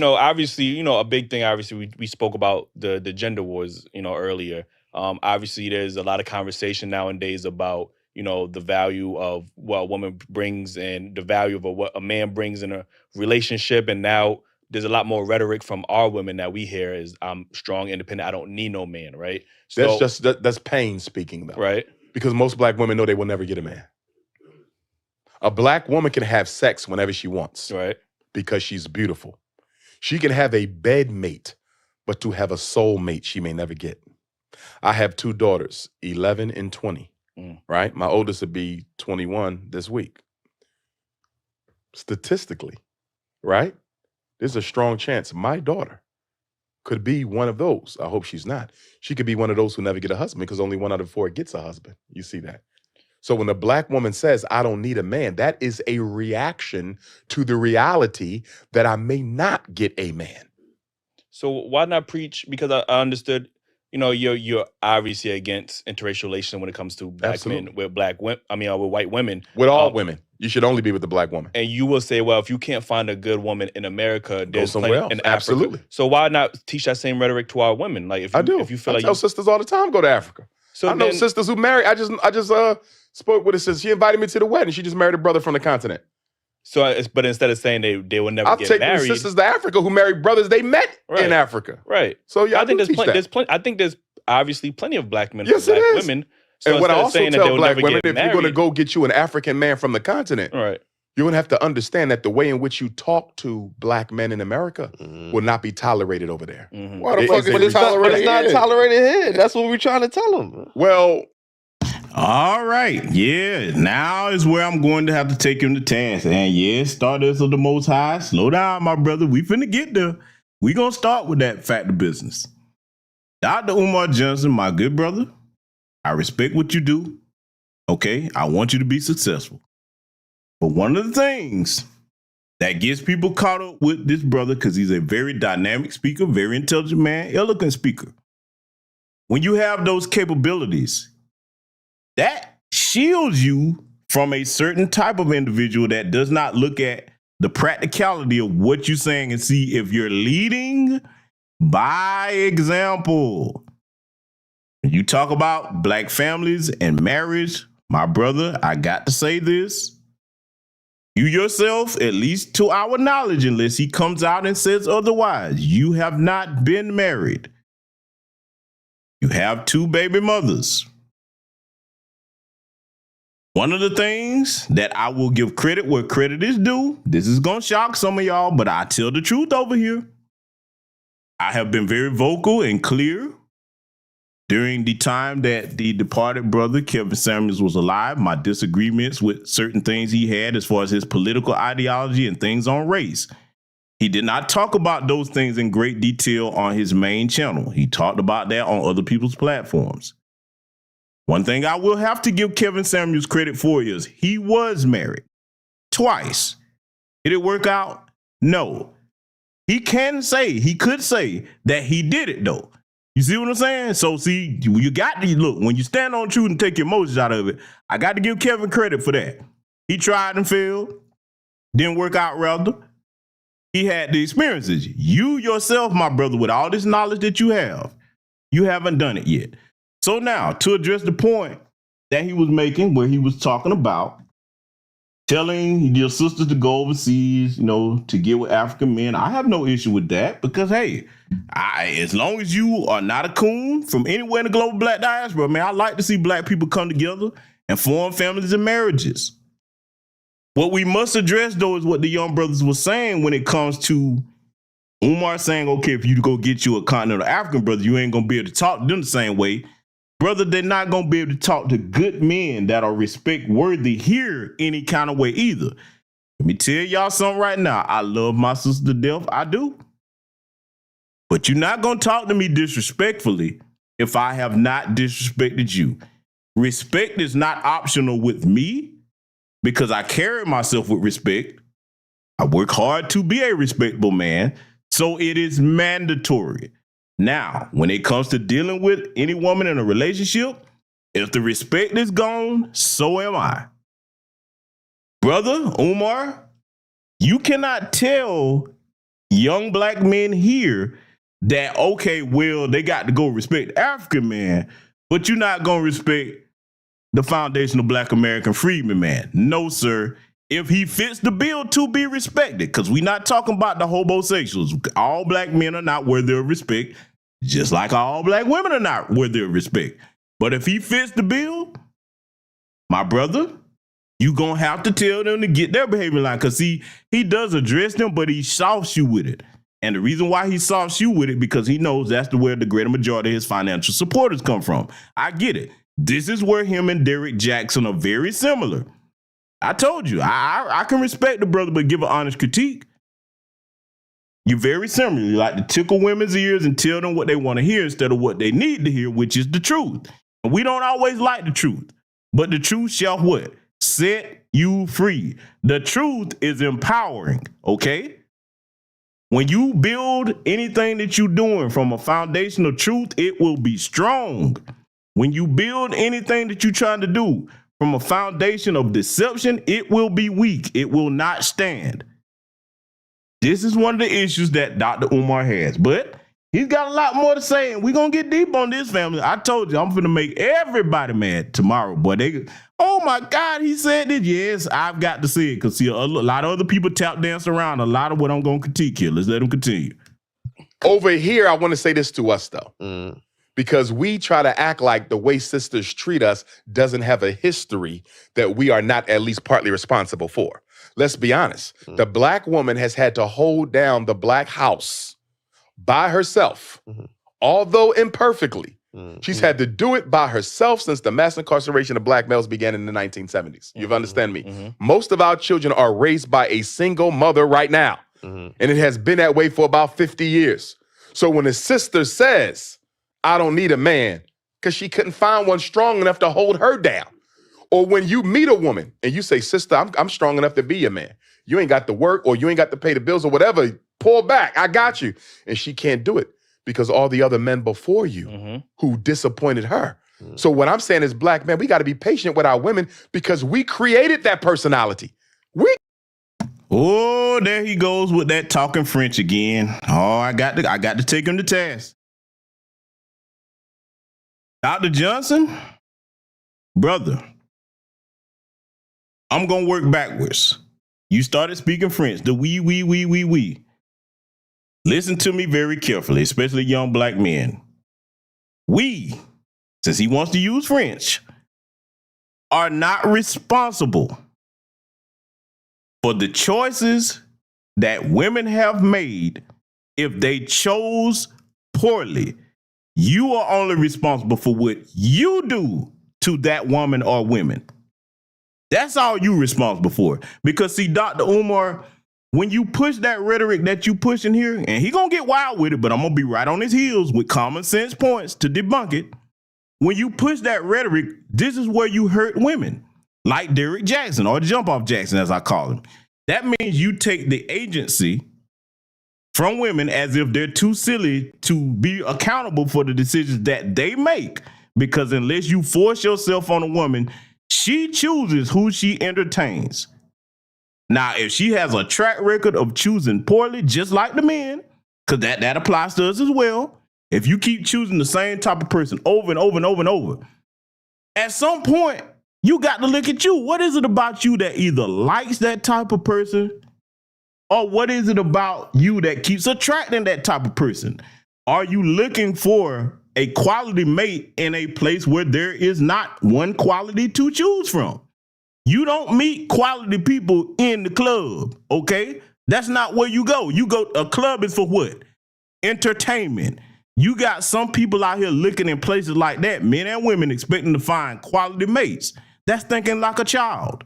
obviously, a big thing, obviously, we spoke about the gender wars, earlier. Obviously, there's a lot of conversation nowadays about the value of what a woman brings and the value of what a man brings in a relationship. And now there's a lot more rhetoric from our women that we hear is, I'm strong, independent, I don't need no man, right? So, that's pain speaking, though. Right. Because most black women know they will never get a man. A black woman can have sex whenever she wants. Right. Because she's beautiful. She can have a bed mate, but to have a soul mate, she may never get. I have two daughters, 11 and 20. Right? My oldest would be 21 this week. Statistically, right? There's a strong chance my daughter could be one of those. I hope she's not. She could be one of those who never get a husband because only 1 out of 4 gets a husband. You see that? So when a black woman says, I don't need a man, that is a reaction to the reality that I may not get a man. So why not preach? Because I understood, you're obviously against interracial relations when it comes to black men with with white women. With all women. You should only be with the black woman. And you will say, well, if you can't find a good woman in America, there's somewhere else. In Absolutely. Africa. So why not teach that same rhetoric to our women? Like if you feel I tell sisters all the time, go to Africa. So I know sisters who marry. I just spoke with a sister. She invited me to the wedding. She just married a brother from the continent. So, but instead of saying they will never get married, I'll take sisters to Africa who married brothers they met in Africa. Right. So yeah, I think there's obviously plenty of black men, yes, black women So and what I instead of also saying that tell they'll black never women, get if you're going to married- go get you an African man from the continent, Right. you're going to have to understand that the way in which you talk to black men in America will not be tolerated over there. Why the It fuck is is a it tolerated? But it's not here? tolerated here. That's what we're trying to tell them. Well, All right. Yeah. Now is where I'm going to have to take him to task. And yes, starters of the Most High. Slow down, my brother. We finna get there. We gonna start with that fact of business. Dr. Umar Johnson, my good brother, I respect what you do. Okay. I want you to be successful. But one of the things that gets people caught up with this brother, because he's a very dynamic speaker, very intelligent man, eloquent speaker. When you have those capabilities, that shields you from a certain type of individual that does not look at the practicality of what you're saying and see if you're leading by example. When you talk about black families and marriage, my brother, I got to say this. You yourself, at least to our knowledge, unless he comes out and says otherwise, you have not been married. You have 2 baby mothers. One of the things that I will give credit where credit is due, this is going to shock some of y'all, but I tell the truth over here. I have been very vocal and clear during the time that the departed brother, Kevin Samuels, was alive, my disagreements with certain things he had as far as his political ideology and things on race. He did not talk about those things in great detail on his main channel. He talked about that on other people's platforms. One thing I will have to give Kevin Samuels credit for is he was married twice. Did it work out? No. He could say that he did it though. You see what I'm saying? So see, you got to look, when you stand on truth and take your emotions out of it, I got to give Kevin credit for that. He tried and failed. Didn't work out rather. He had the experiences. You yourself, my brother, with all this knowledge that you haven't done it yet. So now, to address the point that he was making, where he was talking about telling your sisters to go overseas, to get with African men, I have no issue with that because, hey, as long as you are not a coon from anywhere in the global black diaspora, man, I like to see black people come together and form families and marriages. What we must address, though, is what the young brothers were saying when it comes to Umar saying, okay, if you go get you a continental African brother, you ain't going to be able to talk to them the same way. Brother, they're not going to be able to talk to good men that are respect worthy here any kind of way either. Let me tell y'all something right now. I love my sister to death. I do. But you're not going to talk to me disrespectfully if I have not disrespected you. Respect is not optional with me because I carry myself with respect. I work hard to be a respectable man, so it is mandatory. Now, when it comes to dealing with any woman in a relationship, if the respect is gone, so am I. Brother Umar, you cannot tell young black men here that, okay, well, they got to go respect African man, but you're not going to respect the foundational black American freedman man. No, sir. If he fits the bill to be respected, because we're not talking about the homosexuals. All black men are not worthy of respect, just like all black women are not worthy of respect. But if he fits the bill, my brother, you going to have to tell them to get their behavior line. Because he does address them, but he softs you with it. And the reason why he softs you with it, because he knows that's where the greater majority of his financial supporters come from. I get it. This is where him and Derek Jackson are very similar. I told you, I can respect the brother, but give an honest critique. You're very similar. You like to tickle women's ears and tell them what they want to hear instead of what they need to hear, which is the truth. And we don't always like the truth, but the truth shall what? Set you free. The truth is empowering, okay? When you build anything that you're doing from a foundation of truth, it will be strong. When you build anything that you're trying to do from a foundation of deception, it will be weak. It will not stand. This is one of the issues that Dr. Umar has, but he's got a lot more to say, and we're going to get deep on this, family. I told you, I'm going to make everybody mad tomorrow, boy. Oh, my God, he said this. Yes, I've got to say it, because see, a lot of other people tap dance around a lot of what I'm going to critique here. Let's let him continue. Over here, I want to say this to us, though, because we try to act like the way sisters treat us doesn't have a history that we are not at least partly responsible for. Let's be honest. The black woman has had to hold down the black house by herself, although imperfectly. She's had to do it by herself since the mass incarceration of black males began in the 1970s. You understand me? Most of our children are raised by a single mother right now. And it has been that way for about 50 years. So when a sister says, I don't need a man, because she couldn't find one strong enough to hold her down. Or when you meet a woman and you say, sister, I'm strong enough to be your man. You ain't got to work or you ain't got to pay the bills or whatever. Pull back. I got you. And she can't do it because all the other men before you who disappointed her. So what I'm saying is, black men, we got to be patient with our women because we created that personality. Oh, there he goes with that talking French again. Oh, I got to take him to task. Dr. Johnson, brother, I'm going to work backwards. You started speaking French, the we. Listen to me very carefully, especially young black men. We, since he wants to use French, are not responsible for the choices that women have made if they chose poorly. You are only responsible for what you do to that woman or women. That's all you're responsible for. Because see, Dr. Umar, when you push that rhetoric that you pushing here, and he gonna get wild with it, but I'm gonna be right on his heels with common sense points to debunk it. When you push that rhetoric, this is where you hurt women, like Derrick Jackson or Jump Off Jackson, as I call him. That means you take the agency from women as if they're too silly to be accountable for the decisions that they make. Because unless you force yourself on a woman, she chooses who she entertains. Now, if she has a track record of choosing poorly, just like the men, because that applies to us as well. If you keep choosing the same type of person over and over and over and over, at some point, you got to look at you. What is it about you that either likes that type of person, or what is it about you that keeps attracting that type of person? Are you looking for a quality mate in a place where there is not one quality to choose from? You don't meet quality people in the club, okay? That's not where you go. A club is for what? Entertainment. You got some people out here looking in places like that, men and women expecting to find quality mates. That's thinking like a child.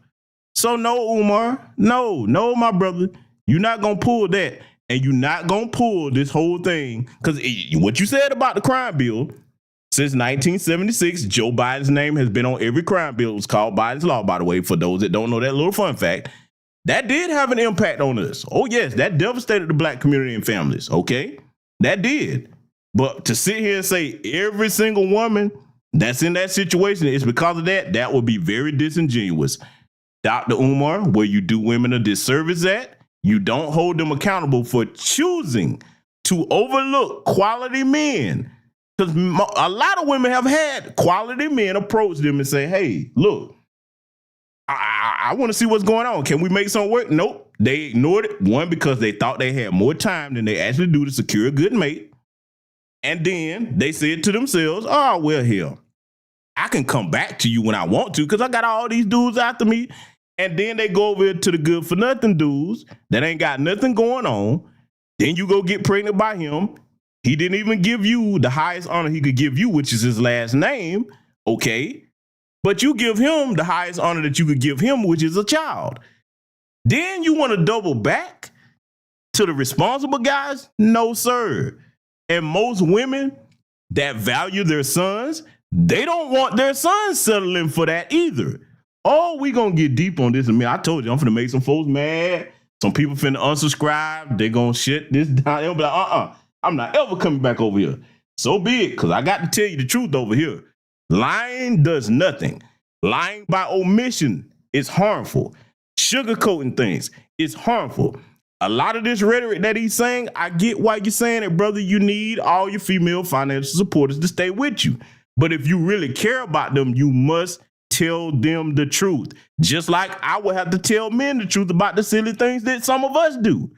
So no, Umar, no, my brother. You're not going to pull that, and you're not going to pull this whole thing, because what you said about the crime bill, since 1976, Joe Biden's name has been on every crime bill. It was called Biden's Law, by the way, for those that don't know that little fun fact. That did have an impact on us. Oh, yes, that devastated the black community and families, okay? That did. But to sit here and say every single woman that's in that situation is because of that, that would be very disingenuous. Dr. Umar, where you do women a disservice at, you don't hold them accountable for choosing to overlook quality men. Because a lot of women have had quality men approach them and say, hey, look, I want to see what's going on. Can we make something work? Nope. They ignored it. One, because they thought they had more time than they actually do to secure a good mate. And then they said to themselves, oh, well, hell, I can come back to you when I want to because I got all these dudes after me. And then they go over to the good for nothing dudes that ain't got nothing going on. Then you go get pregnant by him. He didn't even give you the highest honor he could give you, which is his last name. Okay. But you give him the highest honor that you could give him, which is a child. Then you want to double back to the responsible guys? No, sir. And most women that value their sons, they don't want their sons settling for that either. Oh, we gonna get deep on this. I mean, I told you, I'm finna make some folks mad. Some people finna unsubscribe. They gonna shut this down. They'll be like, I'm not ever coming back over here. So be it, because I got to tell you the truth over here. Lying does nothing. Lying by omission is harmful. Sugarcoating things is harmful. A lot of this rhetoric that he's saying, I get why you're saying it, brother. You need all your female financial supporters to stay with you. But if you really care about them, you must tell them the truth. Just like I would have to tell men the truth about the silly things that some of us do.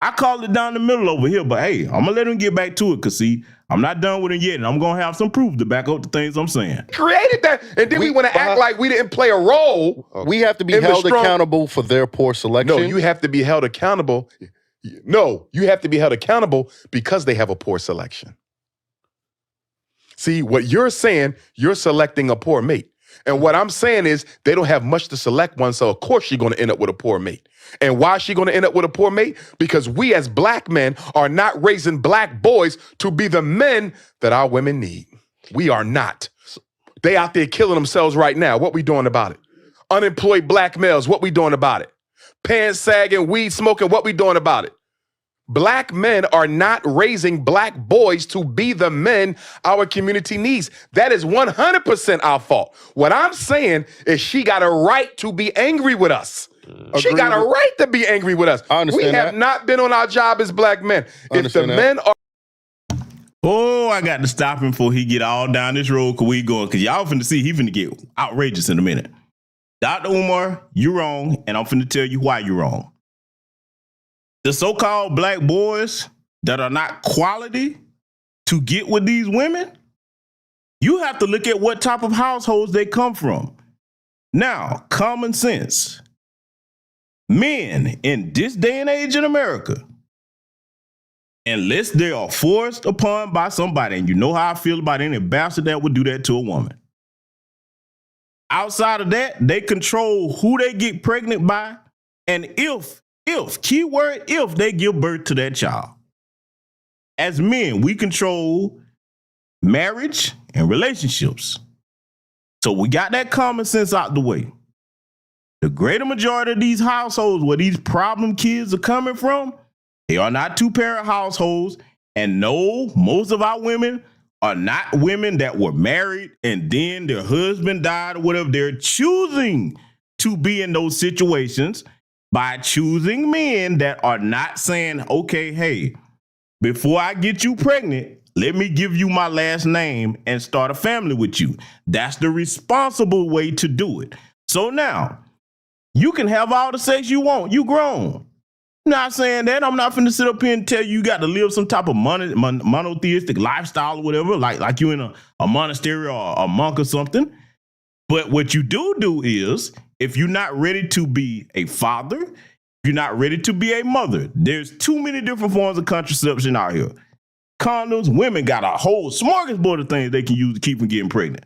I called it down the middle over here, but hey, I'm gonna let him get back to it, cause see, I'm not done with it yet, and I'm gonna have some proof to back up the things I'm saying. Created that, and then we want to act like we didn't play a role. We have to be held accountable for their poor selection. No, you have to be held accountable. No, you have to be held accountable because they have a poor selection. See, what you're saying, you're selecting a poor mate. And what I'm saying is they don't have much to select one, so of course she's going to end up with a poor mate. And why is she going to end up with a poor mate? Because we as black men are not raising black boys to be the men that our women need. We are not. They out there killing themselves right now. What we doing about it? Unemployed black males, what we doing about it? Pants sagging, weed smoking, what we doing about it? Black men are not raising black boys to be the men our community needs. That is 100% our fault. What I'm saying is she got a right to be angry with us. She got a right to be angry with us. We have not been on our job as black men. If the men are... Oh, I got to stop him before he get all down this road because we going, because y'all finna see he finna get outrageous in a minute. Dr. Umar, you're wrong, and I'm finna tell you why you're wrong. The so-called black boys that are not quality to get with these women, you have to look at what type of households they come from. Now, common sense. Men in this day and age in America, unless they are forced upon by somebody, and you know how I feel about any bastard that would do that to a woman. Outside of that, they control who they get pregnant by, and if keyword, if they give birth to that child. As men, we control marriage and relationships. So we got that common sense out the way. The greater majority of these households where these problem kids are coming from, they are not two-parent households. And no, most of our women are not women that were married and then their husband died or whatever. They're choosing to be in those situations by choosing men that are not saying, okay, hey, before I get you pregnant, let me give you my last name and start a family with you. That's the responsible way to do it. So now, you can have all the sex you want. You grown. Not saying that. I'm not finna sit up here and tell you got to live some type of monotheistic lifestyle or whatever, like you in a monastery or a monk or something. But what you do is, if you're not ready to be a father, if you're not ready to be a mother, there's too many different forms of contraception out here. Condoms, women got a whole smorgasbord of things they can use to keep from getting pregnant.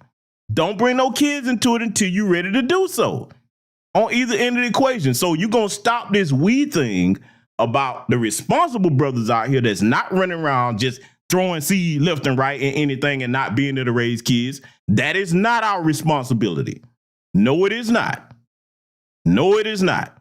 Don't bring no kids into it until you're ready to do so. On either end of the equation. So you're going to stop this weed thing about the responsible brothers out here that's not running around just throwing seed left and right in anything and not being there to raise kids. That is not our responsibility. No, it is not. No, it is not.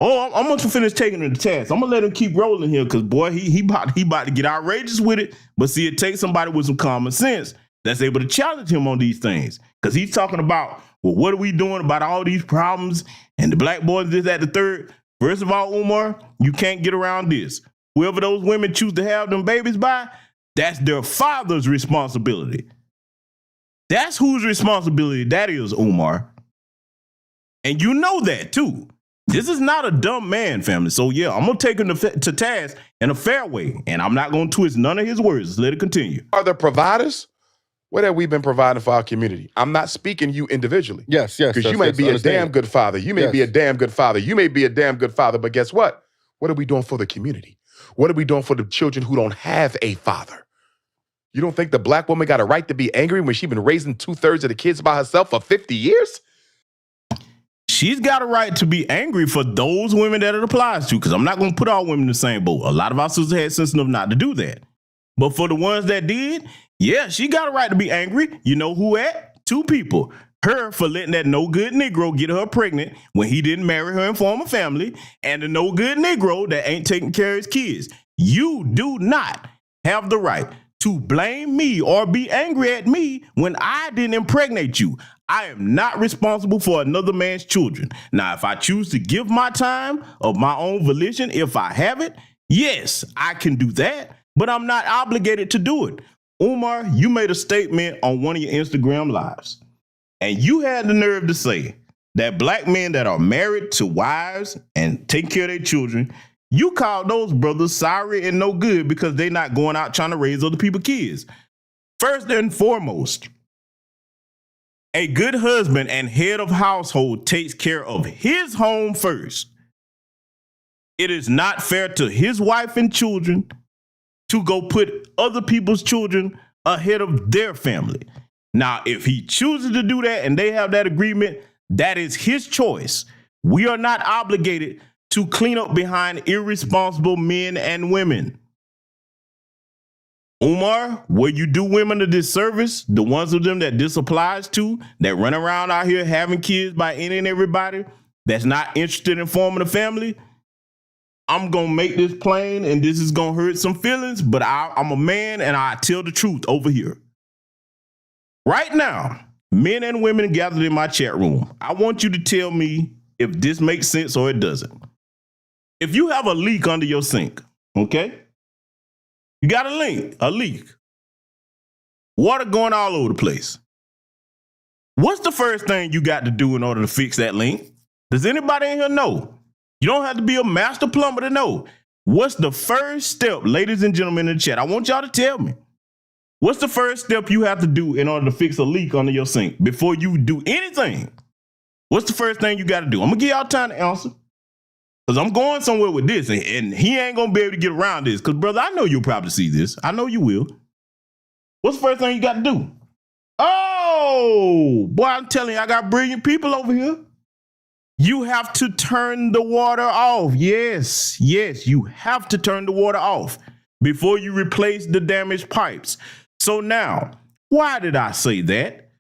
Oh, I'm going to finish taking it to task. I'm going to let him keep rolling here because, boy, he about to get outrageous with it. But see, it takes somebody with some common sense that's able to challenge him on these things. Because he's talking about, well, what are we doing about all these problems and the black boys, this, that, the third? First of all, Umar, you can't get around this. Whoever those women choose to have them babies by, that's their father's responsibility. That's whose responsibility that is, Umar. And you know that, too. This is not a dumb man, family. So, yeah, I'm going to take him to task in a fair way. And I'm not going to twist none of his words. Just let it continue. Are the providers? What have we been providing for our community? I'm not speaking you individually. Yes. Because you may be a damn good father. You may be a damn good father. You may be a damn good father. But guess what? What are we doing for the community? What are we doing for the children who don't have a father? You don't think the black woman got a right to be angry when she's been raising 2/3 of the kids by herself for 50 years? She's got a right to be angry for those women that it applies to, because I'm not going to put all women in the same boat. A lot of our sisters had sense enough not to do that. But for the ones that did, yeah, she got a right to be angry. You know who at? Two people. Her for letting that no good Negro get her pregnant when he didn't marry her and form a family, and the no good Negro that ain't taking care of his kids. You do not have the right to blame me or be angry at me when I didn't impregnate you. I am not responsible for another man's children. Now, if I choose to give my time of my own volition, if I have it, yes, I can do that, but I'm not obligated to do it. Umar, you made a statement on one of your Instagram lives, and you had the nerve to say that black men that are married to wives and take care of their children, you call those brothers sorry and no good because they're not going out trying to raise other people's kids. First and foremost, a good husband and head of household takes care of his home first. It is not fair to his wife and children to go put other people's children ahead of their family. Now, if he chooses to do that and they have that agreement, that is his choice. We are not obligated to clean up behind irresponsible men and women. Umar, where you do women a disservice, the ones of them that this applies to, that run around out here having kids by any and everybody that's not interested in forming a family, I'm going to make this plain, and this is going to hurt some feelings, but I'm a man, and I tell the truth over here. Right now, men and women gathered in my chat room, I want you to tell me if this makes sense or it doesn't. If you have a leak under your sink, okay? You got a leak. Water going all over the place. What's the first thing you got to do in order to fix that leak? Does anybody in here know? You don't have to be a master plumber to know. What's the first step, ladies and gentlemen in the chat? I want y'all to tell me. What's the first step you have to do in order to fix a leak under your sink before you do anything? What's the first thing you got to do? I'm going to give y'all time to answer. Because I'm going somewhere with this, and he ain't going to be able to get around this. Because, brother, I know you'll probably see this. I know you will. What's the first thing you got to do? Oh, boy, I'm telling you, I got brilliant people over here. You have to turn the water off. Yes, you have to turn the water off before you replace the damaged pipes. So now, why did I say that?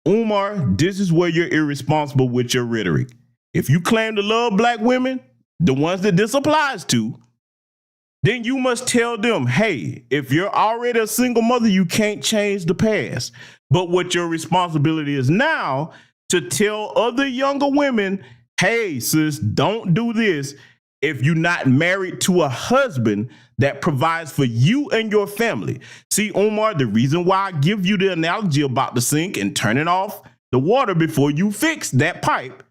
Umar, this is where you're irresponsible with your rhetoric. If you claim to love black women, the ones that this applies to, then you must tell them, hey, if you're already a single mother, you can't change the past. But what your responsibility is now to tell other younger women, hey, sis, don't do this if you're not married to a husband that provides for you and your family. See, Umar, the reason why I give you the analogy about the sink and turning off the water before you fix that pipe,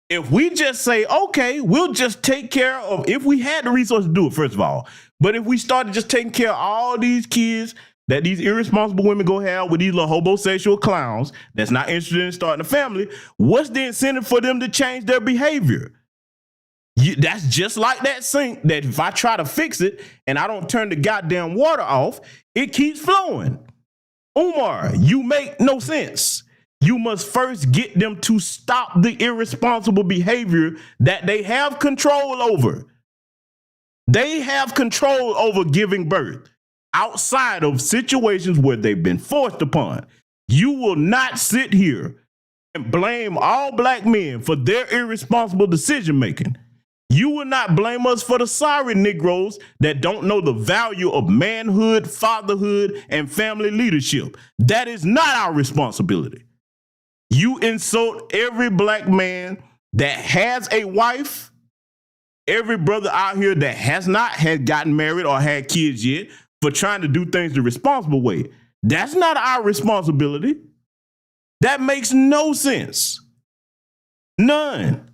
if we just say, okay, we'll just take care of, if we had the resources to do it, first of all, but if we started just taking care of all these kids that these irresponsible women go have with these little homosexual clowns that's not interested in starting a family, what's the incentive for them to change their behavior? That's just like that sink that if I try to fix it and I don't turn the goddamn water off, it keeps flowing. Umar, you make no sense. You must first get them to stop the irresponsible behavior that they have control over. They have control over giving birth outside of situations where they've been forced upon. You will not sit here and blame all black men for their irresponsible decision making. You will not blame us for the sorry Negroes that don't know the value of manhood, fatherhood, and family leadership. That is not our responsibility. You insult every black man that has a wife, every brother out here that has not had gotten married or had kids yet for trying to do things the responsible way. That's not our responsibility. That makes no sense. None.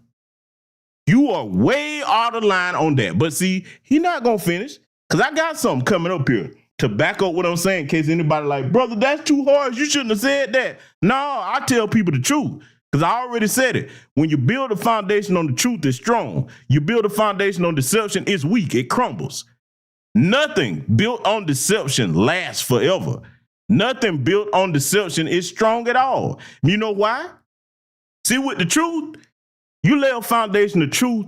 You are way out of line on that. But see, he's not going to finish because I got something coming up here to back up what I'm saying in case anybody like, brother, that's too hard. You shouldn't have said that. No, I tell people the truth because I already said it. When you build a foundation on the truth, it's strong. You build a foundation on deception, it's weak. It crumbles. Nothing built on deception lasts forever. Nothing built on deception is strong at all. You know why? See, with the truth, you lay a foundation of truth,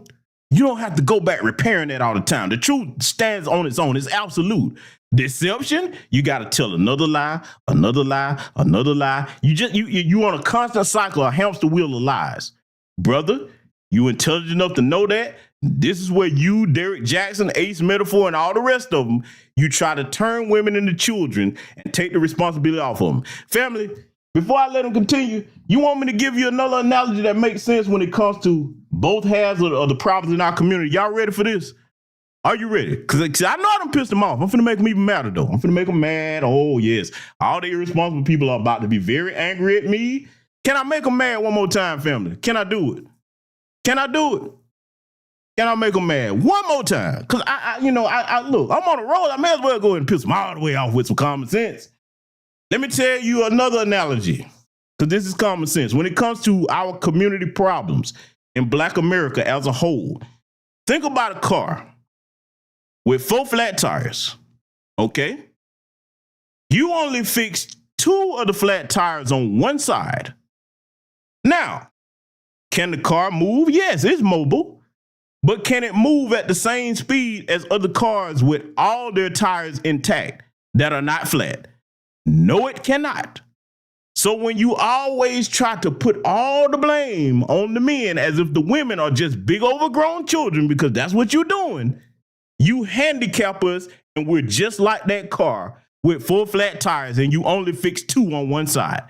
you don't have to go back repairing that all the time. The truth stands on its own. It's absolute. Deception, you got to tell another lie, another lie, another lie. You on a constant cycle, a hamster wheel of lies. Brother, you intelligent enough to know that. This is where you, Derek Jackson, Ace Metaphor, and all the rest of them, you try to turn women into children and take the responsibility off of them. Family, before I let them continue, you want me to give you another analogy that makes sense when it comes to both halves of the problems in our community? Y'all ready for this? Are you ready? Because I know I done pissed them off. I'm finna make them even madder, though. I'm finna make them mad. Oh, yes. All the irresponsible people are about to be very angry at me. Can I make them mad one more time, family? Can I do it? Can I do it? Can I make them mad one more time? Because I look, I'm on a roll. I may as well go ahead and piss them all the way off with some common sense. Let me tell you another analogy, because this is common sense. When it comes to our community problems in Black America as a whole, think about a car with 4 flat tires, okay? You only fixed 2 of the flat tires on one side. Now, can the car move? Yes, it's mobile. But can it move at the same speed as other cars with all their tires intact that are not flat? No, it cannot. So when you always try to put all the blame on the men as if the women are just big overgrown children, because that's what you're doing, you handicap us and we're just like that car with 4 flat tires and you only fix 2 on one side.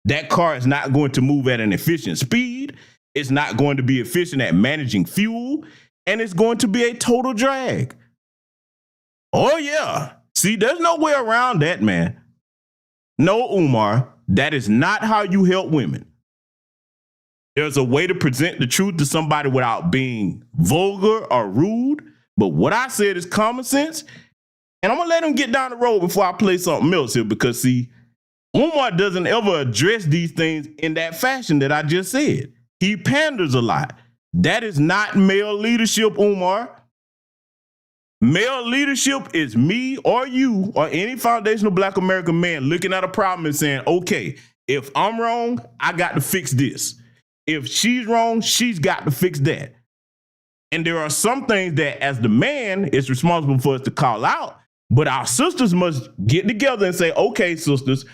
That car is not going to move at an efficient speed. It's not going to be efficient at managing fuel, and it's going to be a total drag. Oh, yeah. See, there's no way around that, man. No, Umar, that is not how you help women. There's a way to present the truth to somebody without being vulgar or rude, but what I said is common sense, and I'm going to let him get down the road before I play something else here, because, see, Umar doesn't ever address these things in that fashion that I just said. He panders a lot. That is not male leadership, Umar. Male leadership is me or you or any foundational Black American man looking at a problem and saying, okay, if I'm wrong, I got to fix this. If she's wrong, she's got to fix that. And there are some things that as the man, it's responsible for us to call out, but our sisters must get together and say, okay, sisters,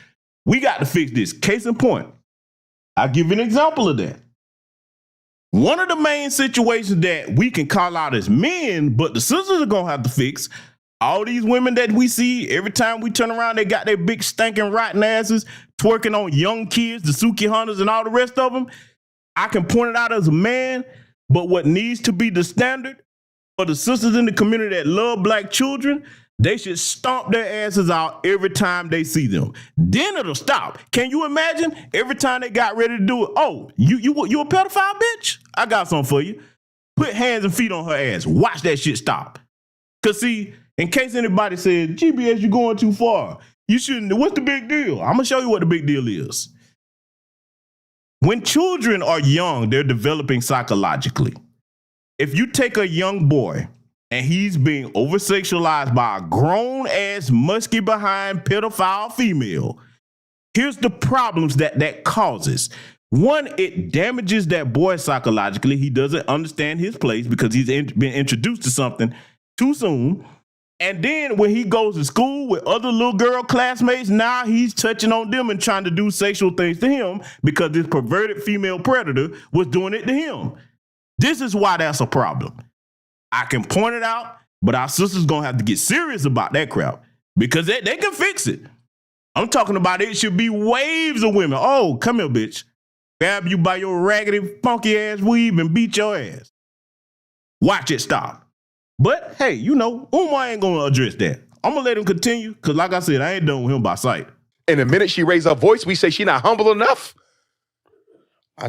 we got to fix this. Case in point, I'll give you an example of that. One of the main situations that we can call out as men, but the sisters are going to have to fix, all these women that we see, every time we turn around, they got their big stinking rotten asses twerking on young kids, the Suki Hunters and all the rest of them. I can point it out as a man, but what needs to be the standard for the sisters in the community that love Black children, they should stomp their asses out every time they see them. Then it'll stop. Can you imagine every time they got ready to do it? Oh, you a pedophile, bitch? I got something for you. Put hands and feet on her ass. Watch that shit stop. Because see, in case anybody said, GBS, you're going too far. You shouldn't. What's the big deal? I'm going to show you what the big deal is. When children are young, they're developing psychologically. If you take a young boy and he's being over-sexualized by a grown-ass, musky-behind, pedophile female, here's the problems that causes. One, it damages that boy psychologically. He doesn't understand his place because he's been introduced to something too soon. And then when he goes to school with other little girl classmates, now he's touching on them and trying to do sexual things to him because this perverted female predator was doing it to him. This is why that's a problem. I can point it out, but our sisters gonna have to get serious about that crap because they can fix it. I'm talking about it should be waves of women. Oh, come here, bitch. Grab you by your raggedy, funky ass weave and beat your ass. Watch it stop. But hey, you know, Umar ain't gonna address that. I'm gonna let him continue because like I said, I ain't done with him by sight. And the minute she raised her voice, we say she not humble enough.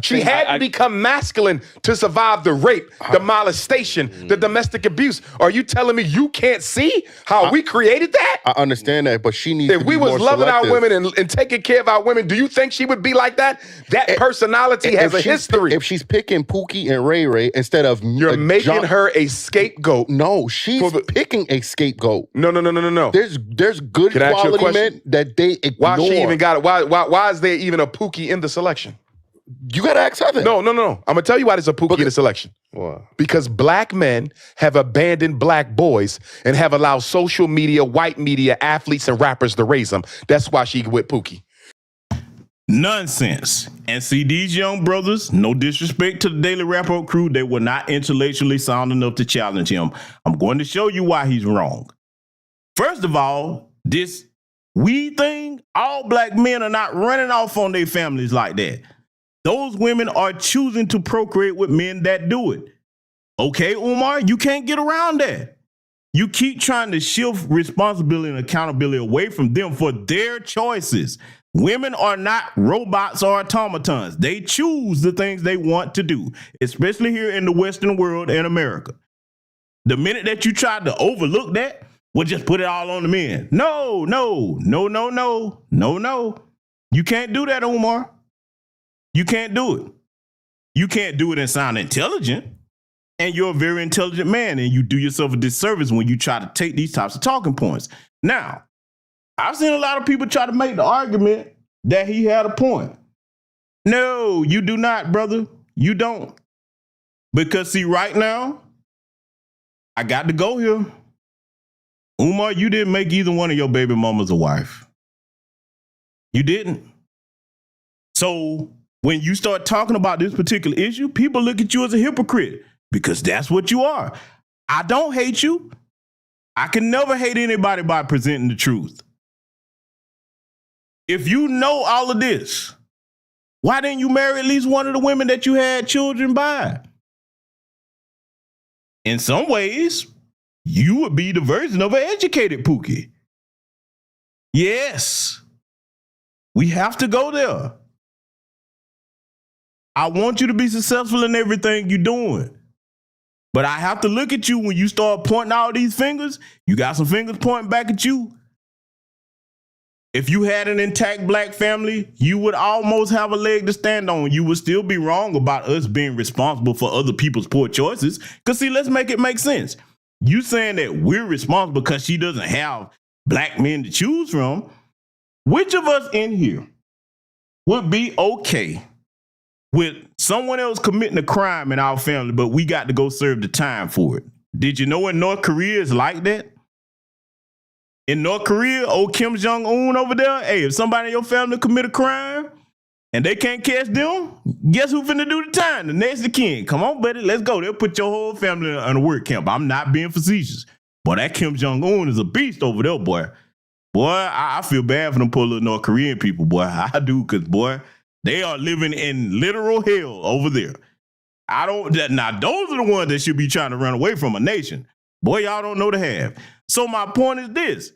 She had to become masculine to survive the rape, the molestation, the domestic abuse. Are you telling me you can't see how we created that? I understand that, but she needs to be more If we was loving selective. our women and taking care of our women, do you think she would be like that? That personality has a history. If she's picking Pookie and Ray Ray instead of You're making her a scapegoat. No, she's picking a scapegoat. No. There's good quality men that they ignore. Why she even got it? Why is there even a Pookie in the selection? You gotta ask her that. No. I'm gonna tell you why there's a Pookie in the selection. Wow. Because Black men have abandoned Black boys and have allowed social media, white media, athletes, and rappers to raise them. That's why she with Pookie. Nonsense. And see, these young brothers, no disrespect to the Daily Wrap-Up crew, they were not intellectually sound enough to challenge him. I'm going to show you why he's wrong. First of all, this weed thing, all Black men are not running off on their families like that. Those women are choosing to procreate with men that do it. Okay, Umar, you can't get around that. You keep trying to shift responsibility and accountability away from them for their choices. Women are not robots or automatons. They choose the things they want to do, especially here in the Western world and America. The minute that you tried to overlook that, we'll just put it all on the men. No. You can't do that, Umar. You can't do it. You can't do it and sound intelligent. And you're a very intelligent man, and you do yourself a disservice when you try to take these types of talking points. Now, I've seen a lot of people try to make the argument that he had a point. No, you do not, brother. You don't. Because see, right now, I got to go here. Umar, you didn't make either one of your baby mamas a wife. You didn't. So when you start talking about this particular issue, people look at you as a hypocrite because that's what you are. I don't hate you. I can never hate anybody by presenting the truth. If you know all of this, why didn't you marry at least one of the women that you had children by? In some ways, you would be the version of an educated Pookie. Yes, we have to go there. I want you to be successful in everything you're doing. But I have to look at you when you start pointing all these fingers. You got some fingers pointing back at you. If you had an intact black family, you would almost have a leg to stand on. You would still be wrong about us being responsible for other people's poor choices. Because see, let's make it make sense. You saying that we're responsible because she doesn't have black men to choose from. Which of us in here would be okay with someone else committing a crime in our family, but we got to go serve the time for it? Did you know in North Korea it's like that? In North Korea, old Kim Jong-un over there, hey, if somebody in your family commit a crime and they can't catch them, guess who finna do the time? The next of kin. Come on, buddy, let's go. They'll put your whole family in a work camp. I'm not being facetious. Boy, that Kim Jong-un is a beast over there, boy. Boy, I feel bad for them poor little North Korean people, boy. I do, because, boy, they are living in literal hell over there. Now, those are the ones that should be trying to run away from a nation. Boy, y'all don't know the half. So my point is this.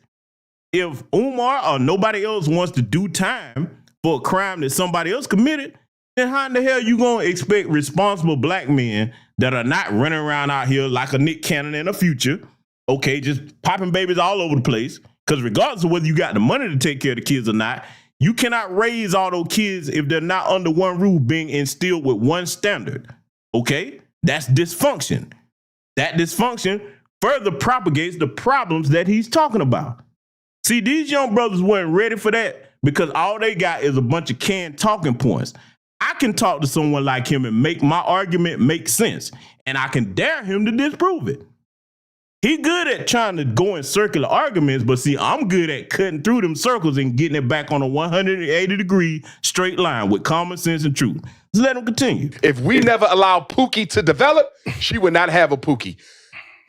If Umar or nobody else wants to do time for a crime that somebody else committed, then how in the hell you going to expect responsible black men that are not running around out here like a Nick Cannon in the future, okay, just popping babies all over the place? Because regardless of whether you got the money to take care of the kids or not, you cannot raise all those kids if they're not under one roof being instilled with one standard, okay? That's dysfunction. That dysfunction further propagates the problems that he's talking about. See, these young brothers weren't ready for that because all they got is a bunch of canned talking points. I can talk to someone like him and make my argument make sense, and I can dare him to disprove it. He good at trying to go in circular arguments, but see, I'm good at cutting through them circles and getting it back on a 180-degree straight line with common sense and truth. Just let him continue. If we never allow Pookie to develop, she would not have a Pookie.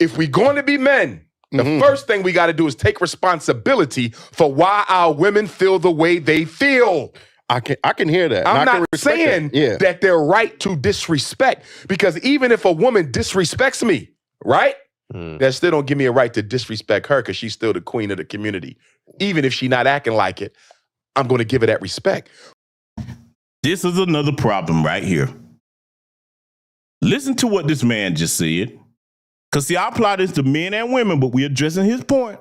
If we're going to be men, the first thing we got to do is take responsibility for why our women feel the way they feel. I can hear that. I'm not saying that they're right to disrespect, because even if a woman disrespects me, right? That still don't give me a right to disrespect her because she's still the queen of the community. Even if she's not acting like it, I'm going to give her that respect. This is another problem right here. Listen to what this man just said. Because, see, I apply this to men and women, but we're addressing his point.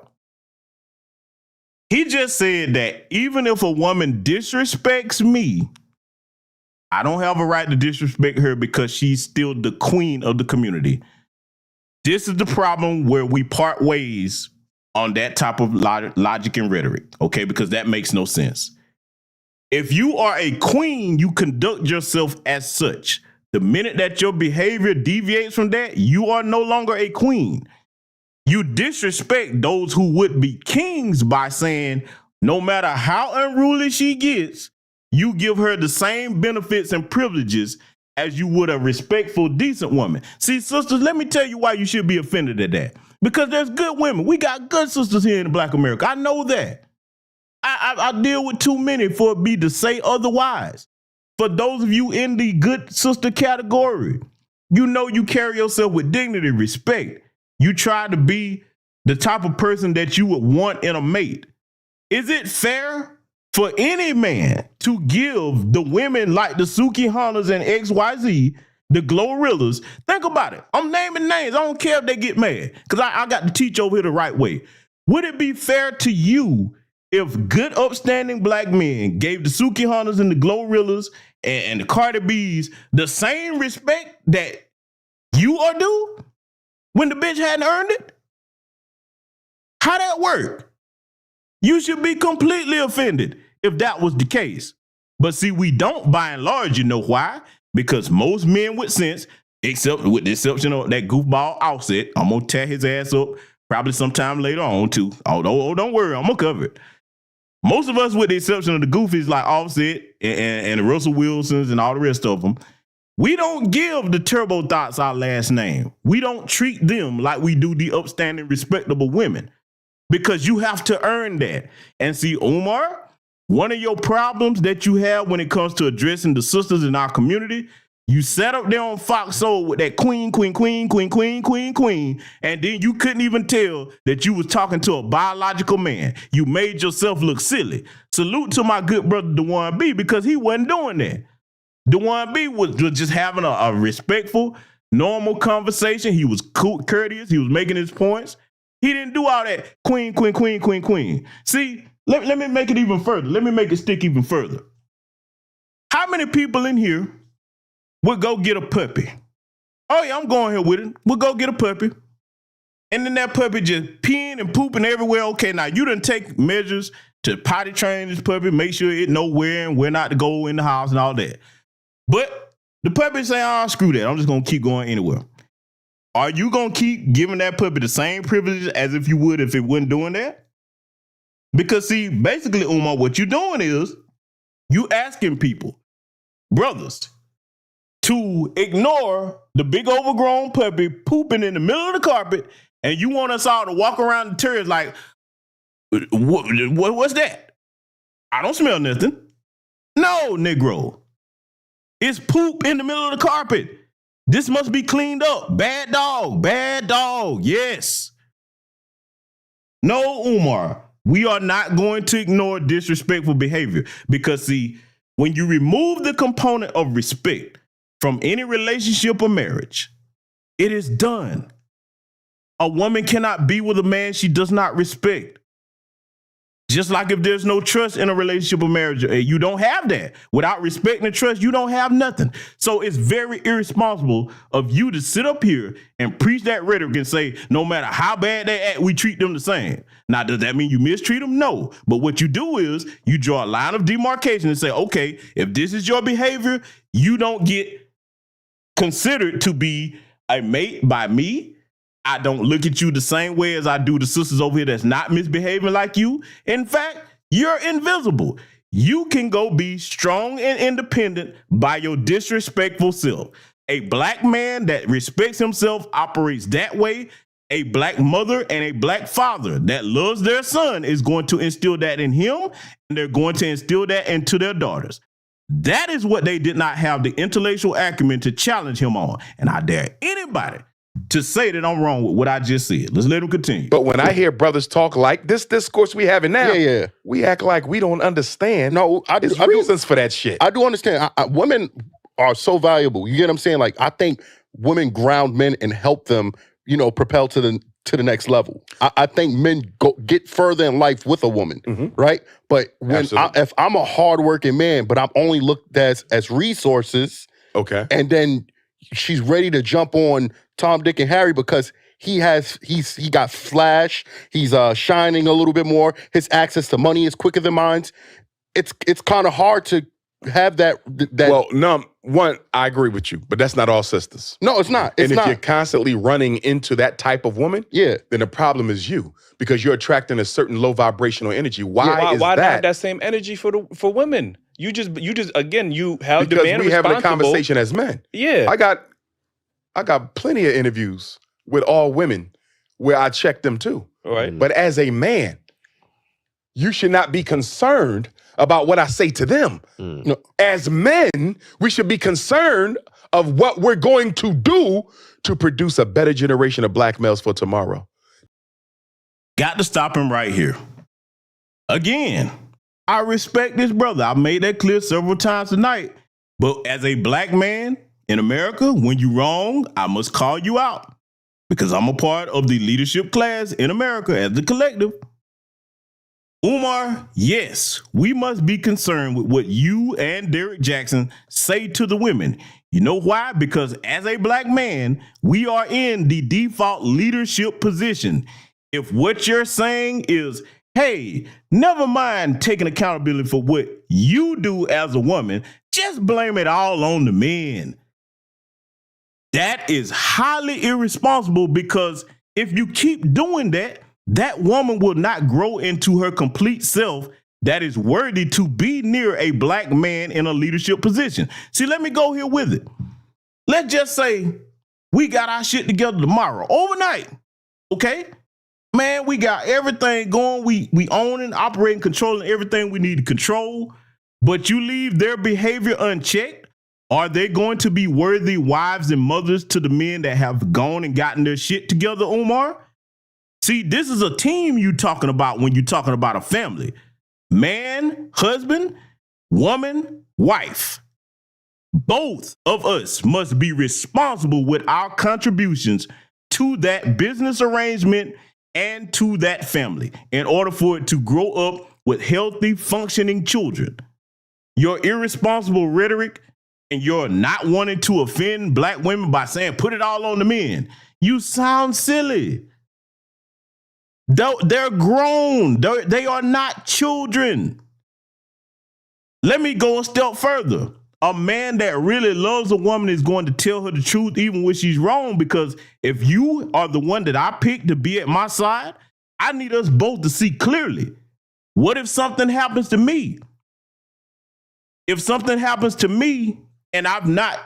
He just said that even if a woman disrespects me, I don't have a right to disrespect her because she's still the queen of the community. This is the problem where we part ways on that type of logic and rhetoric, okay? Because that makes no sense. If you are a queen, you conduct yourself as such. The minute that your behavior deviates from that, you are no longer a queen. You disrespect those who would be kings by saying, no matter how unruly she gets, you give her the same benefits and privileges as you would a respectful, decent woman. See, sisters, let me tell you why you should be offended at that. Because there's good women. We got good sisters here in Black America. I know that. I deal with too many for it be to say otherwise. For those of you in the good sister category, you know you carry yourself with dignity, respect. You try to be the type of person that you would want in a mate. Is it fair for any man to give the women like the Suki Hunters and XYZ the Glorrillas. Think about it. I'm naming names. I don't care if they get mad because I got to teach over here the right way. Would it be fair to you if good, upstanding black men gave the Suki Hunters and the Glorrillas and the Cardi B's the same respect that you are due when the bitch hadn't earned it? How that work? You should be completely offended if that was the case. But see, we don't by and large. You know why? Because most men with sense, except with the exception of that goofball Offset, I'm gonna tear his ass up probably sometime later on too. Oh, don't worry, I'm gonna cover it. Most of us, with the exception of the goofies like Offset and the Russell Wilsons and all the rest of them, we don't give the Turbo Thoughts our last name. We don't treat them like we do the upstanding, respectable women because you have to earn that. And see, Umar, one of your problems that you have when it comes to addressing the sisters in our community, you sat up there on Fox Soul with that queen, and then you couldn't even tell that you was talking to a biological man. You made yourself look silly. Salute to my good brother, Dewan B, because he wasn't doing that. Dewan B was just having a respectful, normal conversation. He was courteous. He was making his points. He didn't do all that queen. See, let me make it even further. Let me make it stick even further. How many people in here would go get a puppy? Oh yeah, I'm going here with it. We'll go get a puppy. And then that puppy just peeing and pooping everywhere. Okay, now you done take measures to potty train this puppy, make sure it know where and where not to go in the house and all that. But the puppy say, oh, screw that. I'm just going to keep going anywhere. Are you going to keep giving that puppy the same privileges as if you would if it wasn't doing that? Because see, basically, Umar, what you're doing is you asking people, brothers, to ignore the big overgrown puppy pooping in the middle of the carpet, and you want us all to walk around the turds like, what's that? I don't smell nothing. No, Negro. It's poop in the middle of the carpet. This must be cleaned up. Bad dog, yes. No, Umar, we are not going to ignore disrespectful behavior because, see, when you remove the component of respect from any relationship or marriage, it is done. A woman cannot be with a man she does not respect. Just like if there's no trust in a relationship or marriage, you don't have that. Without respect and trust, you don't have nothing. So it's very irresponsible of you to sit up here and preach that rhetoric and say, no matter how bad they act, we treat them the same. Now, does that mean you mistreat them? No. But what you do is you draw a line of demarcation and say, okay, if this is your behavior, you don't get considered to be a mate by me. I don't look at you the same way as I do the sisters over here that's not misbehaving like you. In fact, you're invisible. You can go be strong and independent by your disrespectful self. A black man that respects himself operates that way. A black mother and a black father that loves their son is going to instill that in him, and they're going to instill that into their daughters. That is what they did not have the intellectual acumen to challenge him on. And I dare anybody to say that I'm wrong with what I just said. Let's let him continue. But when I hear brothers talk like this discourse we having now, we act like we don't understand. No, there's reasons for that shit. I do understand. Women are so valuable. You get what I'm saying? Like, I think women ground men and help them, propel to the next level. I think men get further in life with a woman, right? But if I'm a hardworking man, but I'm only looked at as resources, okay, and then she's ready to jump on Tom, Dick, and Harry because he got flash, he's shining a little bit more, his access to money is quicker than mine. It's kind of hard to have that. Well, no, one, I agree with you, but that's not all sisters. No, it's not. If you're constantly running into that type of woman, then the problem is you because you're attracting a certain low vibrational energy. Why not have that same energy for women? You just again, you held the man responsible. Because we having a conversation as men. Yeah, I got plenty of interviews with all women where I check them too. Right. But as a man, you should not be concerned about what I say to them. No. As men, we should be concerned of what we're going to do to produce a better generation of black males for tomorrow. Got to stop him right here. Again, I respect this brother. I made that clear several times tonight. But as a black man, In America, when you wrong, I must call you out because I'm a part of the leadership class in America as the collective. Umar, yes, we must be concerned with what you and Derek Jackson say to the women. You know why? Because as a black man, we are in the default leadership position. If what you're saying is, hey, never mind taking accountability for what you do as a woman, just blame it all on the men. That is highly irresponsible because if you keep doing that, that woman will not grow into her complete self that is worthy to be near a black man in a leadership position. See, let me go here with it. Let's just say we got our shit together tomorrow, overnight, okay? Man, we got everything going. We owning, operating, controlling everything we need to control, but you leave their behavior unchecked. Are they going to be worthy wives and mothers to the men that have gone and gotten their shit together, Umar? See, this is a team you talking about when you're talking about a family. Man, husband, woman, wife. Both of us must be responsible with our contributions to that business arrangement and to that family in order for it to grow up with healthy, functioning children. Your irresponsible rhetoric and your not wanting to offend black women by saying, put it all on the men. You sound silly. They're grown. They are not children. Let me go a step further. A man that really loves a woman is going to tell her the truth even when she's wrong, because if you are the one that I picked to be at my side, I need us both to see clearly. What if something happens to me? If something happens to me and I've not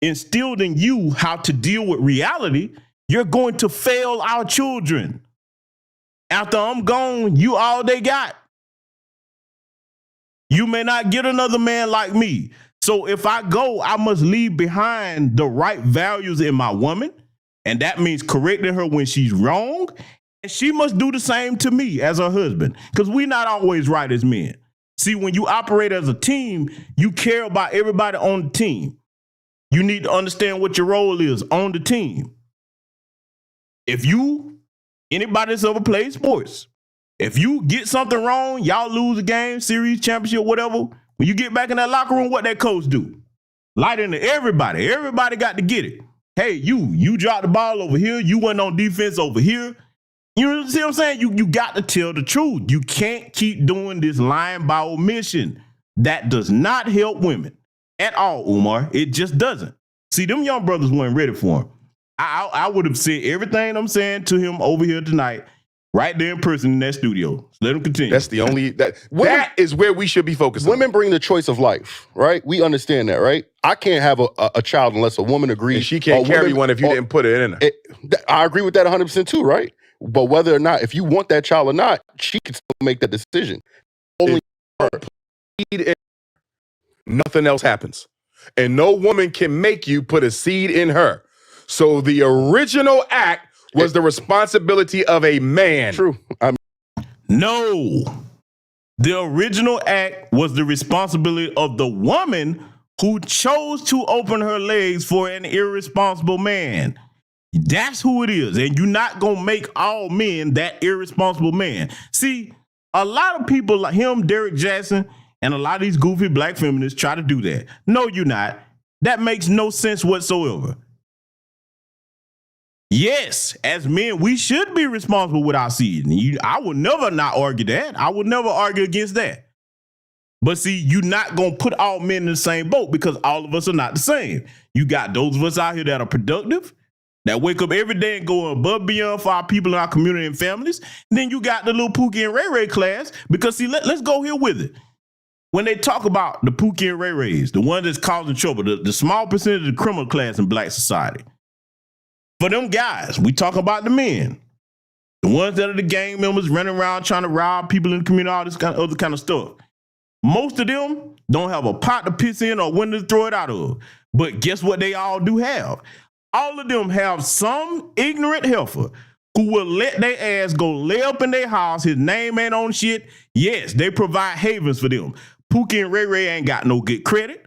instilled in you how to deal with reality, you're going to fail our children. After I'm gone, you all they got. You may not get another man like me. So if I go, I must leave behind the right values in my woman. And that means correcting her when she's wrong. And she must do the same to me as her husband, because we're not always right as men. See, when you operate as a team, you care about everybody on the team. You need to understand what your role is on the team. If anybody that's ever played sports, if you get something wrong, y'all lose a game, series, championship, whatever, when you get back in that locker room, what that coach do? Light into everybody. Everybody got to get it. Hey, you dropped the ball over here. You wasn't on defense over here. You see what I'm saying? You got to tell the truth. You can't keep doing this lying by omission. That does not help women at all, Umar. It just doesn't. See, them young brothers weren't ready for him. I would have said everything I'm saying to him over here tonight, right there in person in that studio. So let him continue. That's the only that is where we should be focusing. Women bring the choice of life, right? We understand that, right? I can't have a child unless a woman agrees. And she can't carry one if you didn't put it in her. I agree with that 100% too, right? But whether or not, if you want that child or not, she can still make that decision. Only nothing else happens. And no woman can make you put a seed in her. So the original act was the responsibility of a man. True. No. The original act was the responsibility of the woman who chose to open her legs for an irresponsible man. That's who it is. And you're not going to make all men that irresponsible man. See, a lot of people like him, Derek Jackson, and a lot of these goofy black feminists try to do that. No, you're not. That makes no sense whatsoever. Yes, as men, we should be responsible with our seed. I would never not argue that. I would never argue against that. But see, you're not going to put all men in the same boat because all of us are not the same. You got those of us out here that are productive, that wake up every day and go above and beyond for our people in our community and families. And then you got the little Pookie and Ray Ray class, because see, let's go here with it. When they talk about the Pookie and Ray Rays, the one that's causing trouble, the small percentage of the criminal class in black society, for them guys, we talk about the men, the ones that are the gang members running around trying to rob people in the community, all this kind of other kind of stuff. Most of them don't have a pot to piss in or window to throw it out of. But guess what they all do have? All of them have some ignorant heifer who will let their ass go lay up in their house. His name ain't on shit. Yes, they provide havens for them. Pookie and Ray Ray ain't got no good credit.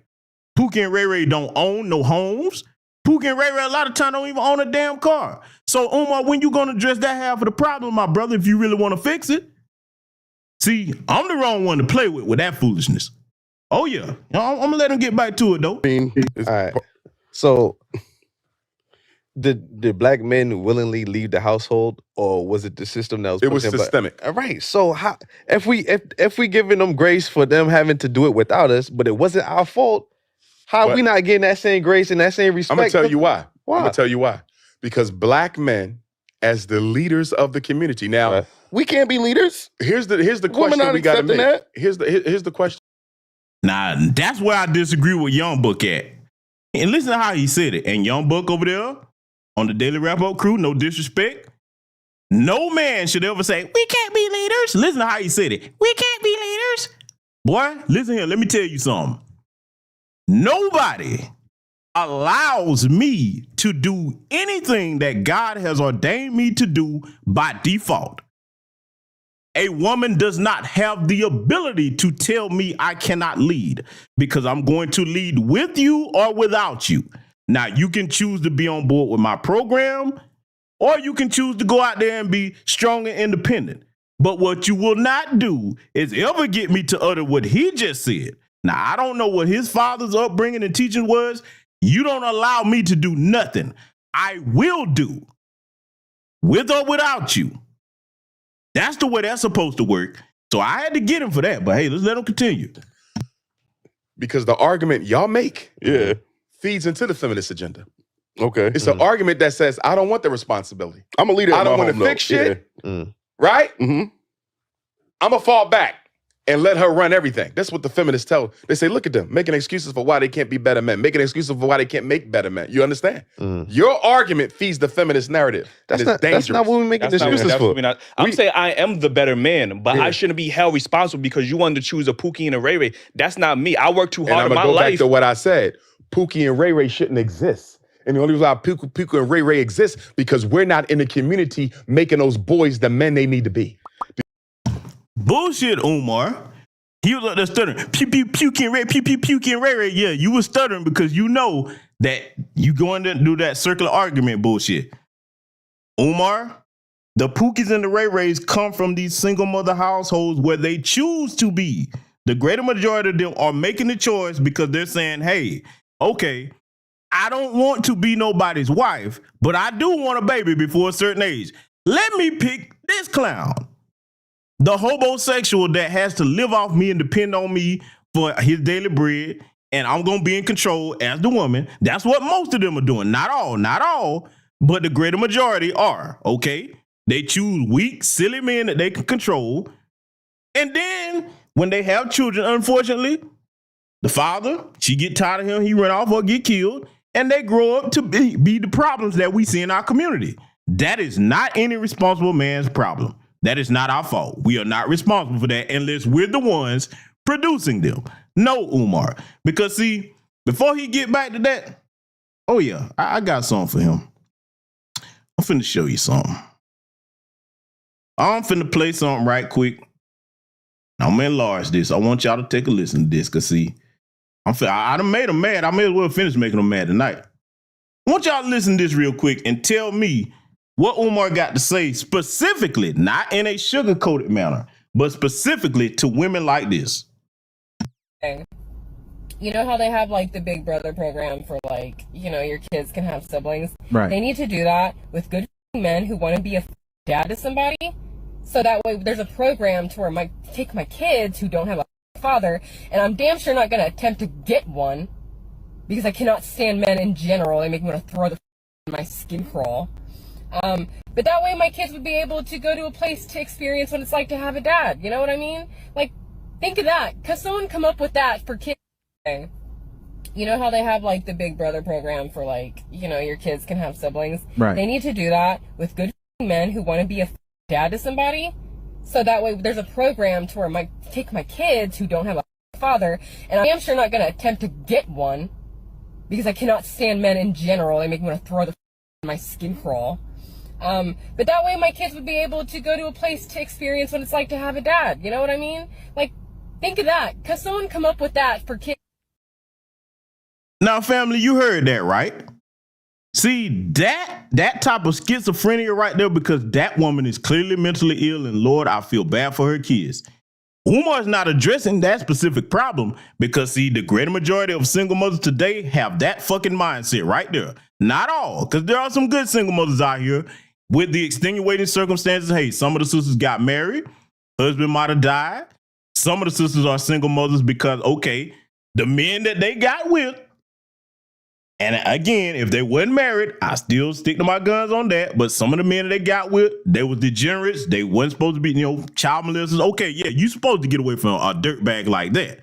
Pookie Pookie and Ray Ray don't own no homes. Pookie and Ray Ray a lot of time don't even own a damn car. So Umar, when you gonna address that half of the problem, my brother, if you really want to fix it? See, I'm the wrong one to play with that foolishness. Oh yeah, I'm gonna let him get back to it though. All right. So, did black men willingly leave the household, or was it the system that was? It was systemic. All right. So how if we giving them grace for them having to do it without us, but it wasn't our fault? How are we not getting that same grace and that same respect? I'm gonna tell you why. Why? I'm gonna tell you why. Because black men, as the leaders of the community, now we can't be leaders. Here's the question we got to make. That? Here's the question. Now that's where I disagree with Young Buck at. And listen to how he said it. And Young Buck over there on the Daily Wrap Up crew, no disrespect. No man should ever say, we can't be leaders. Listen to how he said it. We can't be leaders. Boy, listen here. Let me tell you something. Nobody allows me to do anything that God has ordained me to do by default. A woman does not have the ability to tell me I cannot lead, because I'm going to lead with you or without you. Now, you can choose to be on board with my program, or you can choose to go out there and be strong and independent. But what you will not do is ever get me to utter what he just said. Now, I don't know what his father's upbringing and teaching was. You don't allow me to do nothing. I will do, with or without you. That's the way that's supposed to work. So I had to get him for that. But hey, let's let him continue. Because the argument y'all make feeds into the feminist agenda. Okay. It's an argument that says, I don't want the responsibility. I'm a leader. I don't want to fix shit. Right? Mm-hmm. I'm going to fall back and let her run everything. That's what the feminists tell. They say, look at them, making excuses for why they can't be better men, making excuses for why they can't make better men. You understand? Your argument feeds the feminist narrative. That's not what we're making excuses for. I'm saying I am the better man, but I shouldn't be held responsible because you wanted to choose a Pookie and a Ray Ray. That's not me. I work too hard in my life. And I'm going to go back to what I said. Pookie and Ray Ray shouldn't exist. And the only reason why Pookie and Ray Ray exist because we're not in the community making those boys the men they need to be. Bullshit, Umar. He was up there stuttering. Pew, pew, puke and Ray, pew, pew, puke and Ray Ray. Yeah, you were stuttering because you know that you going to do that circular argument bullshit. Umar, the Pookies and the Ray Rays come from these single mother households where they choose to be. The greater majority of them are making the choice because they're saying, hey, okay, I don't want to be nobody's wife, but I do want a baby before a certain age. Let me pick this clown. The homosexual that has to live off me and depend on me for his daily bread, and I'm going to be in control as the woman. That's what most of them are doing. Not all, but the greater majority are, okay? They choose weak, silly men that they can control. And then when they have children, unfortunately, the father, she get tired of him, he run off or get killed, and they grow up to be the problems that we see in our community. That is not any responsible man's problem. That is not our fault. We are not responsible for that unless we're the ones producing them. No, Umar. Because see, before he get back to that, oh yeah, I got something for him. I'm finna show you something. I'm finna play something right quick. I'm gonna enlarge this. I want y'all to take a listen to this, because see, I done made him mad. I may as well finish making him mad tonight. I want y'all to listen to this real quick and tell me what Umar got to say specifically, not in a sugar-coated manner, but specifically to women like this. You know how they have like the Big Brother program for like, you know, your kids can have siblings? Right. They need to do that with good men who want to be a dad to somebody. So that way there's a program to where take my kids who don't have a father, and I'm damn sure not going to attempt to get one because I cannot stand men in general. They make me want to throw my skin crawl. But that way my kids would be able to go to a place to experience what it's like to have a dad. You know what I mean? Like, think of that. Cause someone come up with that for kids. You know how they have like the Big Brother program for like, you know, your kids can have siblings? Right. They need to do that with good men who want to be a dad to somebody. So that way there's a program to where take my kids who don't have a father, and I'm sure not going to attempt to get one because I cannot stand men in general. They make me want to throw my skin crawl. But that way my kids would be able to go to a place to experience what it's like to have a dad. You know what I mean? Like, think of that. Cause someone come up with that for kids. Now, family, you heard that, right? See, that type of schizophrenia right there, because that woman is clearly mentally ill, and Lord, I feel bad for her kids. Umar's not addressing that specific problem because, see, the greater majority of single mothers today have that fucking mindset right there. Not all, because there are some good single mothers out here with the extenuating circumstances. Hey, some of the sisters got married, husband might have died. Some of the sisters are single mothers because, okay, the men that they got with, and again, if they wasn't married, I still stick to my guns on that. But some of the men that they got with, they were degenerates. They wasn't supposed to be, child molesters. Okay, yeah, you supposed to get away from a dirtbag like that.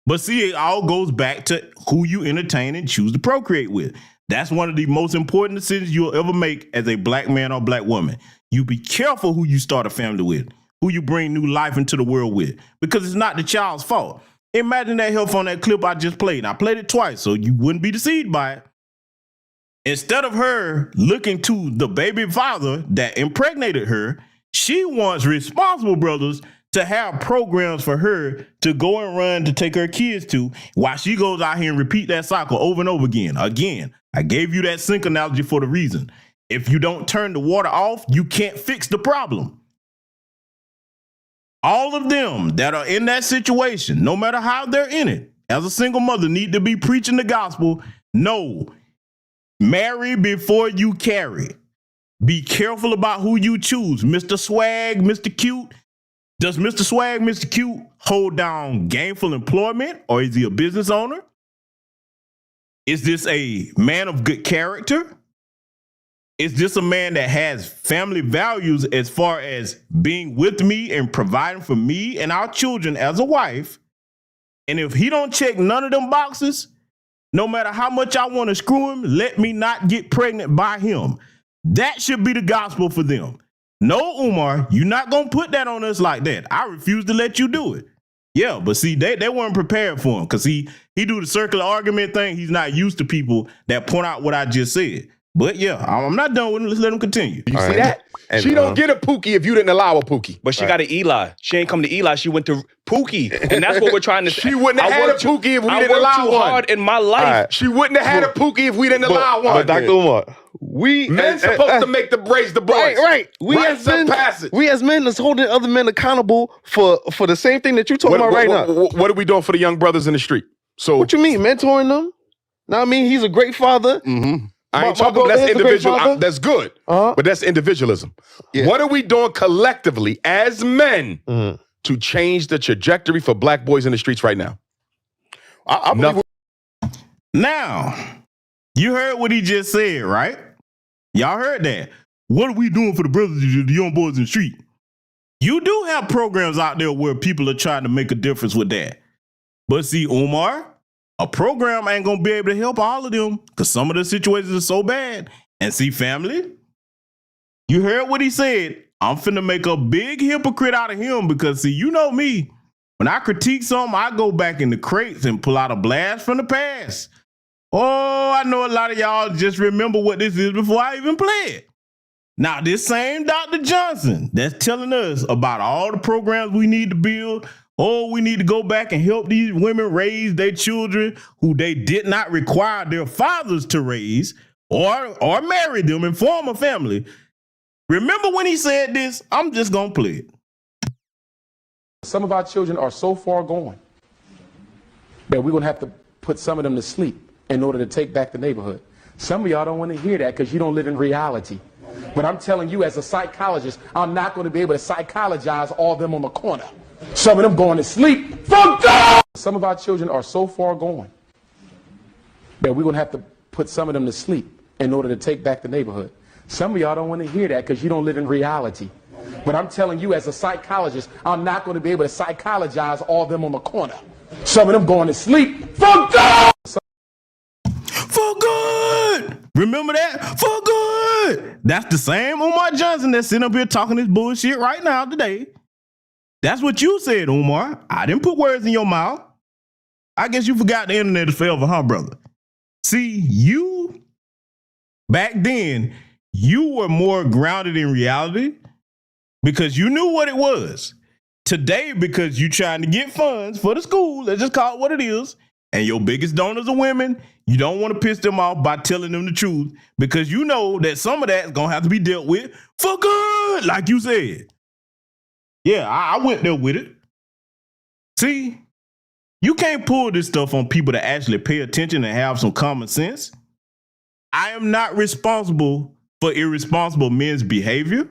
But see, it all goes back to who you entertain and choose to procreate with. That's one of the most important decisions you'll ever make as a black man or black woman. You be careful who you start a family with, who you bring new life into the world with, because it's not the child's fault. Imagine that health on that clip I just played. I played it twice, so you wouldn't be deceived by it. Instead of her looking to the baby father that impregnated her, she wants responsible brothers to have programs for her to go and run to take her kids to, while she goes out here and repeat that cycle over and over again. Again, I gave you that sink analogy for the reason. If you don't turn the water off, you can't fix the problem. All of them that are in that situation, no matter how they're in it, as a single mother, need to be preaching the gospel. No, marry before you carry. Be careful about who you choose. Mr. Swag, Mr. Cute. Does Mr. Swag, Mr. Cute hold down gainful employment, or is he a business owner? Is this a man of good character? Is this a man that has family values as far as being with me and providing for me and our children as a wife? And if he don't check none of them boxes, no matter how much I want to screw him, let me not get pregnant by him. That should be the gospel for them. No, Umar, you're not going to put that on us like that. I refuse to let you do it. Yeah, but see, they weren't prepared for him because he do the circular argument thing. He's not used to people that point out what I just said. But yeah, I'm not done with him. Let's let him continue. You see that? And, she don't get a Pookie if you didn't allow a Pookie. But she got an Eli. She ain't come to Eli. She went to Pookie. And that's what we're trying to say. She wouldn't have had a Pookie if we didn't allow one. I worked too hard in my life. Right. She wouldn't have had a Pookie if we didn't allow one. But Dr. Umar, men supposed to make raise the boys. Right. We as men is holding other men accountable for the same thing that you're talking about right now. What are we doing for the young brothers in the street? So what you mean, mentoring them? Now I mean, he's a great father. Mm-hmm. I ain't talking about that's individual. That's good, but that's individualism. Yeah. What are we doing collectively as men to change the trajectory for black boys in the streets right now? Now, you heard what he just said, right? Y'all heard that. What are we doing for the brothers, the young boys in the street? You do have programs out there where people are trying to make a difference with that. But see, Umar, a program ain't going to be able to help all of them because some of the situations are so bad. And see, family, you heard what he said. I'm finna make a big hypocrite out of him because, see, you know me. When I critique something, I go back in the crates and pull out a blast from the past. Oh, I know a lot of y'all just remember what this is before I even play it. Now, this same Dr. Johnson that's telling us about all the programs we need to build. Oh, we need to go back and help these women raise their children who they did not require their fathers to raise or marry them and form a family. Remember when he said this? I'm just going to play it. Some of our children are so far gone that we're going to have to put some of them to sleep in order to take back the neighborhood. Some of y'all don't want to hear that because you don't live in reality. But I'm telling you, as a psychologist, I'm not going to be able to psychologize all of them on the corner. Some of them going to sleep. Fuck God! Some of our children are so far gone that we're going to have to put some of them to sleep in order to take back the neighborhood. Some of y'all don't want to hear that because you don't live in reality. But I'm telling you, as a psychologist, I'm not going to be able to psychologize all of them on the corner. Some of them going to sleep. Fuck God! For good! Remember that? For good! That's the same Umar Johnson that's sitting up here talking this bullshit right now today. That's what you said, Umar. I didn't put words in your mouth. I guess you forgot the internet is forever, huh, brother? See, you, back then, you were more grounded in reality because you knew what it was. Today, because you trying to get funds for the school, let's just call it what it is, and your biggest donors are women, you don't want to piss them off by telling them the truth because you know that some of that is going to have to be dealt with for good, like you said. Yeah, I went there with it. See, you can't pull this stuff on people that actually pay attention and have some common sense. I am not responsible for irresponsible men's behavior.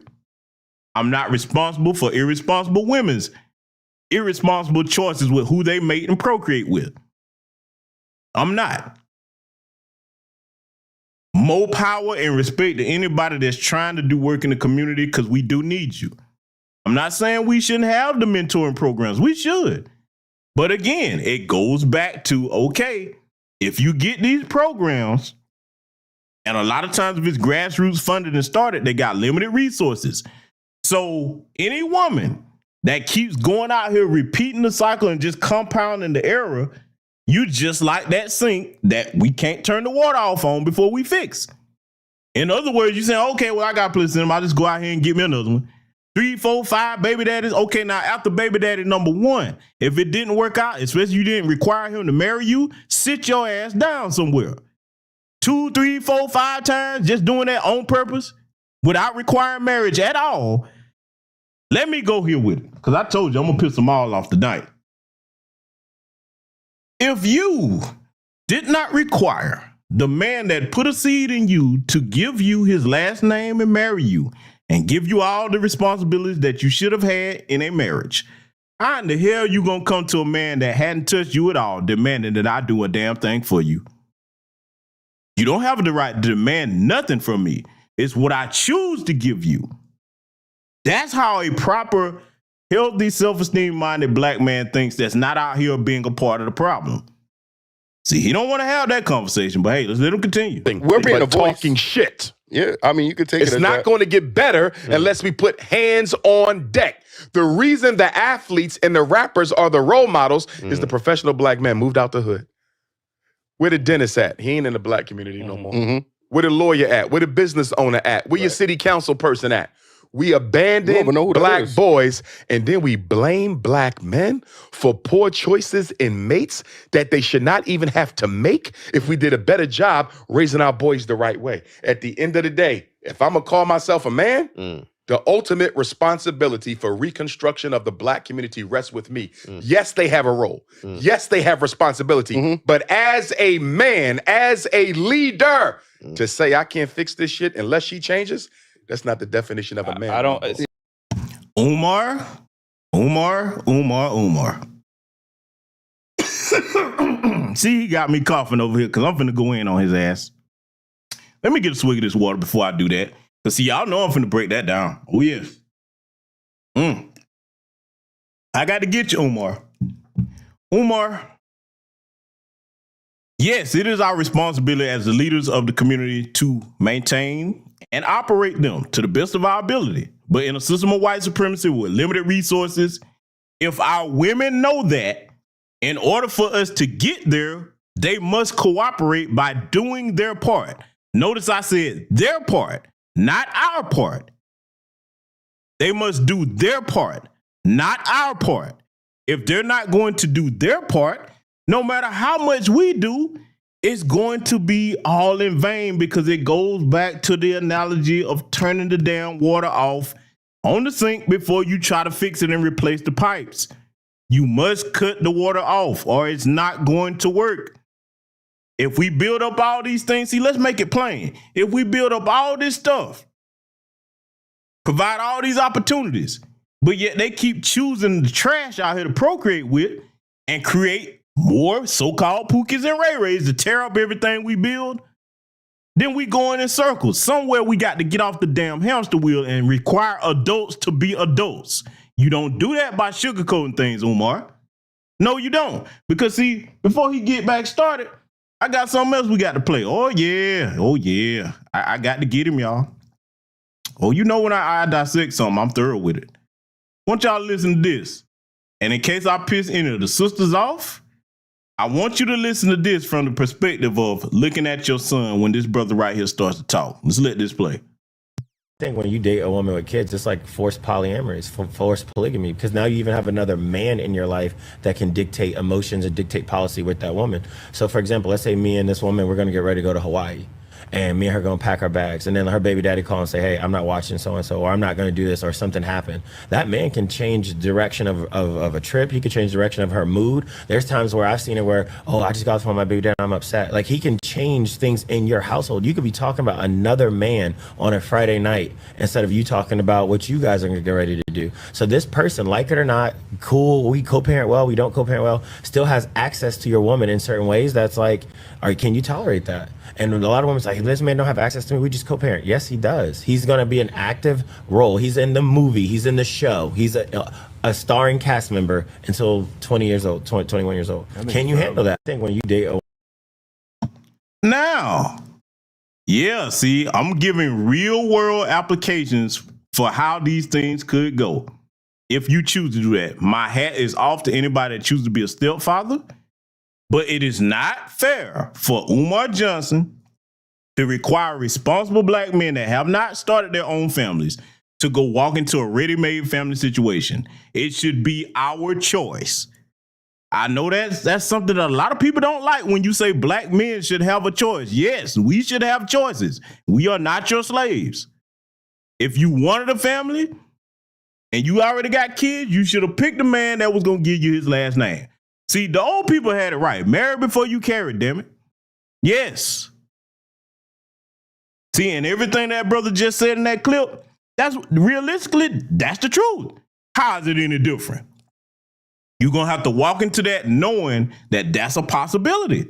I'm not responsible for irresponsible women's irresponsible choices with who they mate and procreate with. I'm not. More power and respect to anybody that's trying to do work in the community because we do need you. I'm not saying we shouldn't have the mentoring programs. We should. But again, it goes back to, okay, if you get these programs, and a lot of times if it's grassroots funded and started, they got limited resources. So any woman that keeps going out here repeating the cycle and just compounding the error, you just like that sink that we can't turn the water off on before we fix. In other words, you say, okay, well, I got plenty of them. I'll just go out here and get me another one. 3, 4, 5 baby daddies. Okay, now after baby daddy number 1, if it didn't work out, especially you didn't require him to marry you, sit your ass down somewhere. 2, 3, 4, 5 times, just doing that on purpose without requiring marriage at all. Let me go here with it, because I told you I'm going to piss them all off tonight. If you did not require the man that put a seed in you to give you his last name and marry you and give you all the responsibilities that you should have had in a marriage, how in the hell you going to come to a man that hadn't touched you at all demanding that I do a damn thing for you? You don't have the right to demand nothing from me. It's what I choose to give you. That's how a proper, healthy, self-esteem minded black man thinks that's not out here being a part of the problem. See, he don't want to have that conversation, but hey, let's let him continue. We're being talking shit. Yeah, I mean, you could take it's not going to get better unless we put hands on deck. The reason the athletes and the rappers are the role models is the professional black man moved out the hood. Where the dentist at? He ain't in the black community no more. Where the lawyer at? Where the business owner at? Where your city council person at? We abandon black boys, and then we blame black men for poor choices in mates that they should not even have to make if we did a better job raising our boys the right way. At the end of the day, if I'm going to call myself a man, the ultimate responsibility for reconstruction of the black community rests with me. Yes, they have a role. Yes, they have responsibility. But as a man, as a leader, to say I can't fix this shit unless she changes, that's not the definition of a man. I don't. Umar. See, he got me coughing over here because I'm finna go in on his ass. Let me get a swig of this water before I do that. Because see, y'all know I'm finna break that down. Oh, yeah. I got to get you, Umar. Yes, it is our responsibility as the leaders of the community to maintain and operate them to the best of our ability. But in a system of white supremacy with limited resources, if our women know that, in order for us to get there, they must cooperate by doing their part. Notice I said their part, not our part. They must do their part, not our part. If they're not going to do their part, no matter how much we do, it's going to be all in vain because it goes back to the analogy of turning the damn water off on the sink before you try to fix it and replace the pipes. You must cut the water off or it's not going to work. If we build up all these things, see, let's make it plain. If we build up all this stuff, provide all these opportunities, but yet they keep choosing the trash out here to procreate with and create more so-called Pookies and Ray Rays to tear up everything we build, then we going in circles. Somewhere we got to get off the damn hamster wheel and require adults to be adults. You don't do that by sugarcoating things, Umar. No, you don't. Because see, before he get back started, I got something else we got to play. Oh yeah. I got to get him, y'all. Oh, you know when I dissect something, I'm thorough with it. I want y'all to listen to this. And in case I piss any of the sisters off, I want you to listen to this from the perspective of looking at your son when this brother right here starts to talk. Let's let this play. think when you date a woman with kids, it's like forced polyamory, it's forced polygamy, because now you even have another man in your life that can dictate emotions and dictate policy with that woman. So for example, let's say me and this woman, we're going to get ready to go to Hawaii. And me and her going to pack our bags. And then her baby daddy call and say, hey, I'm not watching so-and-so, or I'm not going to do this, or something happened. That man can change the direction of a trip. He can change the direction of her mood. There's times where I've seen it where, oh, I just got off on my baby daddy, I'm upset. Like, he can change things in your household. You could be talking about another man on a Friday night instead of you talking about what you guys are going to get ready to do. So this person, like it or not, cool, we co-parent well, we don't co-parent well, still has access to your woman in certain ways. That's like, all right, can you tolerate that? And a lot of women's like, this man don't have access to me, we just co-parent. Yes, he does. He's going to be an active role. He's in the movie. He's in the show. He's a starring cast member until 20 years old, 21 years old. Can you handle that? I think when you date a... Now, yeah, see, I'm giving real world applications for how these things could go. If you choose to do that, my hat is off to anybody that chooses to be a stepfather. But it is not fair for Umar Johnson to require responsible black men that have not started their own families to go walk into a ready-made family situation. It should be our choice. I know that's something that a lot of people don't like when you say black men should have a choice. Yes, we should have choices. We are not your slaves. If you wanted a family and you already got kids, you should have picked a man that was going to give you his last name. See, the old people had it right. Marry before you carry, damn it. Yes. See, and everything that brother just said in that clip, that's realistically, that's the truth. How is it any different? You're going to have to walk into that knowing that that's a possibility.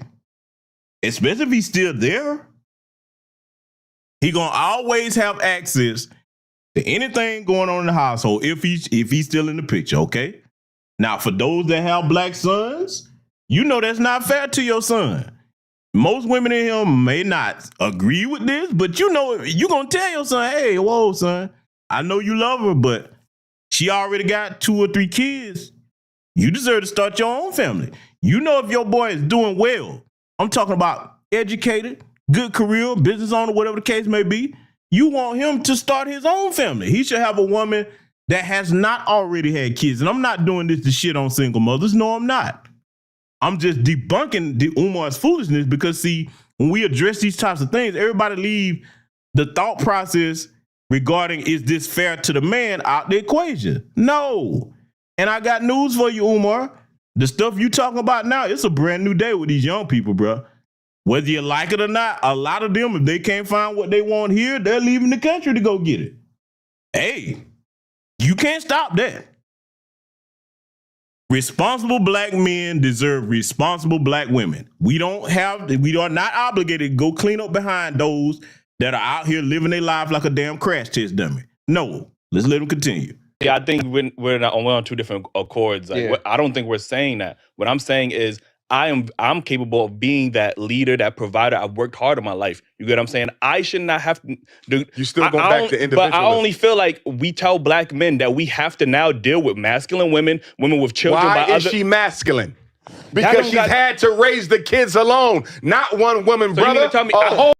Especially if he's still there. He's going to always have access to anything going on in the household if he's still in the picture, okay? Now, for those that have black sons, you know that's not fair to your son. Most women in here may not agree with this, but you know, you're going to tell your son, hey, whoa, son, I know you love her, but she already got 2 or 3 kids. You deserve to start your own family. You know if your boy is doing well, I'm talking about educated, good career, business owner, whatever the case may be, you want him to start his own family. He should have a woman that has not already had kids. And I'm not doing this to shit on single mothers. No, I'm not. I'm just debunking the Umar's foolishness because, see, when we address these types of things, everybody leave the thought process regarding is this fair to the man out the equation. No. And I got news for you, Umar. The stuff you talking about now, it's a brand new day with these young people, bro. Whether you like it or not, a lot of them, if they can't find what they want here, they're leaving the country to go get it. Hey. You can't stop that. Responsible black men deserve responsible black women. We are not obligated to go clean up behind those that are out here living their life like a damn crash test dummy. No, let's let them continue. Yeah, I think we're on 2 different accords. Like, I don't think we're saying that. What I'm saying is I'm capable of being that leader, that provider. I've worked hard in my life. You get what I'm saying? I should not have to do. You still go back to individualism. But I only feel like we tell black men that we have to now deal with masculine women with children. Why is she masculine? Because she's had to raise the kids alone. Not one woman, so brother. Tell me,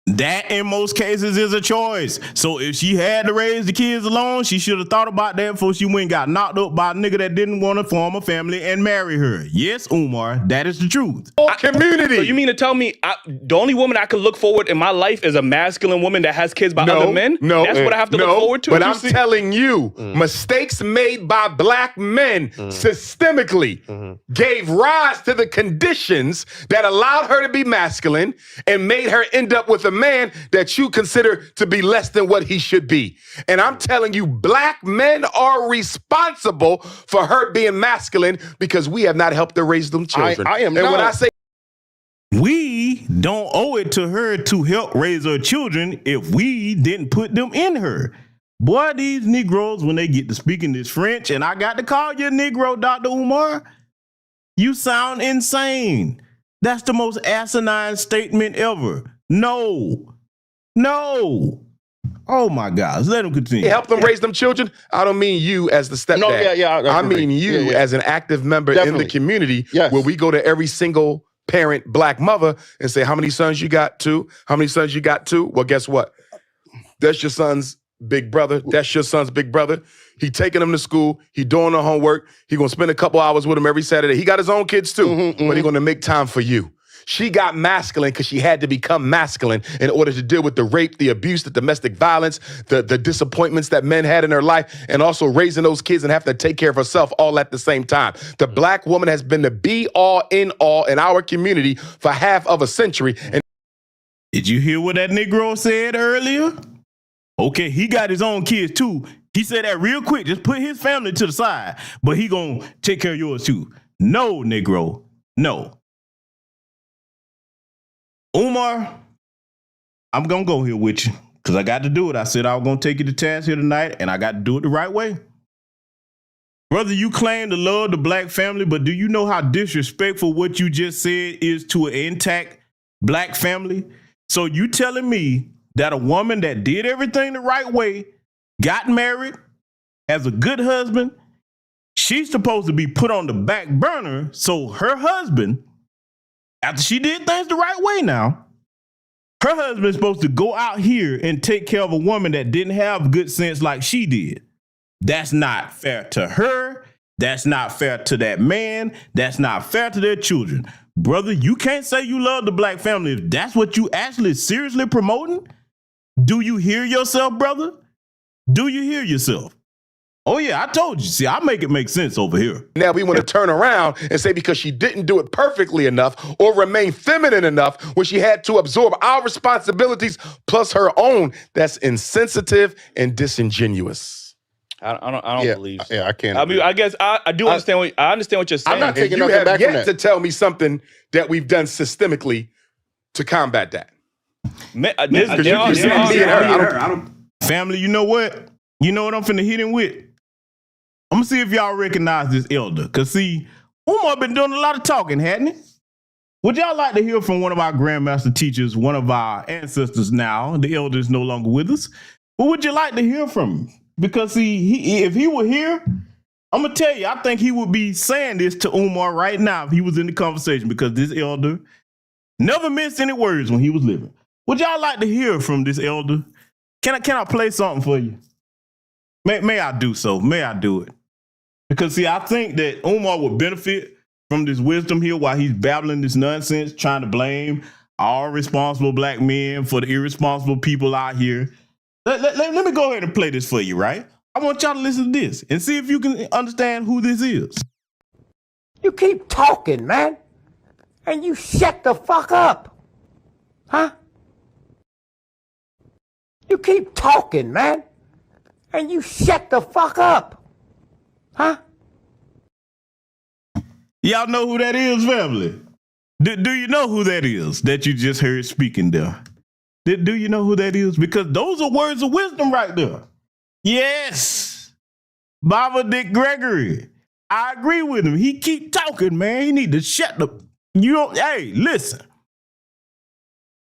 that in most cases is a choice. So if she had to raise the kids alone, she should have thought about that before she went and got knocked up by a nigga that didn't want to form a family and marry her. Yes, Umar, that is the truth. Community. So you mean to tell me the only woman I could look forward in my life is a masculine woman that has kids by other men? No. That's what I have to look forward to? But I'm telling you, mistakes made by black men systemically gave rise to the conditions that allowed her to be masculine and made her end up with a man that you consider to be less than what he should be. And I'm telling you, black men are responsible for her being masculine because we have not helped her raise them children. I am and not. When I say we don't owe it to her to help raise her children if we didn't put them in her. Boy, these Negroes, when they get to speaking this French, and I got to call you a Negro, Dr. Umar, you sound insane. That's the most asinine statement ever. No. Oh my God, let them continue. Help them raise them children. I don't mean you as the stepdad. No, I mean you as an active member in the community where we go to every single parent black mother and say, how many sons you got? 2? How many sons you got? 2? Well, guess what? That's your son's big brother. That's your son's big brother. He taking him to school. He doing the homework. He gonna spend a couple hours with him every Saturday. He got his own kids too, but he gonna make time for you. She got masculine because she had to become masculine in order to deal with the rape, the abuse, the domestic violence, the disappointments that men had in her life, and also raising those kids and have to take care of herself all at the same time. The black woman has been the be-all, in-all in our community for half of a century. And did you hear what that Negro said earlier? Okay, he got his own kids too. He said that real quick. Just put his family to the side, but he gonna take care of yours too. No, Negro, no. Umar, I'm going to go here with you because I got to do it. I said I was going to take you to task here tonight, and I got to do it the right way. Brother, you claim to love the black family, but do you know how disrespectful what you just said is to an intact black family? So you telling me that a woman that did everything the right way, got married, has a good husband, she's supposed to be put on the back burner so her husband, after she did things the right way now, her husband is supposed to go out here and take care of a woman that didn't have good sense like she did. That's not fair to her. That's not fair to that man. That's not fair to their children. Brother, you can't say you love the black family if that's what you actually seriously promoting. Do you hear yourself, brother? Do you hear yourself? Oh, yeah, I told you. See, I make it make sense over here. now we want to turn around and say because she didn't do it perfectly enough or remain feminine enough when she had to absorb our responsibilities plus her own, that's insensitive and disingenuous. I don't believe so. Yeah, I can't. I mean, I guess I do understand what you're saying. I'm not taking You nothing have back from yet that. to tell me something that we've done systemically to combat that. Family, you know what? You know what I'm finna hit him with? I'm gonna see if y'all recognize this elder. Cause see, Umar been doing a lot of talking, hadn't he? Would y'all like to hear from one of our grandmaster teachers, one of our ancestors now? The elder is no longer with us. But would you like to hear from him? Because see, if he were here, I'm gonna tell you, I think he would be saying this to Umar right now if he was in the conversation, because this elder never missed any words when he was living. Would y'all like to hear from this elder? Can I play something for you? May I do so? May I do it? Because see, I think that Umar would benefit from this wisdom here while he's babbling this nonsense, trying to blame all responsible black men for the irresponsible people out here. Let me go ahead and play this for you, right? I want y'all to listen to this and see if you can understand who this is. You keep talking, man, and you shut the fuck up. Huh? You keep talking, man, and you shut the fuck up. Huh? Y'all know who that is, family? Do you know who that is that you just heard speaking there? Do you know who that is? Because those are words of wisdom right there. Yes. Baba Dick Gregory. I agree with him. He keep talking, man. He need to shut the... Hey, listen.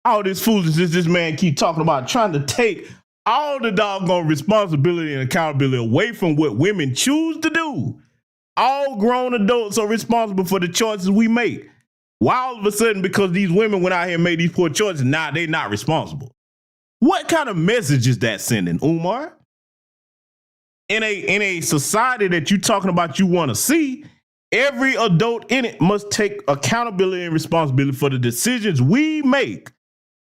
All this foolishness this man keep talking about, trying to take all the doggone responsibility and accountability away from what women choose to do. All grown adults are responsible for the choices we make. Why all of a sudden, because these women went out here and made these poor choices, now they're not responsible? What kind of message is that sending, Umar? In a society that you're talking about you want to see, every adult in it must take accountability and responsibility for the decisions we make.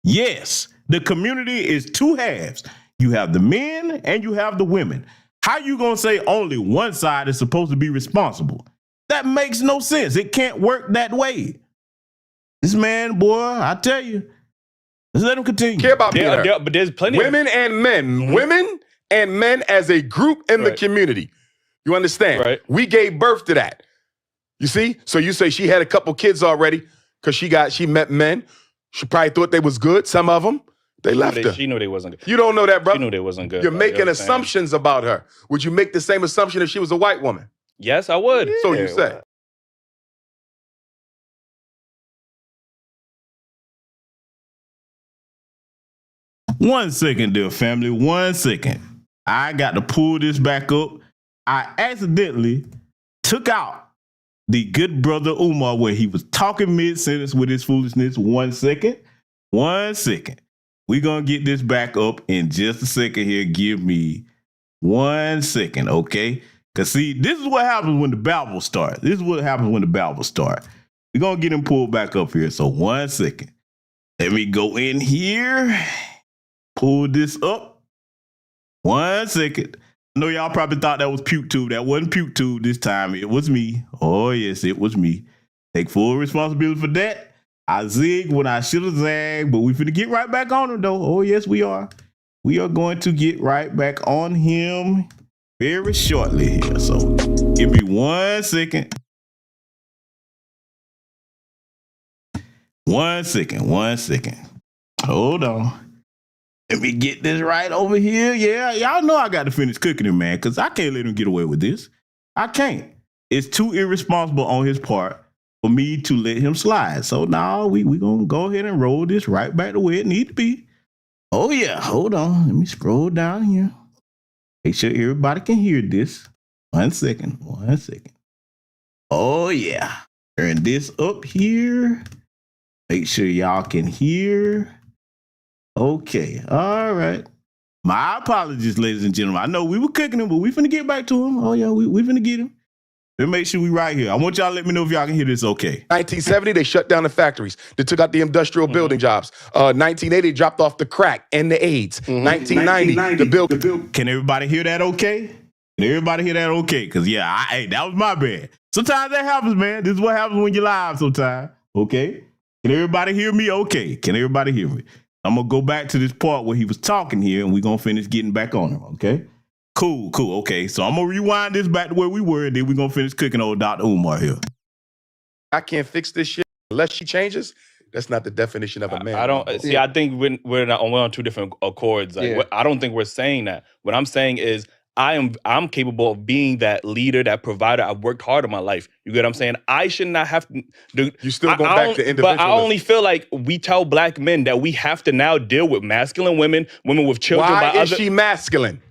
Yes, the community is two halves. You have the men and you have the women. How you gonna say only one side is supposed to be responsible? That makes no sense. It can't work that way. This man, boy, I tell you, let's let him continue. Care about being her. But there's plenty women and men. Women and men as a group in the community. You understand? Right. We gave birth to that. You see? So you say she had a couple kids already because she met men. She probably thought they was good. Some of them, they left her. She knew they wasn't good. You don't know that, brother. She knew they wasn't good. You're bro. making You know assumptions about her. Would you make the same assumption if she was a white woman? Yes, I would. So you say. One second, dear family. 1 second. I got to pull this back up. I accidentally took out the good brother Umar where he was talking mid-sentence with his foolishness. 1 second. 1 second. We're going to get this back up in just a second here. Give me 1 second, okay? Because, see, this is what happens when the babble starts. We're going to get him pulled back up here. So 1 second. Let me go in here. Pull this up. 1 second. I know y'all probably thought that was PukeTube. That wasn't PukeTube this time. It was me. Oh, yes, it was me. Take full responsibility for that. I zigged when I should have zagged, but we finna get right back on him, though. Oh, yes, we are. We are going to get right back on him very shortly here. So give me 1 second. 1 second. 1 second. Hold on. Let me get this right over here. Yeah, y'all know I got to finish cooking him, man, because I can't let him get away with this. I can't. It's too irresponsible on his part for me to let him slide. So now we going to go ahead and roll this right back the way it needs to be. Oh, yeah. Hold on. Let me scroll down here. Make sure everybody can hear this. 1 second. 1 second. Oh, yeah. Turn this up here. Make sure y'all can hear. Okay. All right. My apologies, ladies and gentlemen. I know we were cooking him, but we finna get back to him. Oh, yeah. We finna get him. Let's make sure we right here. I want y'all to let me know if y'all can hear this okay. 1970, they shut down the factories. They took out the industrial building jobs. 1980, dropped off the crack and the AIDS. 1990, the bill. Can everybody hear that okay? Can everybody hear that okay? Because, yeah, hey, that was my bad. Sometimes that happens, man. This is what happens when you're live sometimes, okay? Can everybody hear me okay? Can everybody hear me? I'm going to go back to this part where he was talking here, and we're going to finish getting back on him, okay? Cool. Okay, so I'm going to rewind this back to where we were, and then we're going to finish cooking old Dr. Umar here. I can't fix this shit unless she changes. That's not the definition of a man. I don't see. I think we're on two different accords. Like, I don't think we're saying that. What I'm saying is I'm capable of being that leader, that provider. I've worked hard in my life. You get what I'm saying? I should not have to do. You still go back to individualism. But I only feel like we tell black men that we have to now deal with masculine women with children. Why is she masculine?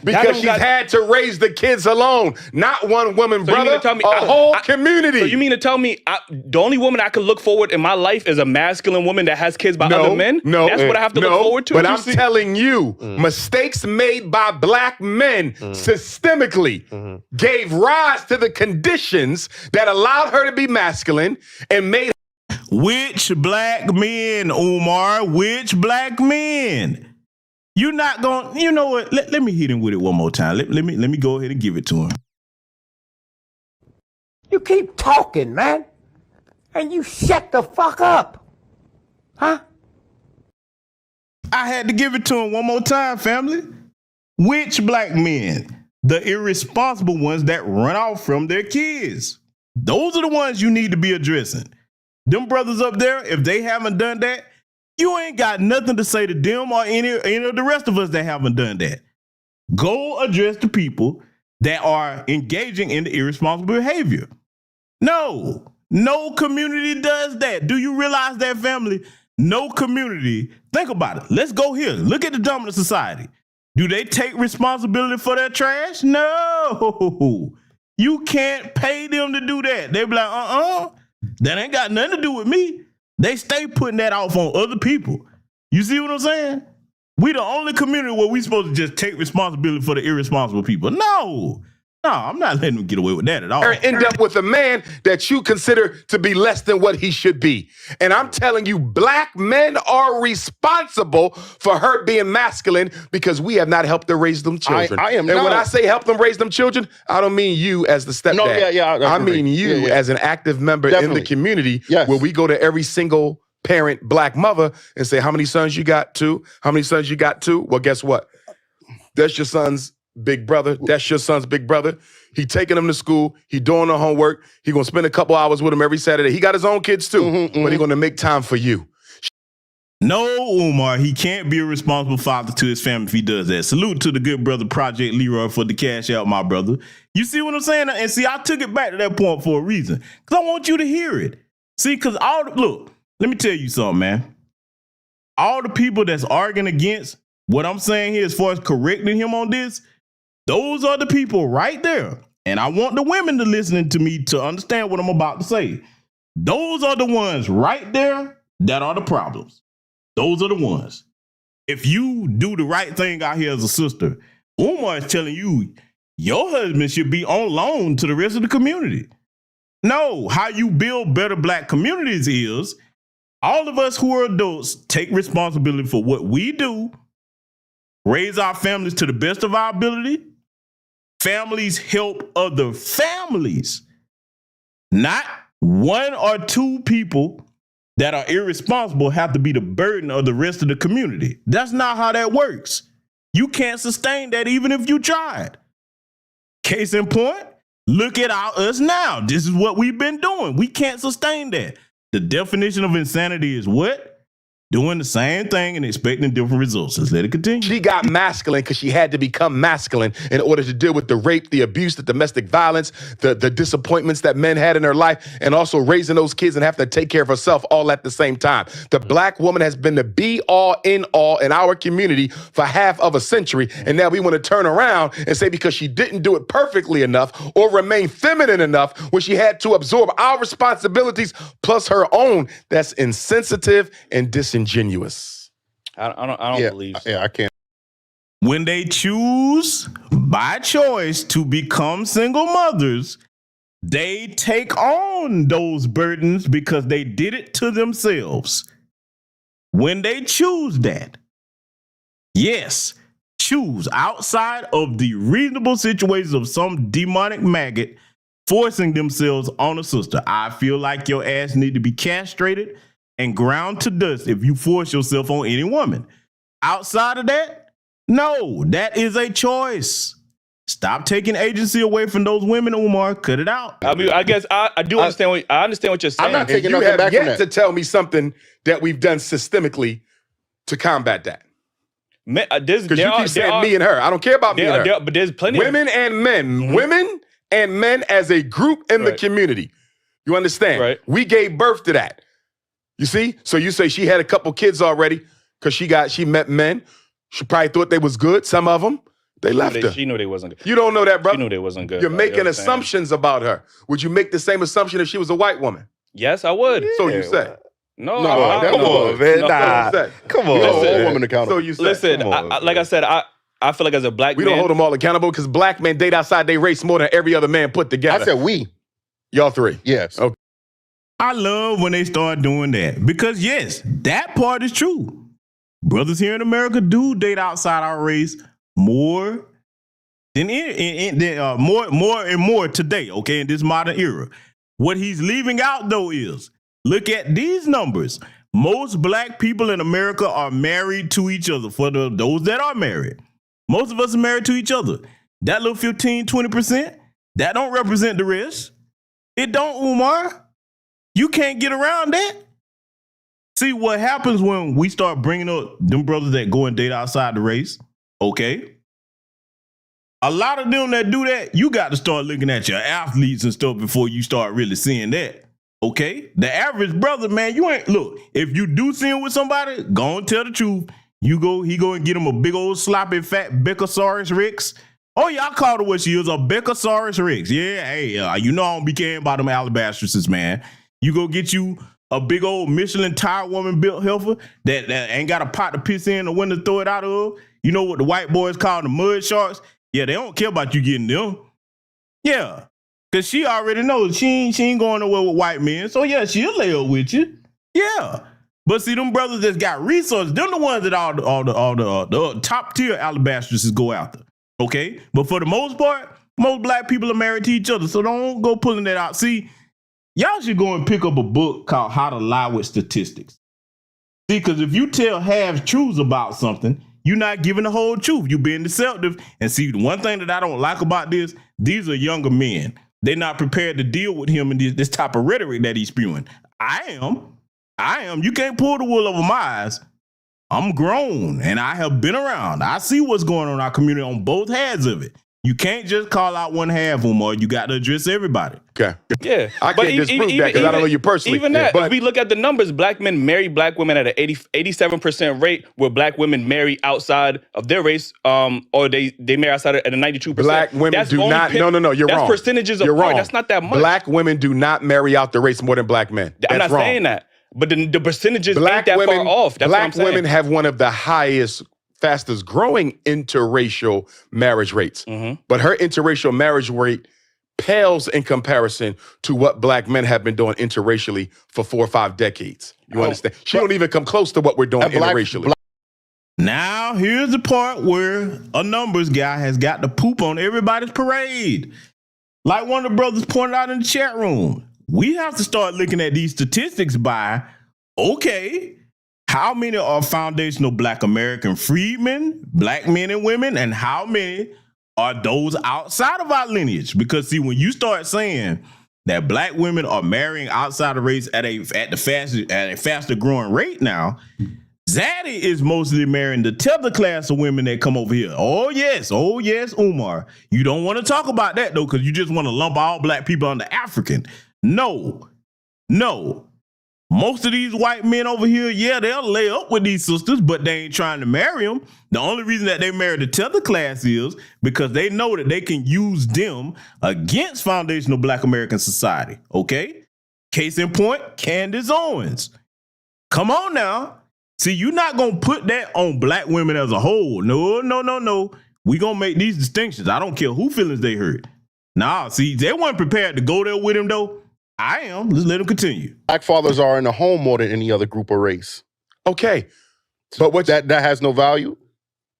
Because she's had to raise the kids alone. Not one woman, so brother. A whole community. So you mean to tell me the only woman I can look forward in my life is a masculine woman that has kids by other men? No. That's what I have to look forward to? But I'm telling you, mistakes made by black men systemically gave rise to the conditions that allowed her to be masculine and made. Which black men, Umar? Which black men? You're not going, you know what? Let me hit him with it one more time. Let me go ahead and give it to him. You keep talking, man. And you shut the fuck up. Huh? I had to give it to him one more time, family. Which black men? The irresponsible ones that run off from their kids. Those are the ones you need to be addressing. Them brothers up there, if they haven't done that, you ain't got nothing to say to them or any of the rest of us that haven't done that. Go address the people that are engaging in the irresponsible behavior. No community does that. Do you realize that, family? No community. Think about it. Let's go here. Look at the dominant society. Do they take responsibility for their trash? No. You can't pay them to do that. They be like, that ain't got nothing to do with me. They stay putting that off on other people. You see what I'm saying? We the only community where we supposed to just take responsibility for the irresponsible people. No, I'm not letting them get away with that at all. End up with a man that you consider to be less than what he should be. And I'm telling you, black men are responsible for her being masculine because we have not helped her raise them children. And when I say help them raise them children, I don't mean you as the stepdad. No, I mean you as an active member in the community where we go to every single parent black mother and say, how many sons you got? 2? How many sons you got? 2? Well, guess what? That's your son's big brother. That's your son's big brother. He taking them to school. He doing the homework. He gonna spend a couple hours with him every Saturday. He got his own kids too, but he gonna make time for you. No, Umar, he can't be a responsible father to his family if he does that. Salute to the good brother Project Leroy for the cash out, my brother. You see what I'm saying? And see, I took it back to that point for a reason, because I want you to hear it. See, because look, let me tell you something, man. All the people that's arguing against what I'm saying here as far as correcting him on this, those are the people right there. And I want the women to listen to me to understand what I'm about to say. Those are the ones right there that are the problems. Those are the ones. if you do the right thing out here as a sister, Umar is telling you your husband should be on loan to the rest of the community. No, how you build better black communities is all of us who are adults take responsibility for what we do, raise our families to the best of our ability. Families help other families, not one or two people that are irresponsible have to be the burden of the rest of the community. That's not how that works. You can't sustain that even if you tried. Case in point, look at us now. This is what we've been doing. We can't sustain that. The definition of insanity is what? Doing the same thing and expecting different results. Let's let it continue. She got masculine because she had to become masculine in order to deal with the rape, the abuse, the domestic violence, the disappointments that men had in her life, and also raising those kids and having to take care of herself all at the same time. The black woman has been the be-all, end-all in our community for half of a century, and now we want to turn around and say because she didn't do it perfectly enough or remain feminine enough when she had to absorb our responsibilities plus her own, that's insensitive and disingenuous. I don't believe so. Yeah, I can't. When they choose by choice to become single mothers, they take on those burdens because they did it to themselves. When they choose that, yes, choose outside of the reasonable situations of some demonic maggot forcing themselves on a sister. I feel like your ass need to be castrated and ground to dust if you force yourself on any woman. Outside of that, no, that is a choice. Stop taking agency away from those women, Umar. Cut it out. I mean, I guess I understand what you're saying. I'm not taking You nothing have back from yet that. to tell me something that we've done systemically to combat that. Because you keep saying me and her. I don't care about me and her. But there's plenty women and men. Women and men as a group in the community. You understand? Right. We gave birth to that. You see? So you say she had a couple kids already because she met men. She probably thought they was good. Some of them, they left her. She knew they wasn't good. You don't know that, brother. She knew they wasn't good. You're bro. making You know assumptions about her. Would you make the same assumption if she was a white woman? Yes, I would. So you say. No, come on, man. Nah. Come on. All women accountable. So you say. Listen, like I said, I feel like as a black We man, don't hold them all accountable because black men date outside their race more than every other man put together. I said we. Y'all three. Yes. Okay. I love when they start doing that because, yes, that part is true. Brothers here in America do date outside our race more than more and more today, okay, in this modern era. What he's leaving out, though, is look at these numbers. Most black people in America are married to each other. For those that are married, most of us are married to each other. That little 15, 20%, that don't represent the rest. It don't, Umar. You can't get around that. See, what happens when we start bringing up them brothers that go and date outside the race, okay? A lot of them that do that, you got to start looking at your athletes and stuff before you start really seeing that, okay? The average brother, man, you ain't, look, if you do see him with somebody, go and tell the truth. He go and get him a big old sloppy fat Beckosaurus Rex. Oh, yeah, I called her what she is, a Beckosaurus Rex. Yeah, hey, you know I don't be caring about them alabastresses, man. You go get you a big old Michelin tire woman built heifer that ain't got a pot to piss in or when to throw it out of. You know what the white boys call the mud sharks? Yeah, they don't care about you getting them. Yeah, because she already knows she ain't going nowhere with white men. So, yeah, she'll lay up with you. Yeah. But see, them brothers that's got resources, them the ones that all the top tier alabastresses go after. Okay? But for the most part, most black people are married to each other. So don't go pulling that out. See, y'all should go and pick up a book called How to Lie with Statistics. See, because if you tell half truths about something, you're not giving the whole truth. You're being deceptive. And see, the one thing that I don't like about this, these are younger men. They're not prepared to deal with him and this type of rhetoric that he's spewing. I am. You can't pull the wool over my eyes. I'm grown and I have been around. I see what's going on in our community on both halves of it. You can't just call out one half, Umar. You got to address everybody. Okay. Yeah. I can't disprove that because I don't know you personally. Even that, if we look at the numbers, black men marry black women at an 87% rate, where black women marry outside of their race, or they marry outside at a 92%. Black women do not. No, you're wrong. That's percentages of you're wrong. That's not that much. Black women do not marry out the race more than black men. I'm not wrong. saying that. But the percentages ain't that far off. That's what I'm saying. Black women have one of the highest, fastest growing interracial marriage rates. But her interracial marriage rate pales in comparison to what black men have been doing interracially for 4 or 5 decades. You understand? She don't even come close to what we're doing interracially. Now, here's the part where a numbers guy has got to poop on everybody's parade. Like one of the brothers pointed out in the chat room, we have to start looking at these statistics by, okay, how many are foundational Black American freedmen, Black men and women, and how many are those outside of our lineage? Because see, when you start saying that Black women are marrying outside of race at a faster growing rate now, Zaddy is mostly marrying the tether class of women that come over here. Oh yes, Umar. You don't want to talk about that though, because you just want to lump all Black people under African. No. Most of these white men over here, yeah, they'll lay up with these sisters, but they ain't trying to marry them. The only reason that they marry the tether class is because they know that they can use them against foundational Black American society, okay? Case in point, Candace Owens. Come on now. See, you're not going to put that on Black women as a whole. No. We going to make these distinctions. I don't care who feelings they hurt. Nah, see, they weren't prepared to go there with him, though. I am. Let's let him continue. Black fathers are in the home more than any other group or race. Okay. But what that has no value?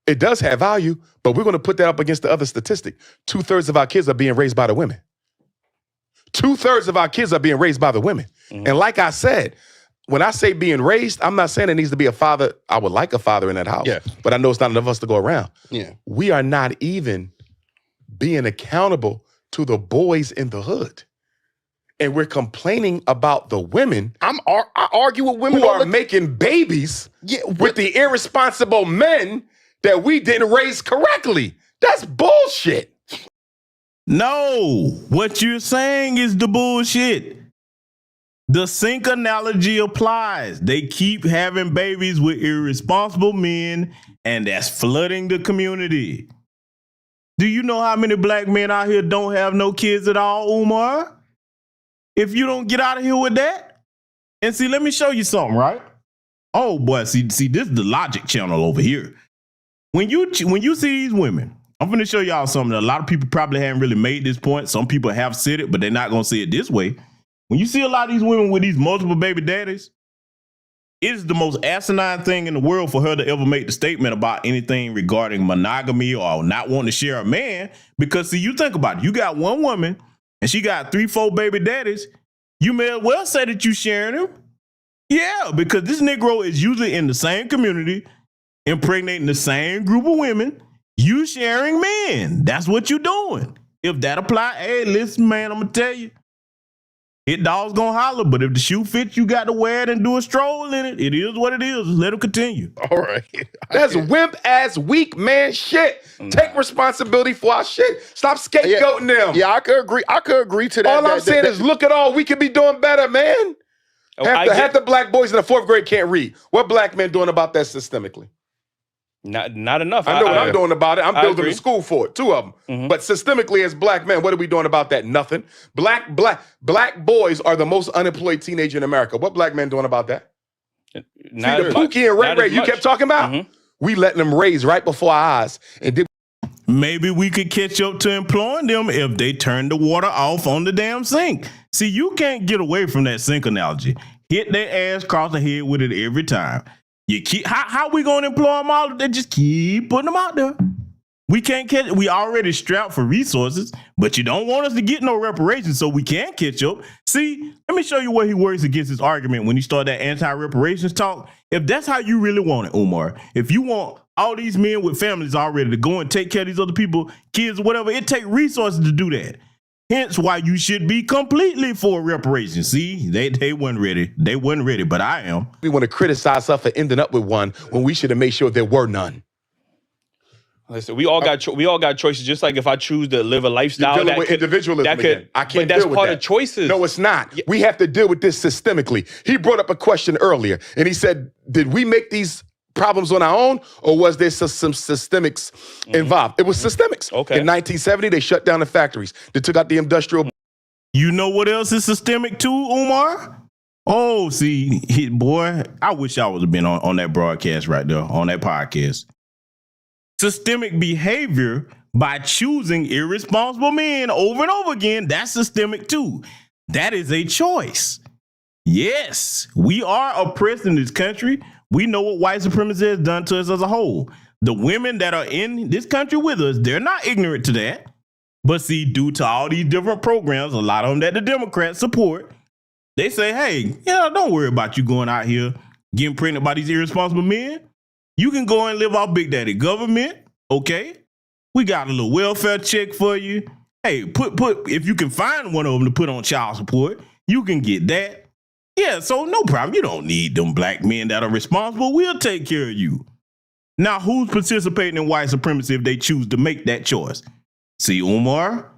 It does have value, but we're going to put that up against the other statistic. 2/3 of our kids are being raised by the women. 2/3 of our kids are being raised by the women. And like I said, when I say being raised, I'm not saying it needs to be a father. I would like a father in that house, but I know it's not enough of us to go around. Yeah. We are not even being accountable to the boys in the hood. And we're complaining about the women. I argue with women who are making babies with the irresponsible men that we didn't raise correctly. That's bullshit. No, what you're saying is the bullshit. The sink analogy applies. They keep having babies with irresponsible men, and that's flooding the community. Do you know how many Black men out here don't have no kids at all, Umar? If you don't get out of here with that, and see, let me show you something, right? Oh boy, see, this is the logic channel over here. When you see these women, I'm going to show y'all something that a lot of people probably haven't really made this point. Some people have said it, but they're not going to say it this way. When you see a lot of these women with these multiple baby daddies, it is the most asinine thing in the world for her to ever make the statement about anything regarding monogamy or not wanting to share a man. Because see, you think about it, you got one woman and she got 3-4 baby daddies, you may as well say that you sharing them. Yeah, because this Negro is usually in the same community, impregnating the same group of women. You sharing men. That's what you doing. If that apply, hey, listen, man, I'm gonna tell you, hit dog's gonna holler, but if the shoe fits, you got to wear it and do a stroll in it. It is what it is. Let him continue. All right. That's wimp-ass, weak man shit. Take responsibility for our shit. Stop scapegoating them. Yeah, I could agree to that. All I'm saying is look at all we could be doing better, man. Half the Black boys in the 4th grade can't read. What Black men doing about that systemically? Not enough. I know what I'm doing about it. I'm building a school for it, 2 of them. But systemically, as Black men, what are we doing about that? Nothing. Black boys are the most unemployed teenager in America. What Black men doing about that? See, the Pookie and Ray Ray you kept talking about? We letting them raise right before our eyes. And maybe we could catch up to employing them if they turn the water off on the damn sink. See, you can't get away from that sink analogy. Hit their ass across the head with it every time. You keep how we gonna employ them all? They just keep putting them out there. We can't catch. We already strapped for resources, but you don't want us to get no reparations, so we can't catch up. See, let me show you where he works against his argument when he started that anti-reparations talk. If that's how you really want it, Umar, if you want all these men with families already to go and take care of these other people, kids or whatever, it take resources to do that. Hence why you should be completely for reparations. See, they weren't ready. They weren't ready, but I am. We want to criticize us for ending up with one when we should have made sure there were none. Listen, we all got choices. Just like if I choose to live a lifestyle, you're dealing with individualism again. I can't deal with that. But that's part of choices. No, it's not. We have to deal with this systemically. He brought up a question earlier, and he said, "Did we make these problems on our own, or was there some systemics involved?" It was systemics. Okay. In 1970, they shut down the factories. They took out the industrial. You know what else is systemic too, Umar? Oh, see, boy, I wish I would have been on that broadcast right there, on that podcast. Systemic behavior by choosing irresponsible men over and over again, that's systemic too. That is a choice. Yes, we are oppressed in this country. We know what white supremacy has done to us as a whole. The women that are in this country with us, they're not ignorant to that. But see, due to all these different programs, a lot of them that the Democrats support, they say, hey, yeah, don't worry about you going out here getting pregnant by these irresponsible men. You can go and live off Big Daddy government, okay? We got a little welfare check for you. Hey, put if you can find one of them to put on child support, you can get that. Yeah, so no problem. You don't need them black men that are responsible. We'll take care of you. Now, who's participating in white supremacy if they choose to make that choice? See, Umar,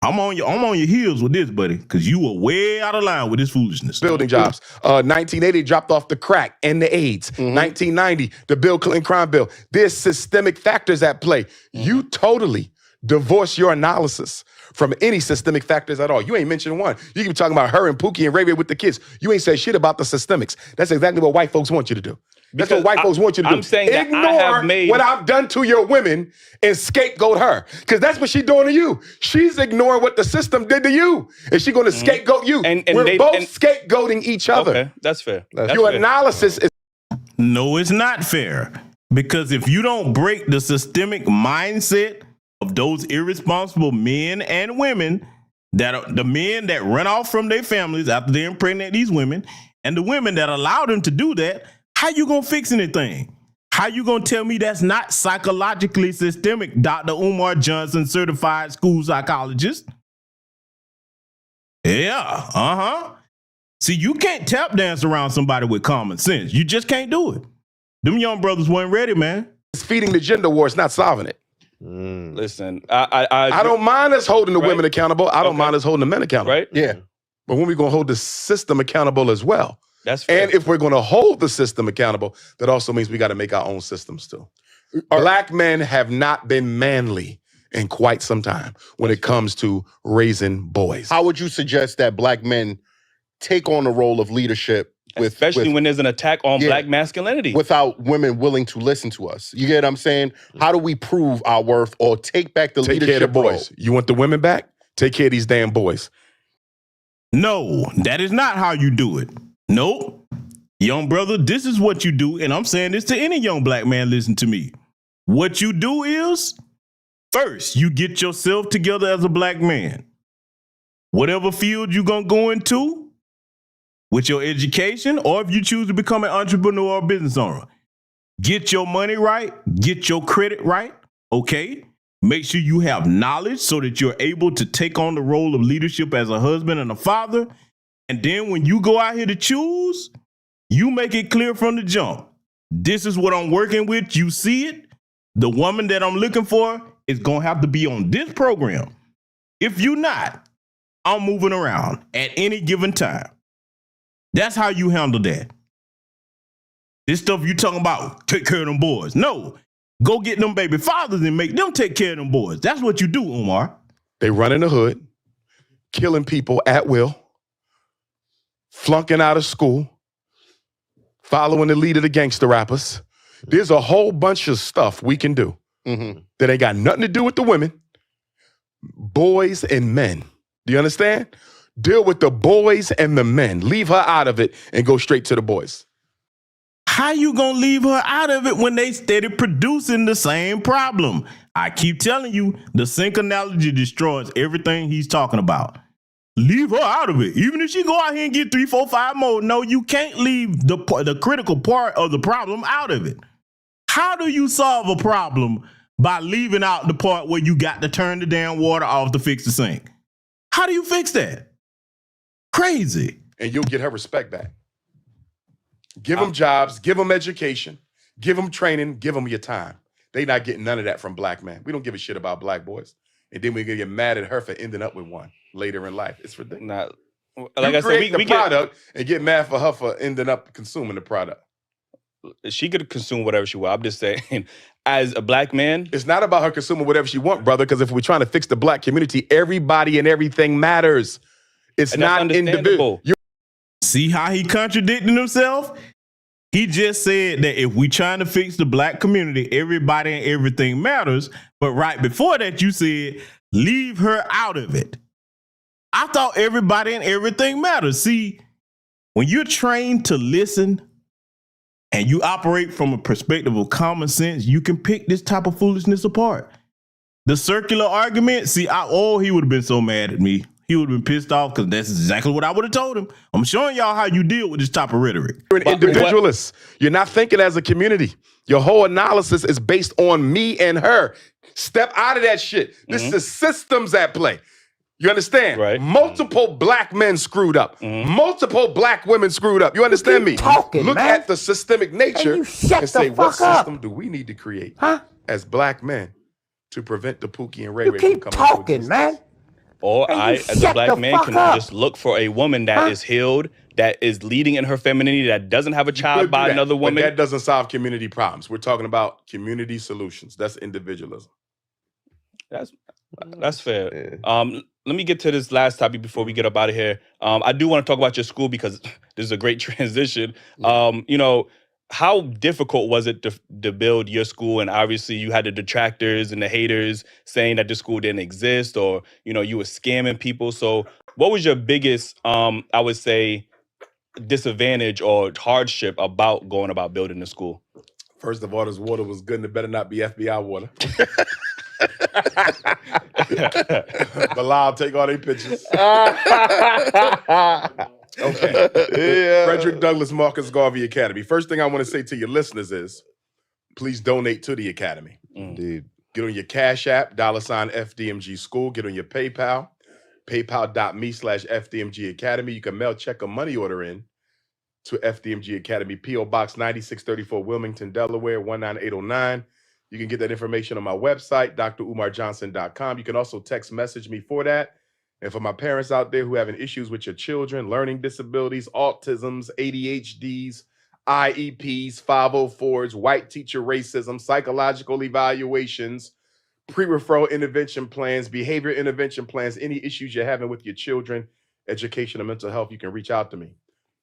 I'm on your heels with this, buddy, because you were way out of line with this foolishness. Building jobs. 1980 dropped off the crack and the AIDS. 1990, the Bill Clinton crime bill. There's systemic factors at play. You totally divorce your analysis from any systemic factors at all. You ain't mentioned one. You keep talking about her and Pookie and Ray with the kids. You ain't said shit about the systemics. That's exactly what white folks want you to do. That's what white folks want you to do. I'm saying that ignore I have made what I've done to your women and scapegoat her. Because that's what she's doing to you. She's ignoring what the system did to you. And she's going to scapegoat you. And we're both scapegoating each other. Okay, that's fair. Your analysis is... No, it's not fair. Because if you don't break the systemic mindset of those irresponsible men and women, that are the men that run off from their families after they impregnate these women, and the women that allow them to do that, how you gonna fix anything? How you gonna tell me that's not psychologically systemic, Dr. Umar Johnson, certified school psychologist? Yeah, See, you can't tap dance around somebody with common sense. You just can't do it. Them young brothers weren't ready, man. It's feeding the gender war. It's not solving it. Listen, I don't mind us holding the women accountable. I don't mind us holding the men accountable. Right? Yeah. But when we're going to hold the system accountable as well. That's fair. And if we're going to hold the system accountable, that also means we got to make our own systems too. Black men have not been manly in quite some time when it comes to raising boys. How would you suggest that black men take on the role of leadership? Especially when there's an attack on black masculinity. Without women willing to listen to us. You get what I'm saying? How do we prove our worth or take back the leadership care of the boys? role? You want the women back? Take care of these damn boys. No, that is not how you do it. Nope. Young brother, this is what you do, and I'm saying this to any young black man, listen to me. What you do is, first, you get yourself together as a black man. Whatever field you're going to go into, with your education, or if you choose to become an entrepreneur or business owner, get your money right, get your credit right, okay? Make sure you have knowledge so that you're able to take on the role of leadership as a husband and a father. And then when you go out here to choose, you make it clear from the jump. This is what I'm working with. You see it. The woman that I'm looking for is going to have to be on this program. If you're not, I'm moving around at any given time. That's how you handle that. This stuff you talking about, take care of them boys. No, go get them baby fathers and make them take care of them boys. That's what you do, Umar. They run in the hood, killing people at will, flunking out of school, following the lead of the gangster rappers. There's a whole bunch of stuff we can do that ain't got nothing to do with the women, boys and men. Do you understand? Deal with the boys and the men. Leave her out of it and go straight to the boys. How you gonna leave her out of it when they steady producing the same problem? I keep telling you, the sink analogy destroys everything he's talking about. Leave her out of it. Even if she go out here and get 3, 4, 5 more, no, you can't leave the critical part of the problem out of it. How do you solve a problem by leaving out the part where you got to turn the damn water off to fix the sink? How do you fix that? Crazy. And you'll get her respect back. Give them jobs, give them education, give them training, give them your time. They not getting none of that from black men. We don't give a shit about black boys. And then we're going to get mad at her for ending up with one later in life. It's ridiculous. Like I said, we product and get mad for her for ending up consuming the product. She could consume whatever she wants. I'm just saying, as a black man. It's not about her consuming whatever she wants, brother, because if we're trying to fix the black community, everybody and everything matters. It's not individual. See how he contradicting himself? He just said that if we trying to fix the black community, everybody and everything matters. But right before that, you said, leave her out of it. I thought everybody and everything matters. See, when you're trained to listen and you operate from a perspective of common sense, you can pick this type of foolishness apart. The circular argument, see, he would have been so mad at me. He would have been pissed off because that's exactly what I would have told him. I'm showing y'all how you deal with this type of rhetoric. You're an individualist. You're not thinking as a community. Your whole analysis is based on me and her. Step out of that shit. This is systems at play. You understand? Right. Multiple black men screwed up. Multiple black women screwed up. You understand me? Look at the systemic nature and say, what system do we need to create as black men to prevent the Pookie and Ray Ray from coming talking, man. Or I, as a black man, can just look for a woman that is healed, that is leading in her femininity, that doesn't have a child by another woman. But that doesn't solve community problems. We're talking about community solutions. That's individualism. That's fair. Let me get to this last topic before we get up out of here. I do want to talk about your school because this is a great transition. You know, how difficult was it to build your school? And obviously you had the detractors and the haters saying that the school didn't exist, or, you know, you were scamming people. So what was your biggest, I would say, disadvantage or hardship about going about building the school? First of all, this water was good and it better not be FBI water. Bilal, take all their pictures. Okay. Yeah. Frederick Douglass Marcus Garvey Academy. First thing I want to say to your listeners is, please donate to the Academy. Indeed. Get on your Cash App, $FDMG School. Get on your PayPal, paypal.me/FDMG Academy. You can mail, check, or money order in to FDMG Academy, P.O. Box 9634, Wilmington, Delaware, 19809. You can get that information on my website, drumarjohnson.com. You can also text message me for that. And for my parents out there who having issues with your children, learning disabilities, autisms, ADHDs, IEPs, 504s, white teacher racism, psychological evaluations, pre-referral intervention plans, behavior intervention plans, any issues you're having with your children, education and mental health, you can reach out to me.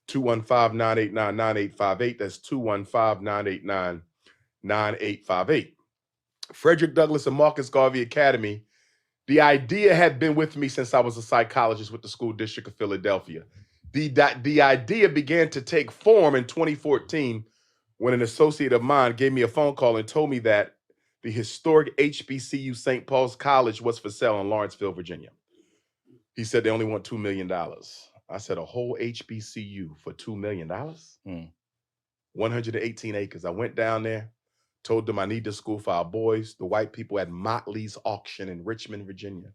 215-989-9858. That's 215-989-9858. Frederick Douglass and Marcus Garvey Academy. The idea had been with me since I was a psychologist with the School District of Philadelphia. The idea began to take form in 2014 when an associate of mine gave me a phone call and told me that the historic HBCU St. Paul's College was for sale in Lawrenceville, Virginia. He said they only want $2 million. I said, a whole HBCU for $2 million? 118 acres. I went down there, told them I need the school for our boys. The white people at Motley's auction in Richmond, Virginia.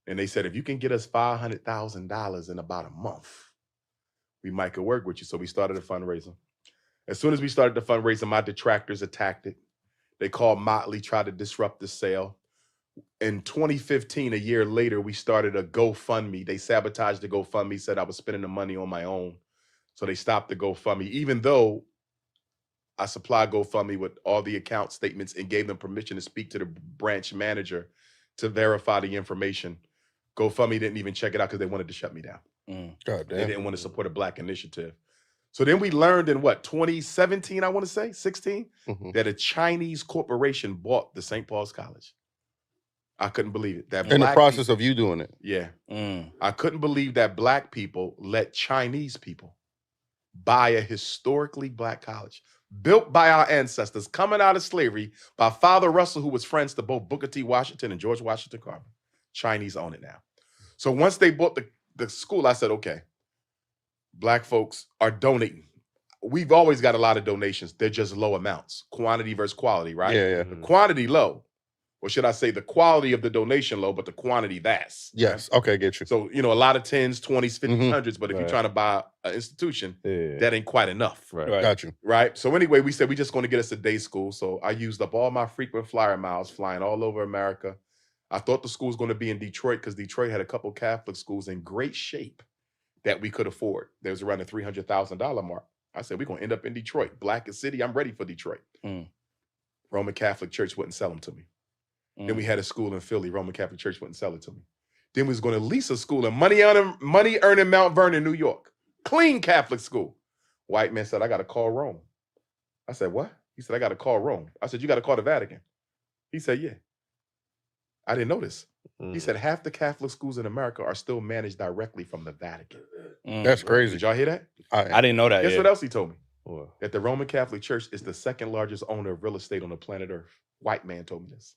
And they said, if you can get us $500,000 in about a month, we might could work with you. So we started a fundraiser. As soon as we started the fundraiser, my detractors attacked it. They called Motley, tried to disrupt the sale. In 2015, a year later, we started a GoFundMe. They sabotaged the GoFundMe, said I was spending the money on my own. So they stopped the GoFundMe, even though I supplied GoFundMe with all the account statements and gave them permission to speak to the branch manager to verify the information. GoFundMe didn't even check it out because they wanted to shut me down. God damn. They didn't want to support a black initiative. So then we learned in 2017, I want to say, 16, that a Chinese corporation bought the St. Paul's College. I couldn't believe it. In the process of you doing it. Yeah. I couldn't believe that black people let Chinese people buy a historically black college built by our ancestors coming out of slavery by Father Russell, who was friends to both Booker T. Washington and George Washington Carver. Chinese own it now. So once they bought the school, I said, okay, black folks are donating. We've always got a lot of donations. They're just low amounts. Quantity versus quality, right? Yeah. The quantity low. Or should I say the quality of the donation low, but the quantity vast. Yes. Okay, get you. So, you know, a lot of 10s, 20s, 50s, 100s, but if you're trying to buy an institution, that ain't quite enough. Right. Got you. Right? So anyway, we said we're just going to get us a day school. So I used up all my frequent flyer miles flying all over America. I thought the school was going to be in Detroit because Detroit had a couple Catholic schools in great shape that we could afford. There was around the $300,000 mark. I said, we're going to end up in Detroit. Blackest city, I'm ready for Detroit. Roman Catholic Church wouldn't sell them to me. Then we had a school in Philly. Roman Catholic Church wouldn't sell it to me. Then we was going to lease a school in money earning Mount Vernon, New York. Clean Catholic school. White man said, I got to call Rome. I said, what? He said, I got to call Rome. I said, you got to call the Vatican. He said, yeah. I didn't know this. He said, half the Catholic schools in America are still managed directly from the Vatican. That's crazy. Did y'all hear that? I didn't know that. Guess yet. what else he told me? That the Roman Catholic Church is the second largest owner of real estate on the planet Earth. White man told me this.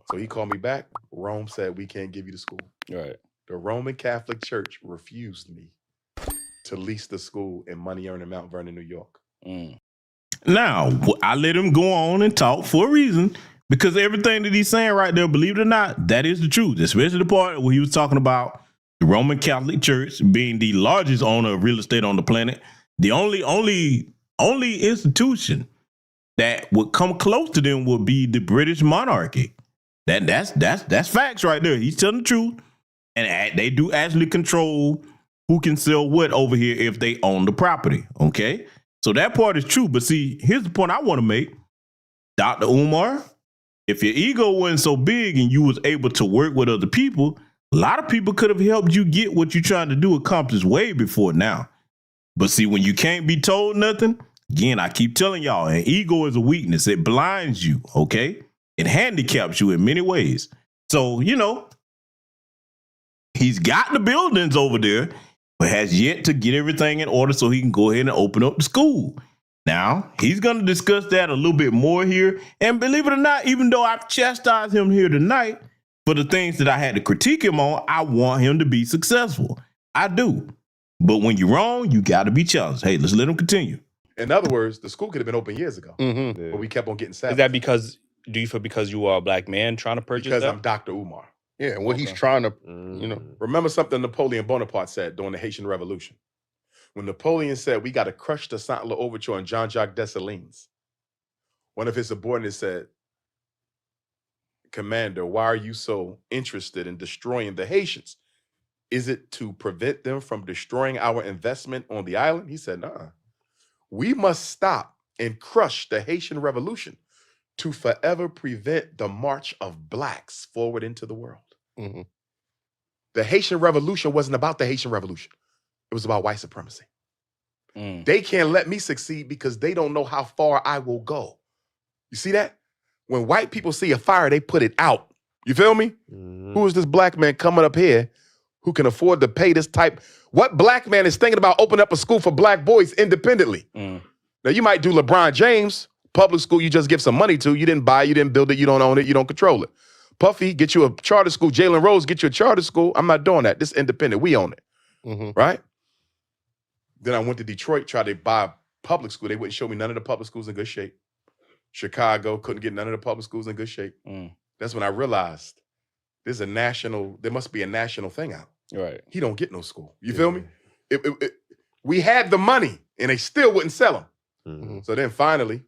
So he called me back. Rome said, we can't give you the school. Right. The Roman Catholic Church refused me to lease the school in Money Earned in Mount Vernon, New York. Now, I let him go on and talk for a reason, because everything that he's saying right there, believe it or not, that is the truth, especially the part where he was talking about the Roman Catholic Church being the largest owner of real estate on the planet. The only institution that would come close to them would be the British monarchy. That's facts right there. He's telling the truth. And they do actually control who can sell what over here if they own the property. Okay? So that part is true. But see, here's the point I want to make. Dr. Umar, if your ego wasn't so big and you was able to work with other people, a lot of people could have helped you get what you're trying to do accomplished way before now. But see, when you can't be told nothing, again, I keep telling y'all, an ego is a weakness. It blinds you, okay? It handicaps you in many ways. So, he's got the buildings over there, but has yet to get everything in order so he can go ahead and open up the school. Now, he's going to discuss that a little bit more here. And believe it or not, even though I've chastised him here tonight for the things that I had to critique him on, I want him to be successful. I do. But when you're wrong, you got to be challenged. Hey, let's let him continue. In other words, the school could have been open years ago, but we kept on getting savage. Is that because, do you feel because you are a black man trying to purchase Because that? I'm Dr. Umar. Yeah, and what he's trying to, Remember something Napoleon Bonaparte said during the Haitian Revolution? When Napoleon said, we got to crush the Saint-Lô Overture and Jean-Jacques Dessalines, one of his subordinates said, Commander, why are you so interested in destroying the Haitians? Is it to prevent them from destroying our investment on the island? He said, nah. We must stop and crush the Haitian Revolution to forever prevent the march of blacks forward into the world. The Haitian Revolution wasn't about the Haitian Revolution. It was about white supremacy. They can't let me succeed because they don't know how far I will go. You see that? When white people see a fire, they put it out. You feel me? Who is this black man coming up here who can afford to pay this type? What black man is thinking about opening up a school for black boys independently? Now, you might do LeBron James, public school you just give some money to. You didn't buy, you didn't build it, you don't own it, you don't control it. Puffy, get you a charter school. Jalen Rose, get you a charter school. I'm not doing that. This is independent. We own it. Right? Then I went to Detroit, tried to buy a public school. They wouldn't show me none of the public schools in good shape. Chicago, couldn't get none of the public schools in good shape. That's when I realized there must be a national thing out. Right. He don't get no school. You feel me? We had the money and they still wouldn't sell them. So then finally,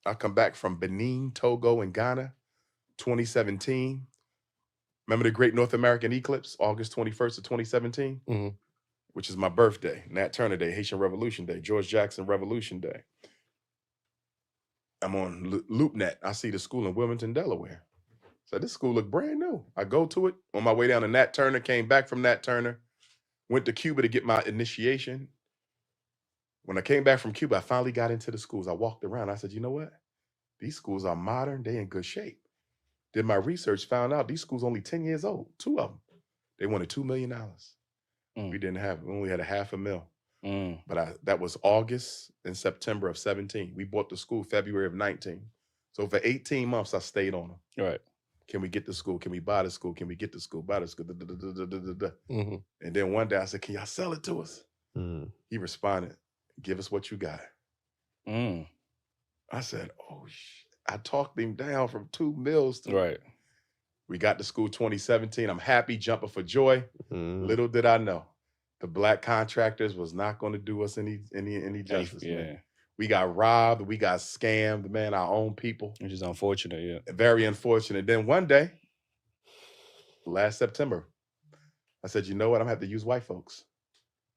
I come back from Benin, Togo, and Ghana, 2017. Remember the Great North American Eclipse, August 21st of 2017? Which is my birthday, Nat Turner Day, Haitian Revolution Day, George Jackson Revolution Day. I'm on LoopNet. I see the school in Wilmington, Delaware. So this school looked brand new. I go to it on my way down to Nat Turner, came back from Nat Turner, went to Cuba to get my initiation. When I came back from Cuba, I finally got into the schools. I walked around. I said, you know what? These schools are modern. They in good shape. Did my research, found out these schools only 10 years old, 2 of them. They wanted $2 million. We only had $500,000. But that was August and September of 17. We bought the school February of 19. So for 18 months, I stayed on them. Right. Can we get the school? Can we buy the school? Can we get the school? Buy the school? And then one day I said, can y'all sell it to us? He responded, give us what you got. I said, oh, I talked him down from 2 mils to Right. We got to school 2017. I'm happy, jumping for joy. Little did I know, the black contractors was not going to do us any justice. Man. We got robbed. We got scammed, man, our own people. Which is unfortunate, yeah. Very unfortunate. Then one day, last September, I said, you know what? I'm going to have to use white folks.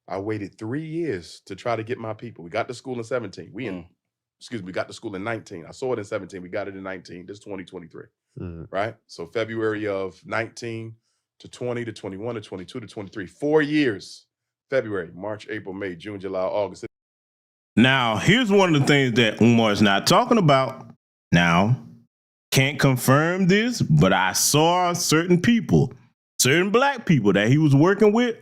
I waited 3 years to try to get my people. We got to school in 17. We got to school in 19. I saw it in 17. We got it in 19. This is 2023. Right? So February of 19 to 20 to 21 to 22 to 23. 4 years. February, March, April, May, June, July, August. Now, here's one of the things that Umar is not talking about. Now, can't confirm this, but I saw certain people, certain black people that he was working with,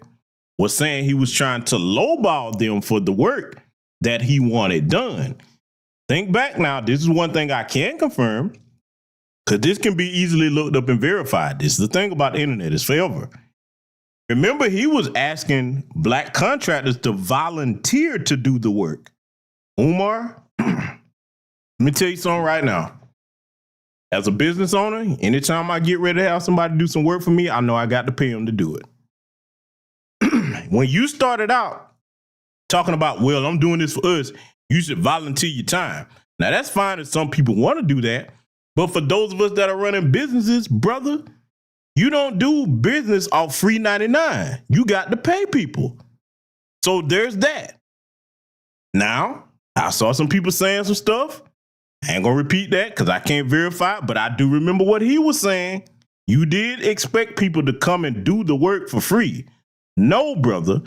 was saying he was trying to lowball them for the work that he wanted done. Think back now, this is one thing I can confirm, because this can be easily looked up and verified. This is the thing about the internet, it's forever. Remember, he was asking black contractors to volunteer to do the work. Umar, let me tell you something right now. As a business owner, anytime I get ready to have somebody do some work for me, I know I got to pay them to do it. When you started out talking about, well, I'm doing this for us, you should volunteer your time. Now, that's fine if some people want to do that. But for those of us that are running businesses, brother, you don't do business off free 99. You got to pay people. So there's that. Now, I saw some people saying some stuff. I ain't going to repeat that because I can't verify it, but I do remember what he was saying. You did expect people to come and do the work for free. No, brother.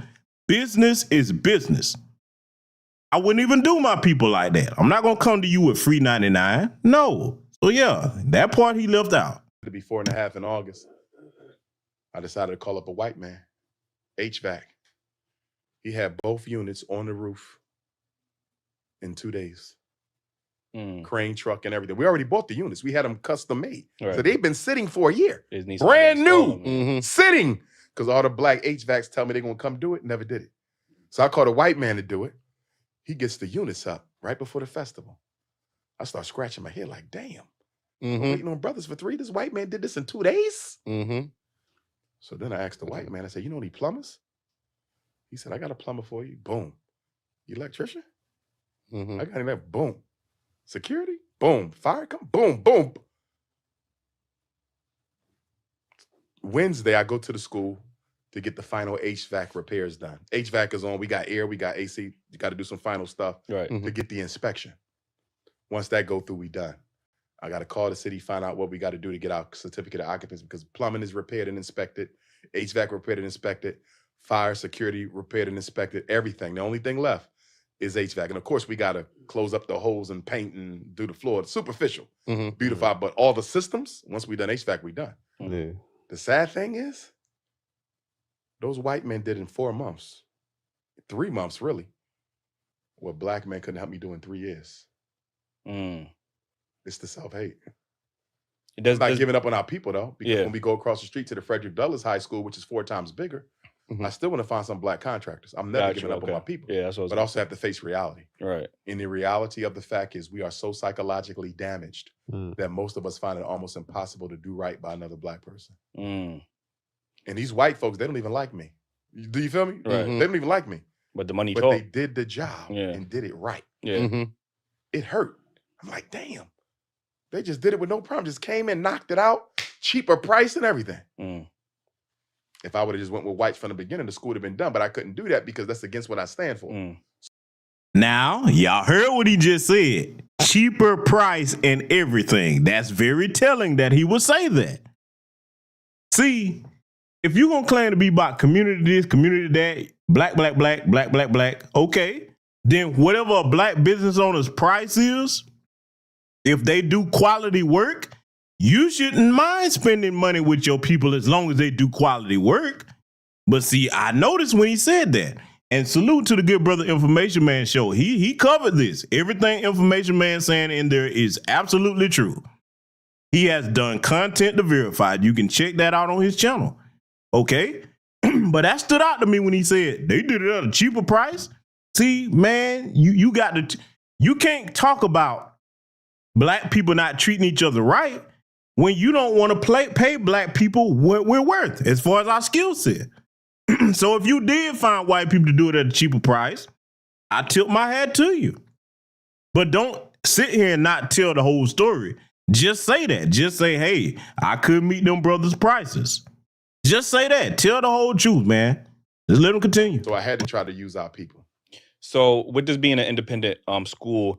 Business is business. I wouldn't even do my people like that. I'm not going to come to you with free 99. No. So, yeah, that part he left out. It'll be 4.5 in August. I decided to call up a white man, HVAC. He had both units on the roof in 2 days. Crane truck and everything. We already bought the units. We had them custom made. Right. So they've been sitting for a year. Brand new. Sitting. Because all the black HVACs tell me they're going to come do it. Never did it. So I called a white man to do it. He gets the units up right before the festival. I start scratching my head like, damn. I'm waiting on brothers for 3. This white man did this in 2 days? So then I asked the white man, I said, you know any plumbers? He said, I got a plumber for you. Boom. You electrician? I got him there. Boom. Security? Boom. Fire come? Boom, boom. Wednesday, I go to the school to get the final HVAC repairs done. HVAC is on. We got air. We got AC. You got to do some final stuff to get the inspection. Once that go through, we done. I got to call the city, find out what we got to do to get our certificate of occupancy because plumbing is repaired and inspected, HVAC repaired and inspected, fire, security repaired and inspected, everything. The only thing left is HVAC. And of course, we got to close up the holes and paint and do the floor. It's superficial, beautify. But all the systems, once we done HVAC, we done. The sad thing is, those white men did in 4 months, 3 months really, what black men couldn't help me do in 3 years. It's the self-hate. It's not giving up on our people, though, because when we go across the street to the Frederick Douglass High School, which is 4 times bigger, I still want to find some black contractors. I'm never giving up on my people. Yeah, that's what but I also have to face reality. Right. And the reality of the fact is we are so psychologically damaged that most of us find it almost impossible to do right by another black person. And these white folks, they don't even like me. Do you feel me? Right. They don't even like me. But the money But they did the job and did it right. It hurt. I'm like, damn. They just did it with no problem. Just came in, knocked it out, cheaper price and everything. If I would have just went with whites from the beginning, the school would have been done. But I couldn't do that because that's against what I stand for. Now, y'all heard what he just said. Cheaper price and everything. That's very telling that he would say that. See, if you're going to claim to be about community this, community that, black, black, black, black, black, black, okay. Then whatever a black business owner's price is, if they do quality work, you shouldn't mind spending money with your people as long as they do quality work. But see, I noticed when he said that, and salute to the good brother Information Man show. He covered this. Everything Information Man saying in there is absolutely true. He has done content to verify. You can check that out on his channel. Okay? But that stood out to me when he said they did it at a cheaper price. See, man, you got to, you can't talk about black people not treating each other right when you don't want to pay black people what we're worth as far as our skill set. So if you did find white people to do it at a cheaper price, I tilt my hat to you. But don't sit here and not tell the whole story. Just say that. Just say, hey, I couldn't meet them brothers' prices. Just say that. Tell the whole truth, man. Just let them continue. So I had to try to use our people. So with this being an independent school,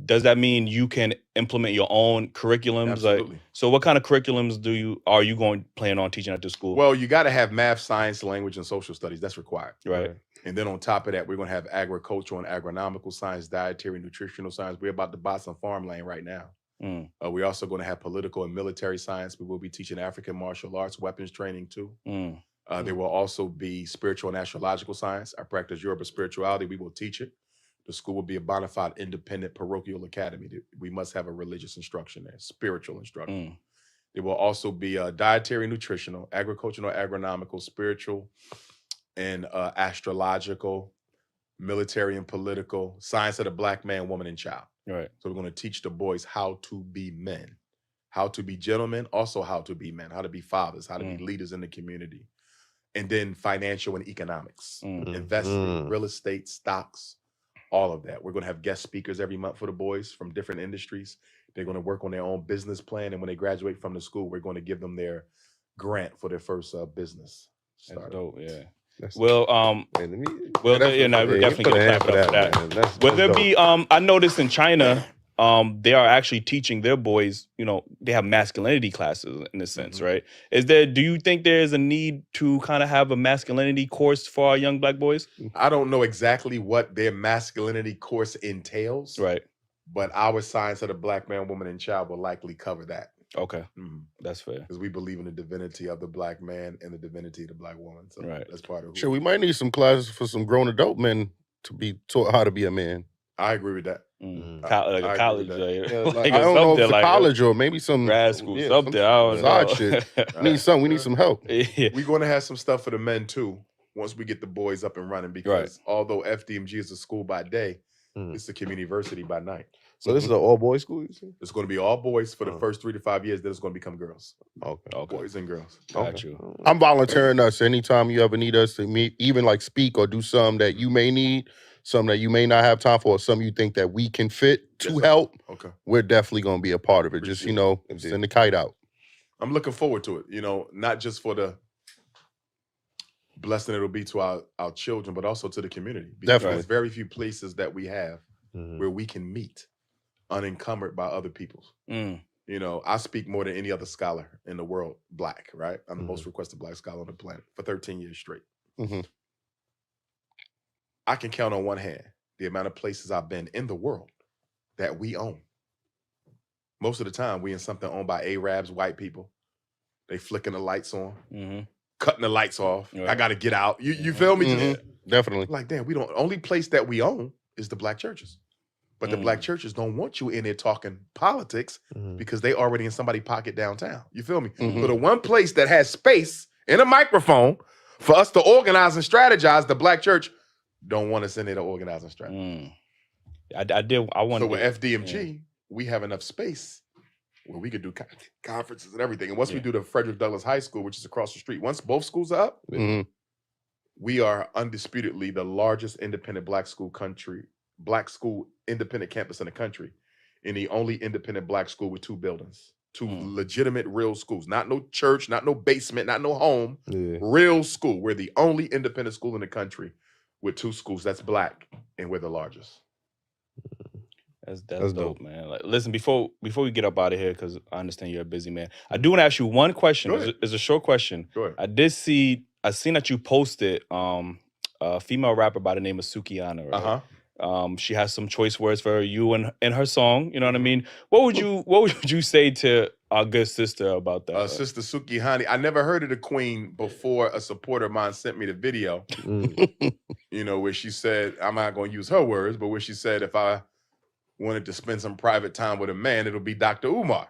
does that mean you can implement your own curriculums? Absolutely. Like, so what kind of curriculums are you plan on teaching at the school? Well, you got to have math, science, language, and social studies. That's required. Right. And then on top of that, we're going to have agricultural and agronomical science, dietary, nutritional science. We're about to buy some farmland right now. We're also going to have political and military science. We will be teaching African martial arts, weapons training too. There will also be spiritual and astrological science. I practice Yoruba spirituality. We will teach it. The school will be a bona fide independent parochial academy. We must have a religious instruction there, spiritual instruction. There will also be dietary, nutritional, agricultural, agronomical, spiritual, and astrological, military and political, science of the black man, woman, and child. Right. So we're going to teach the boys how to be men, how to be gentlemen, also how to be men, how to be fathers, how to be leaders in the community. And then financial and economics, investing, real estate, stocks, all of that. We're going to have guest speakers every month for the boys from different industries. They're going to work on their own business plan. And when they graduate from the school, we're going to give them their grant for their first business startup. That's dope, yeah. We're definitely gonna clap it up for that. Will there be? I noticed in China, they are actually teaching their boys. You know, they have masculinity classes in a sense, right? Do you think there is a need to kind of have a masculinity course for our young black boys? I don't know exactly what their masculinity course entails, right? But our science of the black man, woman, and child will likely cover that. Okay, that's fair. Because we believe in the divinity of the black man and the divinity of the black woman. So that's part of who. Sure, we might need some classes for some grown adult men to be taught how to be a man. I agree with that. Like a college, I don't know if it's college or maybe some grad school, something. I don't know. Shit. We need some help. We're going to have some stuff for the men too once we get the boys up and running. Because although FDMG is a school by day, it's a community university by night. So this is an all-boys school, you see? It's going to be all boys for the first 3 to 5 years. Then it's going to become girls. Okay. Boys and girls. Got you. I'm volunteering us anytime you ever need us to meet, even like speak or do something that you may need, something that you may not have time for, or something you think that we can fit to help. Okay. We're definitely going to be a part of it. Just, send the kite out. I'm looking forward to it, not just for the blessing it'll be to our children, but also to the community. Because Definitely. there's very few places that we have where we can meet unencumbered by other people's. I speak more than any other scholar in the world, black, right? I'm the most requested black scholar on the planet for 13 years straight. I can count on one hand the amount of places I've been in the world that we own. Most of the time, we in something owned by Arabs, white people. They flicking the lights on, cutting the lights off. I got to get out. You feel me? Definitely. Like, damn, only place that we own is the black churches. But the black churches don't want you in there talking politics because they already in somebody's pocket downtown. You feel me? So the one place that has space and a microphone for us to organize and strategize, the black church don't want us in there to organize and strategize. I want. So with FDMG, we have enough space where we could do conferences and everything. And once we do the Frederick Douglass High School, which is across the street, once both schools are up, we are undisputedly the largest independent black school independent campus in the country, and the only independent black school with 2 buildings, 2 legitimate real schools, not no church, not no basement, not no home, real school. We're the only independent school in the country with 2 schools that's black, and we're the largest. That's dope, man. Like, listen, before we get up out of here, because I understand you're a busy man, I do want to ask you one question. It's a short question. Go ahead. I seen that you posted a female rapper by the name of Sukihana, right? She has some choice words for you and her song. You know what I mean? What would you say to our good sister about that? Sister Sukihana. I never heard of the queen before a supporter of mine sent me the video. Where she said, I'm not going to use her words, but where she said, if I wanted to spend some private time with a man, it'll be Dr. Umar.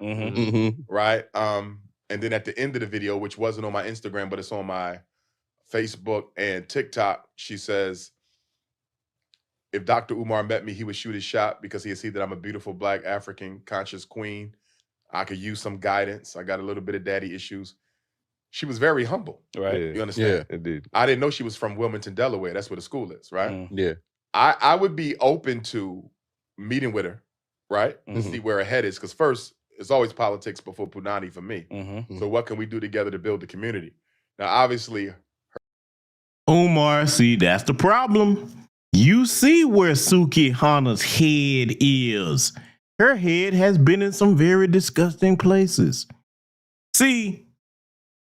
Right? And then at the end of the video, which wasn't on my Instagram, but it's on my Facebook and TikTok, she says, if Dr. Umar met me, he would shoot his shot because he would see that I'm a beautiful black African conscious queen. I could use some guidance. I got a little bit of daddy issues. She was very humble. Right. You understand? Yeah, indeed. I didn't know she was from Wilmington, Delaware. That's where the school is, right? Yeah. I would be open to meeting with her, right? To see where her head is. Because first, it's always politics before Punani for me. So what can we do together to build the community? Now, obviously... Umar, see, that's the problem. You see where Sukihana's head is. Her head has been in some very disgusting places. See,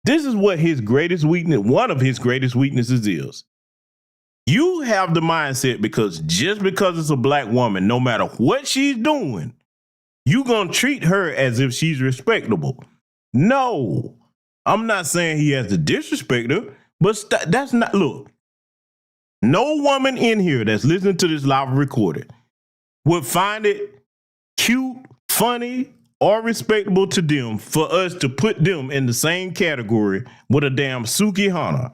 this is what his greatest weakness, one of his greatest weaknesses is. You have the mindset because just because it's a black woman, no matter what she's doing, you gonna treat her as if she's respectable. No, I'm not saying he has to disrespect her, but that's not, look, no woman in here that's listening to this live recorded would find it cute, funny, or respectable to them for us to put them in the same category with a damn Suki Hana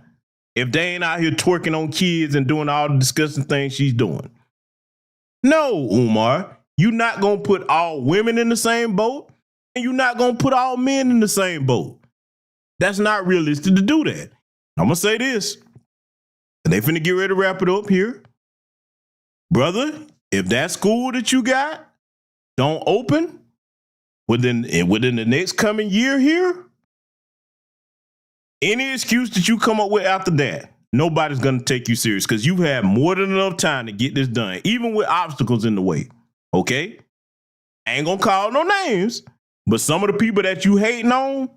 if they ain't out here twerking on kids and doing all the disgusting things she's doing. No, Umar, you're not going to put all women in the same boat, and you're not going to put all men in the same boat. That's not realistic to do that. I'm going to say this, and they finna get ready to wrap it up here. Brother, if that school that you got don't open within the next coming year here, any excuse that you come up with after that, nobody's going to take you serious because you've had more than enough time to get this done, even with obstacles in the way, okay? I ain't going to call no names, but some of the people that you hating on,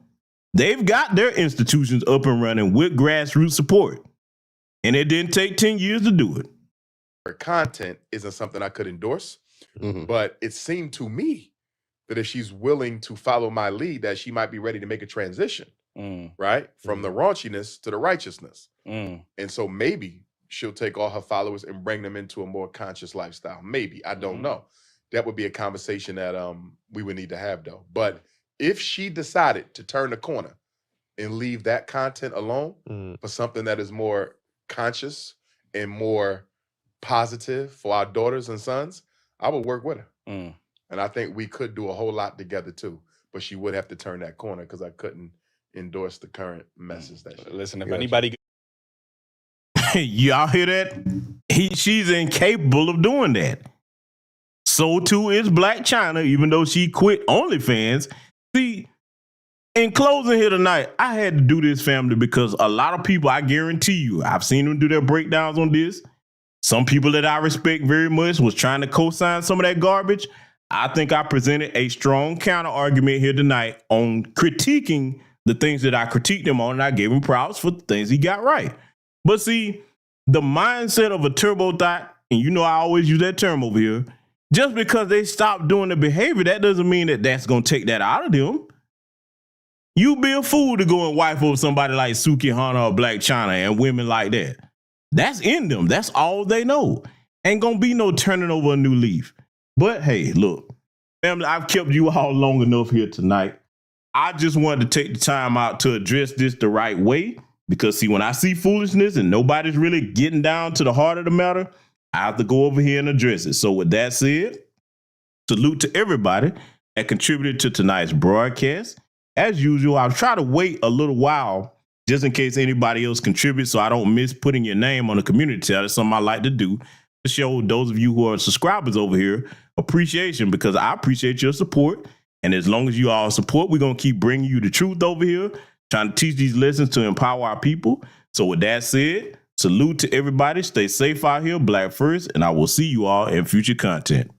they've got their institutions up and running with grassroots support, and it didn't take 10 years to do it. Her content isn't something I could endorse, but it seemed to me that if she's willing to follow my lead, that she might be ready to make a transition. Right? From the raunchiness to the righteousness. And so maybe she'll take all her followers and bring them into a more conscious lifestyle. Maybe. I don't know. That would be a conversation that we would need to have, though. But if she decided to turn the corner and leave that content alone for something that is more conscious and more positive for our daughters and sons, I would work with her. And I think we could do a whole lot together, too. But she would have to turn that corner because I couldn't endorse the current message that she listen, if anybody y'all hear that? She's incapable of doing that. So too is Black China, even though she quit OnlyFans. See, in closing here tonight, I had to do this, family, because a lot of people, I guarantee you, I've seen them do their breakdowns on this. Some people that I respect very much was trying to co-sign some of that garbage. I think I presented a strong counter argument here tonight on critiquing the things that I critiqued him on, and I gave him props for the things he got right. But see, the mindset of a turbo thought, and you know I always use that term over here, just because they stop doing the behavior, that doesn't mean that that's going to take that out of them. You be a fool to go and wife over somebody like Suki Hana or Black China and women like that. That's in them. That's all they know. Ain't going to be no turning over a new leaf. But hey, look, family, I've kept you all long enough here tonight. I just wanted to take the time out to address this the right way because, see, when I see foolishness and nobody's really getting down to the heart of the matter, I have to go over here and address it. So with that said, salute to everybody that contributed to tonight's broadcast. As usual, I'll try to wait a little while just in case anybody else contributes so I don't miss putting your name on the community tab. That's something I like to do to show those of you who are subscribers over here appreciation because I appreciate your support. And as long as you all support, we're going to keep bringing you the truth over here, trying to teach these lessons to empower our people. So with that said, salute to everybody. Stay safe out here, Black first, and I will see you all in future content.